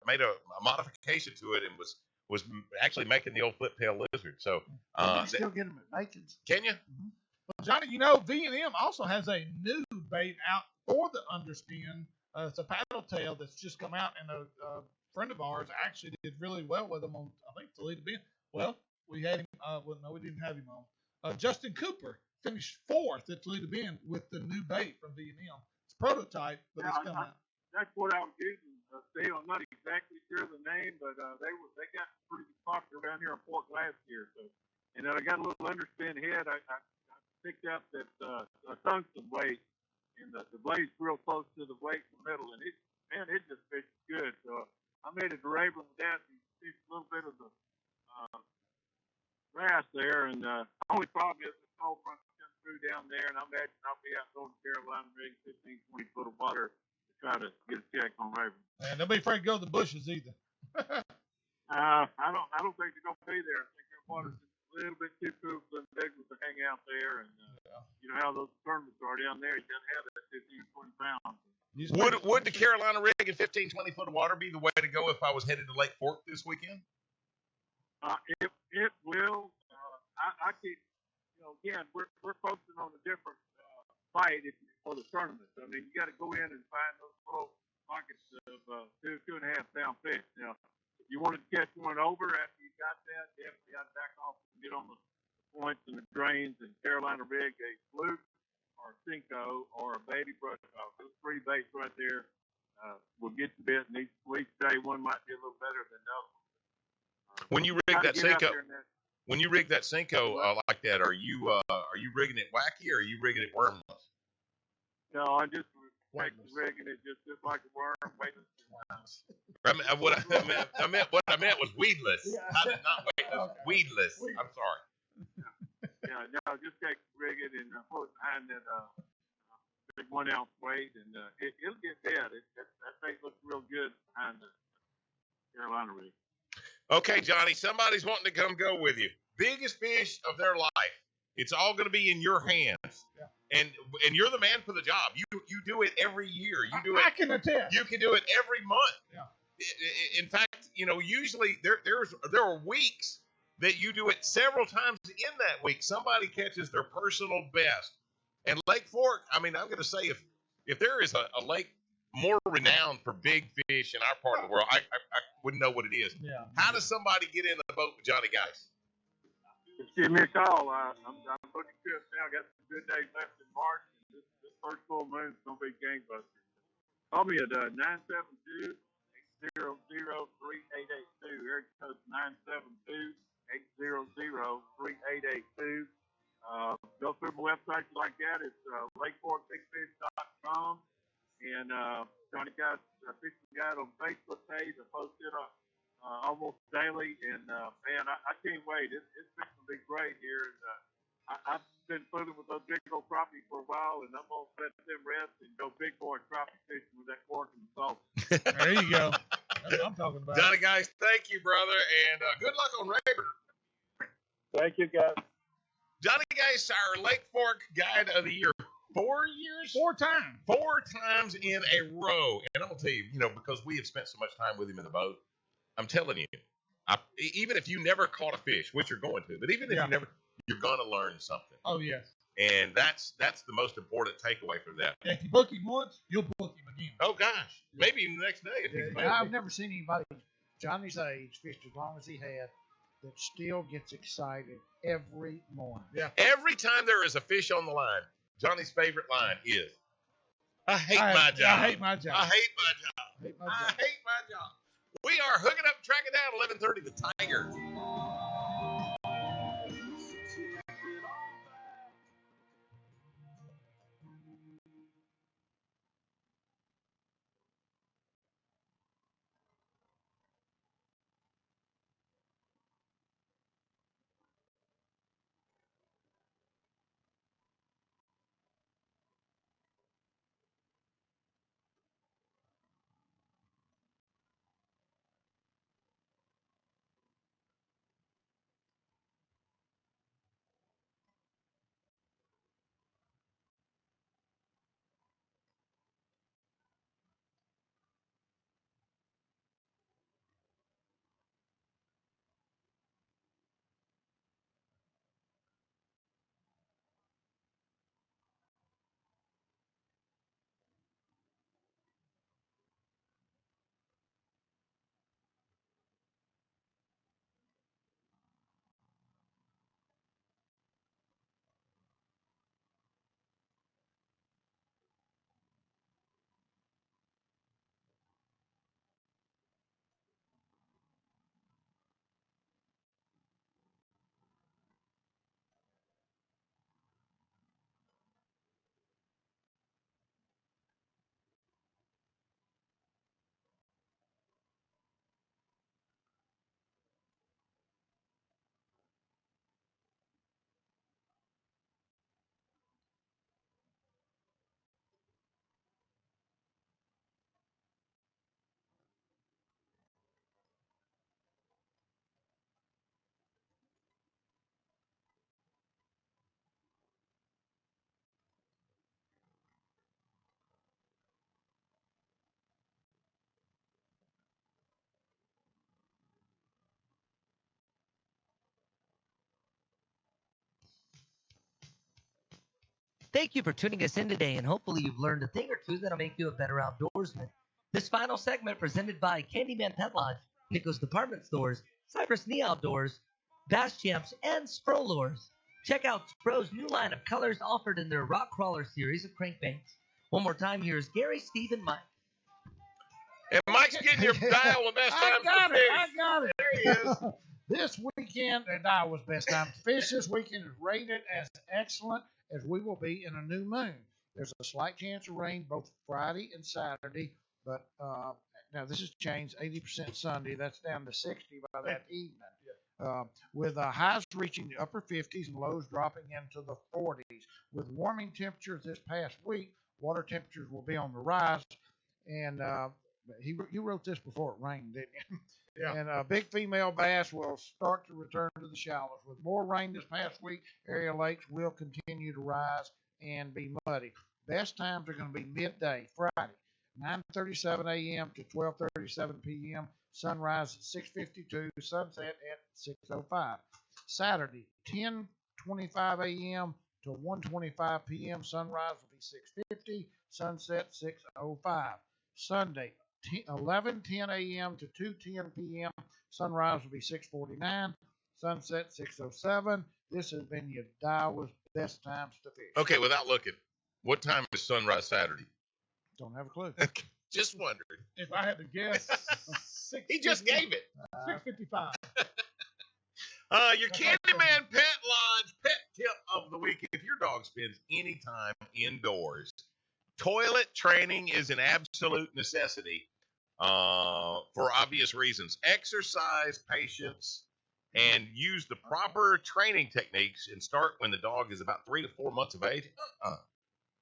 Speaker 2: made a modification to it and was actually making the old flip tail lizard. So
Speaker 5: you still get them at Bacon's.
Speaker 2: Can you?
Speaker 3: Mm-hmm. Well, Johnny, V&M also has a new bait out for the underspin. It's a paddle tail that's just come out, and a friend of ours actually did really well with them on, I think, Toledo Bend. Well, we had him. No, we didn't have him on. Justin Cooper finished 4th at Toledo Bend with the new bait from V&M. It's prototype, but it's coming out.
Speaker 11: That's what I was using. Still, I'm not exactly sure the name, but they got pretty popular down here on Fork last year. So, and I got a little underspin head. I picked up that tungsten weight, and the blade's real close to the weight in the middle, and it just fishes good. So I made a Rayburn with that and fished a little bit of the grass there, and the only problem is the cold front comes through down there, and I imagine I'll be out going to Carolina rigging 15, 20 foot of water to try to get a check on Rayburn.
Speaker 3: And don't be afraid to go to the bushes either.
Speaker 11: I don't think they're gonna be there. I think their water's just a little bit too cool for them bigglers to hang out there, and you know how those tournaments are down there. You gotta have that 15 or 20 pounds.
Speaker 2: Would the Carolina rig in 15, 20 foot of water be the way to go if I was headed to Lake Fork this weekend?
Speaker 11: It will. I keep, again, we're focusing on a different fight for the tournament. I mean, you got to go in and find those little pockets of 2.5 pound fish. If you wanted to catch one over after you got that, definitely got to back off and get on the points and the drains and Carolina rig, a fluke or Cinco or a baby brush off. Those three baits right there will get you bit. And each day one might be a little better than the other.
Speaker 2: When you rig that Cinco, when you rig that Cinco like that, are you rigging it wacky or are you rigging it wormless?
Speaker 11: No, I'm just rigging it just like a worm, weightless.
Speaker 2: What I meant was weedless. Not weightless, weedless. I'm sorry.
Speaker 11: Yeah, no, just take rig it and put it behind that big 1 ounce weight, and it'll get dead. That thing looks real good behind the Carolina rig.
Speaker 2: Okay, Johnny, somebody's wanting to come go with you. Biggest fish of their life. It's all going to be in your hands. Yeah. And you're the man for the job. You do it every year. You do it.
Speaker 3: I can attest.
Speaker 2: You can do it every month.
Speaker 3: Yeah.
Speaker 2: In fact, usually there are weeks that you do it several times in that week. Somebody catches their personal best. And Lake Fork, I mean, I'm going to say if there is a lake more renowned for big fish in our part of the world, I wouldn't know what it is.
Speaker 3: Yeah.
Speaker 2: How does somebody get in the boat with Johnny Geis?
Speaker 11: Just give me a call. I'm booking trips now. Got some good days left in March. This first full moon is going to be gangbusters. Call me at 972-800-3882. Area code 972-800-3882. Go through my website if you like that. It's lakeforkbigfish.com. And Johnny Geis Fishing Guide on Facebook page. I post it almost daily. And, man, I can't wait. It's going to be great here. And I've been fooling with those big old crappie for a while, and I'm going to let them rest and go big boy crappie fishing with that cork and salt.
Speaker 3: There you go. That's what I'm talking about.
Speaker 2: Johnny Geis, thank you, brother. And good luck on Rayburn.
Speaker 11: Thank you, guys.
Speaker 2: Johnny Geis, our Lake Fork Guide of the Year. 4 years?
Speaker 3: 4 times.
Speaker 2: 4 times in a row. And I'm going to tell you, because we have spent so much time with him in the boat, I'm telling you, even if you never caught a fish, which you're going to, but even if you never, you're going to learn something.
Speaker 3: Oh, yes.
Speaker 2: And that's the most important takeaway from that.
Speaker 3: If you book him once, you'll book him again.
Speaker 2: Oh, gosh. Maybe even the next day. If he's available.
Speaker 5: I've never seen anybody Johnny's age fished as long as he had that still gets excited every morning.
Speaker 3: Yeah.
Speaker 2: Every time there is a fish on the line, Johnny's favorite line is, I hate my job.
Speaker 3: I hate my job.
Speaker 2: I hate my job. I hate my job. We are hooking up, tracking down 11:30 the Tiger.
Speaker 4: Thank you for tuning us in today, and hopefully you've learned a thing or two that'll make you a better outdoorsman. This final segment presented by Candyman Pet Lodge, Nichols Department Stores, Cypress Knee Outdoors, Bass Champs, and Sprolors. Check out Spro's new line of colors offered in their Rock Crawler series of crankbaits. One more time, here's Gary, Steve, and Mike.
Speaker 2: And Mike's getting your dial with best time
Speaker 5: I
Speaker 2: to fish.
Speaker 5: got it.
Speaker 2: There he is.
Speaker 5: This weekend at Iowa's Best Time to Fish this weekend is rated as excellent as we will be in a new moon. There's a slight chance of rain both Friday and Saturday, but now this has changed. 80% Sunday. That's down to 60 by that evening. With highs reaching the upper 50s and lows dropping into the 40s. With warming temperatures this past week, water temperatures will be on the rise. And you wrote this before it rained, didn't you?
Speaker 3: Yeah.
Speaker 5: And big female bass will start to return to the shallows. With more rain this past week, area lakes will continue to rise and be muddy. Best times are going to be midday, Friday, 9:37 a.m. to 12:37 p.m. Sunrise at 6:52, sunset at 6:05. Saturday, 10:25 a.m. to 1:25 p.m. Sunrise will be 6:50, sunset 6:05. Sunday, 11:10 a.m. to 2:10 p.m. Sunrise will be 6:49, sunset 6:07. This has been your Iowa's Best Times to Fish.
Speaker 2: Okay, without looking, what time is sunrise Saturday?
Speaker 5: Don't have a clue.
Speaker 2: Just wondering.
Speaker 3: If I had to guess,
Speaker 2: He just gave it.
Speaker 3: 6:55.
Speaker 2: Your Candyman Pet Lodge pet tip of the week. If your dog spends any time indoors, toilet training is an absolute necessity for obvious reasons. Exercise patience and use the proper training techniques and start when the dog is about 3 to 4 months of age.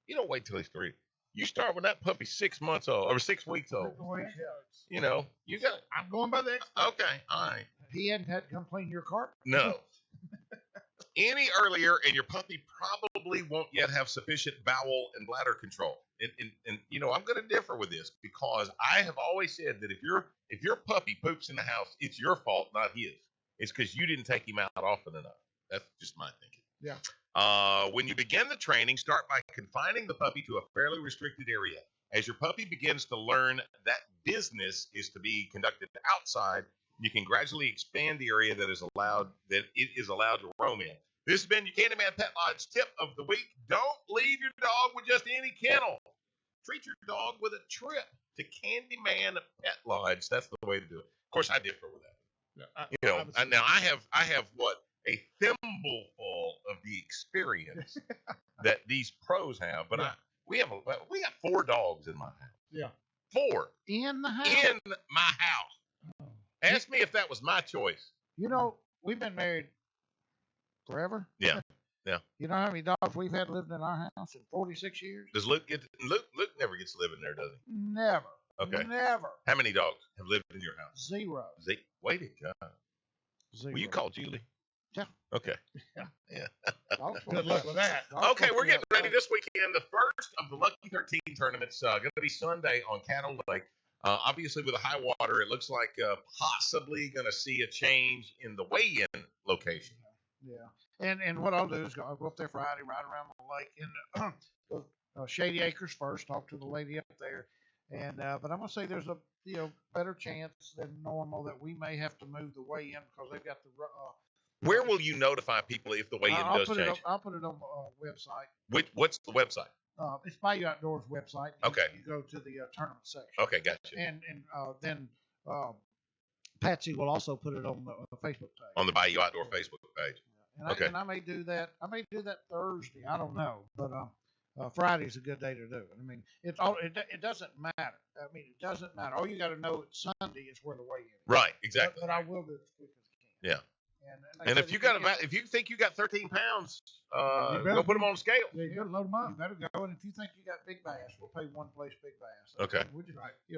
Speaker 2: You don't wait till he's 3. You start when that puppy's 6 months old or 6 weeks old. You know, you got.
Speaker 3: I'm going by the expert.
Speaker 2: Okay, all right.
Speaker 5: He hadn't had to come clean your carpet.
Speaker 2: No. Any earlier, and your puppy probably won't yet have sufficient bowel and bladder control. And you know, I'm going to differ with this because I have always said that if your puppy poops in the house, it's your fault, not his. It's because you didn't take him out often enough. That's just my thinking.
Speaker 5: Yeah.
Speaker 2: When you begin the training, start by confining the puppy to a fairly restricted area. As your puppy begins to learn that business is to be conducted outside, you can gradually expand the area that it is allowed to roam in. This has been your Candyman Pet Lodge tip of the week. Don't leave your dog with just any kennel. Treat your dog with a trip to Candyman Pet Lodge. That's the way to do it. Of course, I differ with that. Now I have what, a thimbleful of the experience that these pros have, but we got 4 dogs in my house.
Speaker 3: Yeah.
Speaker 2: 4
Speaker 5: In the house?
Speaker 2: in my house. Ask me if that was my choice.
Speaker 5: You know, we've been married forever.
Speaker 2: Yeah.
Speaker 5: You know how many dogs we've had living in our house in 46 years?
Speaker 2: Does Luke Luke never gets to live in there, does he?
Speaker 5: Never.
Speaker 2: Okay.
Speaker 5: Never.
Speaker 2: How many dogs have lived in your house?
Speaker 5: 0.
Speaker 2: Wait a God.
Speaker 5: 0.
Speaker 2: Will you call Julie?
Speaker 5: Yeah.
Speaker 2: Okay.
Speaker 3: Good luck with that.
Speaker 2: Okay, we're getting ready this weekend. The first of the Lucky 13 tournaments going to be Sunday on Cattle Lake. Obviously, with the high water, it looks like possibly going to see a change in the weigh-in location.
Speaker 5: Yeah. And what I'll do is I'll go up there Friday, ride around the lake, and go Shady Acres first, talk to the lady up there. And but I'm going to say there's a better chance than normal that we may have to move the weigh-in because they've got the
Speaker 2: Where will you notify people if the weigh-in does change?
Speaker 5: I'll put it on the website.
Speaker 2: What's the website?
Speaker 5: It's Bayou Outdoors website.
Speaker 2: Okay.
Speaker 5: You go to the tournament section.
Speaker 2: Okay, gotcha.
Speaker 5: And then Patsy will also put it on the Facebook page.
Speaker 2: On the Bayou Outdoor Facebook page.
Speaker 5: And
Speaker 2: Okay.
Speaker 5: I may do that. I may do that Thursday. I don't know, but Friday's a good day to do it. I mean, it doesn't matter. I mean, it doesn't matter. All you got to know is Sunday is where the weigh-in is.
Speaker 2: Right, exactly.
Speaker 5: But I will do it as quick as I can.
Speaker 2: Yeah.
Speaker 5: And
Speaker 2: if you think you got 13 pounds, go put them on the scale.
Speaker 3: Yeah, you got to load them up.
Speaker 5: You better go. And if you think you got big bass, we'll pay one place big bass.
Speaker 2: Okay.
Speaker 5: We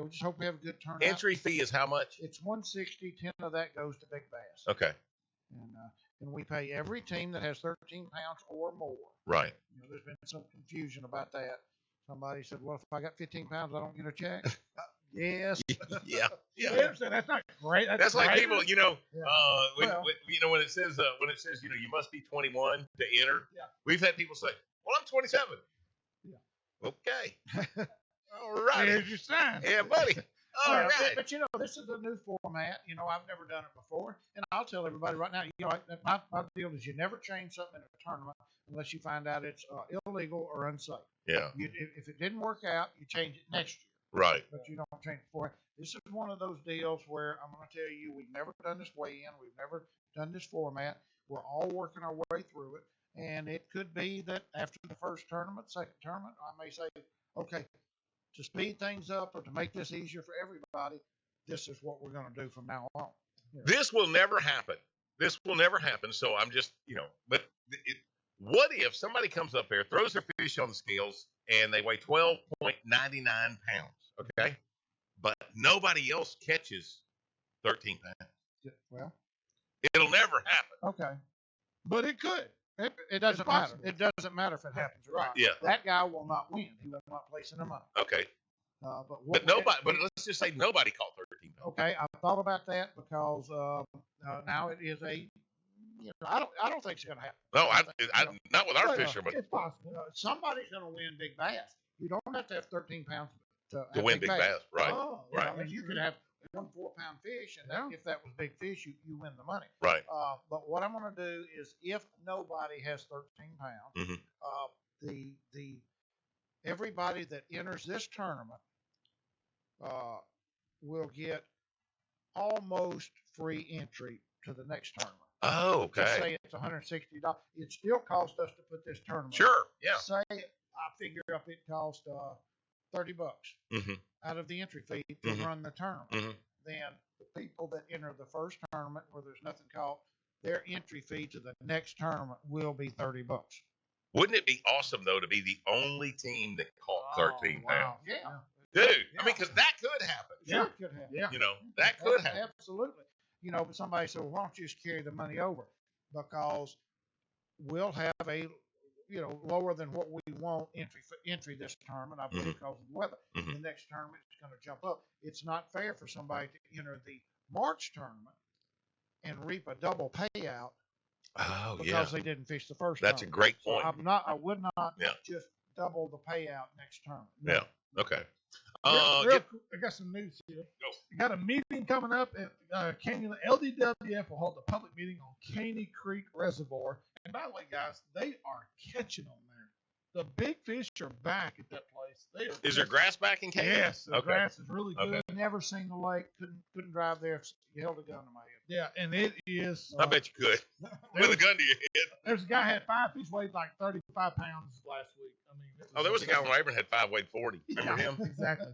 Speaker 5: just hope we have a good turnout.
Speaker 2: Entry fee is how much?
Speaker 5: It's $160. 10 of that goes to big bass.
Speaker 2: Okay.
Speaker 5: And we pay every team that has 13 pounds or more.
Speaker 2: Right.
Speaker 5: There's been some confusion about that. Somebody said, "Well, if I got 15 pounds, I don't get a check." Yes.
Speaker 2: Yeah.
Speaker 3: That's not great.
Speaker 2: That's like
Speaker 3: great.
Speaker 2: people, when it says, you must be 21 to enter.
Speaker 3: Yeah.
Speaker 2: We've had people say, Well, I'm 27.
Speaker 3: Yeah.
Speaker 2: Okay. All right.
Speaker 3: Here's your sign.
Speaker 2: Yeah, buddy. All
Speaker 5: Yeah,
Speaker 2: right.
Speaker 5: but this is a new format. I've never done it before, and I'll tell everybody right now. My deal is you never change something in a tournament unless you find out it's illegal or unsafe.
Speaker 2: Yeah.
Speaker 5: If it didn't work out, you change it next year.
Speaker 2: Right.
Speaker 5: But you don't change it for it. This is one of those deals where I'm going to tell you, we've never done this weigh-in. We've never done this format. We're all working our way through it, and it could be that after the first tournament, second tournament, I may say, okay, to speed things up or to make this easier for everybody, this is what we're going to do from now on.
Speaker 2: This will never happen. This will never happen. So I'm just, but what if somebody comes up there, throws their fish on the scales, and they weigh 12.99 pounds, okay? But nobody else catches 13 pounds.
Speaker 5: Well,
Speaker 2: it'll never happen.
Speaker 5: Okay. But it could. It doesn't matter. It doesn't matter if it happens or not.
Speaker 2: Yeah.
Speaker 5: That guy will not win. He will not place in the money.
Speaker 2: Okay.
Speaker 5: But
Speaker 2: nobody. But let's just say nobody caught 13 pounds.
Speaker 5: Okay, I've thought about that because now it is a. I don't think it's going to happen.
Speaker 2: No, not with our fishermen.
Speaker 5: It's possible. Somebody's going to win big bass. You don't have to have 13 pounds to
Speaker 2: win big bass, right?
Speaker 5: Oh,
Speaker 2: right.
Speaker 5: I mean, you could have 1 4-pound fish, and if that was big fish, you win the money.
Speaker 2: Right.
Speaker 5: But what I'm going to do is, if nobody has 13 pounds, the everybody that enters this tournament will get almost free entry to the next tournament.
Speaker 2: Oh, okay.
Speaker 5: Let's say it's $160. It still cost us to put this tournament.
Speaker 2: Sure. Yeah.
Speaker 5: Say I figure up it cost $30 out of the entry fee to run the tournament. Then the people that enter the first tournament where there's nothing caught, their entry fee to the next tournament will be $30.
Speaker 2: Wouldn't it be awesome though to be the only team that caught 13 pounds?
Speaker 5: Yeah.
Speaker 2: Dude,
Speaker 5: Yeah.
Speaker 2: I mean, because that could happen.
Speaker 5: Sure, it could happen.
Speaker 3: Yeah.
Speaker 2: That could happen.
Speaker 5: Absolutely. But somebody said, well, why don't you just carry the money over? Because we'll have a, lower than what we want entry this tournament, I believe, because of the weather. The next tournament is going to jump up. It's not fair for somebody to enter the March tournament and reap a double payout because they didn't fish the first
Speaker 2: That's
Speaker 5: tournament.
Speaker 2: a great point.
Speaker 5: So I would not just double the payout next tournament. No.
Speaker 2: Yeah. Okay.
Speaker 3: I got some news here. We got a meeting coming up at Canyon. LDWF will hold a public meeting on Caney Creek Reservoir. And by the way, guys, they are catching them there. The big fish are back at that place.
Speaker 2: Is there grass back in Canyon?
Speaker 3: Yes, the grass is really good.
Speaker 2: Okay.
Speaker 5: Never seen the lake. Couldn't drive there if you held a gun to my head.
Speaker 3: Yeah, and it is.
Speaker 2: I bet you could. With a gun to your head.
Speaker 3: There's a guy had 5 fish weighed like 35 pounds last week. I mean,
Speaker 2: there was a guy when Rayburn had 5 weighed 40. Remember him?
Speaker 3: Exactly.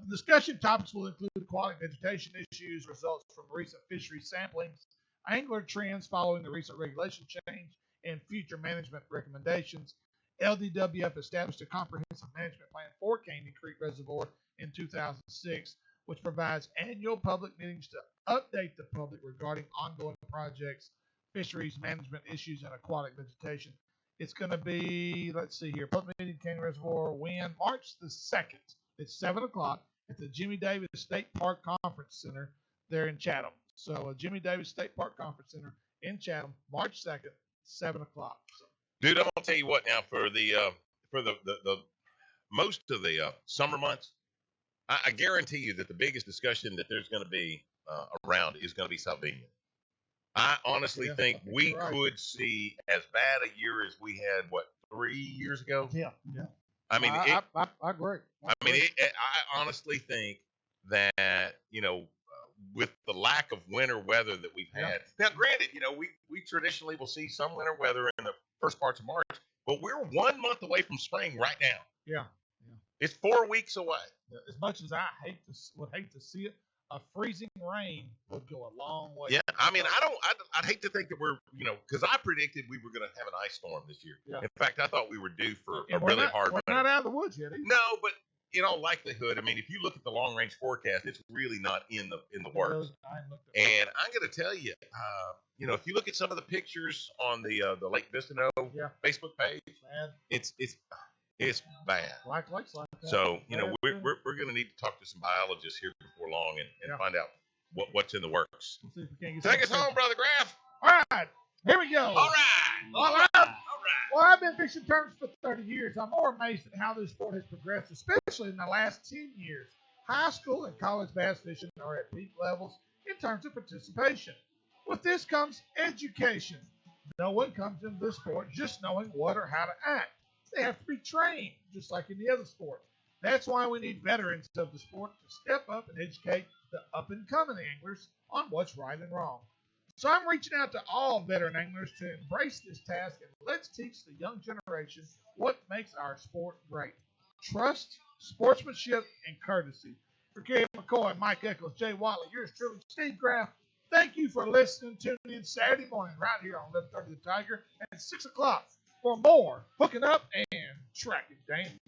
Speaker 3: Discussion topics will include aquatic vegetation issues, results from recent fishery samplings, angler trends following the recent regulation change, and future management recommendations. LDWF established a comprehensive management plan for Caney Creek Reservoir in 2006, which provides annual public meetings to update the public regarding ongoing projects, fisheries management issues, and aquatic vegetation. It's going to be, let's see here, public meeting Caney Reservoir, when? March the 2nd. It's 7 o'clock at the Jimmy Davis State Park Conference Center there in Chatham. So Jimmy Davis State Park Conference Center in Chatham, March 2nd, 7 o'clock. So.
Speaker 2: Dude, I'm gonna tell you what now. For the most of the summer months, I guarantee you that the biggest discussion that there's going to be around is going to be Salvinia. I honestly think we could see as bad a year as we had 3 years ago.
Speaker 5: Yeah.
Speaker 2: I mean,
Speaker 5: I agree.
Speaker 2: I honestly think that with the lack of winter weather that we've had. Now, granted, we traditionally will see some winter weather in the first parts of March, but we're 1 month away from spring right now.
Speaker 3: Yeah.
Speaker 2: It's 4 weeks away.
Speaker 3: As much as I would hate to see it, a freezing rain would go a long way.
Speaker 2: Yeah, I mean, I'd hate to think that we're, because I predicted we were going to have an ice storm this year.
Speaker 3: Yeah.
Speaker 2: In fact, I thought we were due for a
Speaker 3: we're
Speaker 2: really
Speaker 3: not,
Speaker 2: hard
Speaker 3: We're
Speaker 2: winter.
Speaker 3: not out of the woods yet either.
Speaker 2: No, but in all likelihood, I mean, if you look at the long range forecast, it's really not in the works. And I'm going to tell you, if you look at some of the pictures on the Lake Vistano Facebook page, it's bad.
Speaker 3: Like that.
Speaker 2: So we're going to need to talk to some biologists here before long and find out what's in the works.
Speaker 3: We'll see if we can get
Speaker 2: Take us home, Brother Graff.
Speaker 3: All right, here we go.
Speaker 2: All right.
Speaker 3: Well, I've been fishing tournaments for 30 years. I'm more amazed at how this sport has progressed, especially in the last 10 years. High school and college bass fishing are at peak levels in terms of participation. With this comes education. No one comes into this sport just knowing what or how to act. They have to be trained, just like in the other sport. That's why we need veterans of the sport to step up and educate the up and coming anglers on what's right and wrong. So I'm reaching out to all veteran anglers to embrace this task and let's teach the young generation what makes our sport great. Trust, sportsmanship, and courtesy. For Kerry McCoy, Mike Eccles, Jay Watley, yours truly, Steve Graff. Thank you for listening. Tune in Saturday morning right here on 11:30 The Tiger at 6 o'clock for more hooking up and tracking. Damn.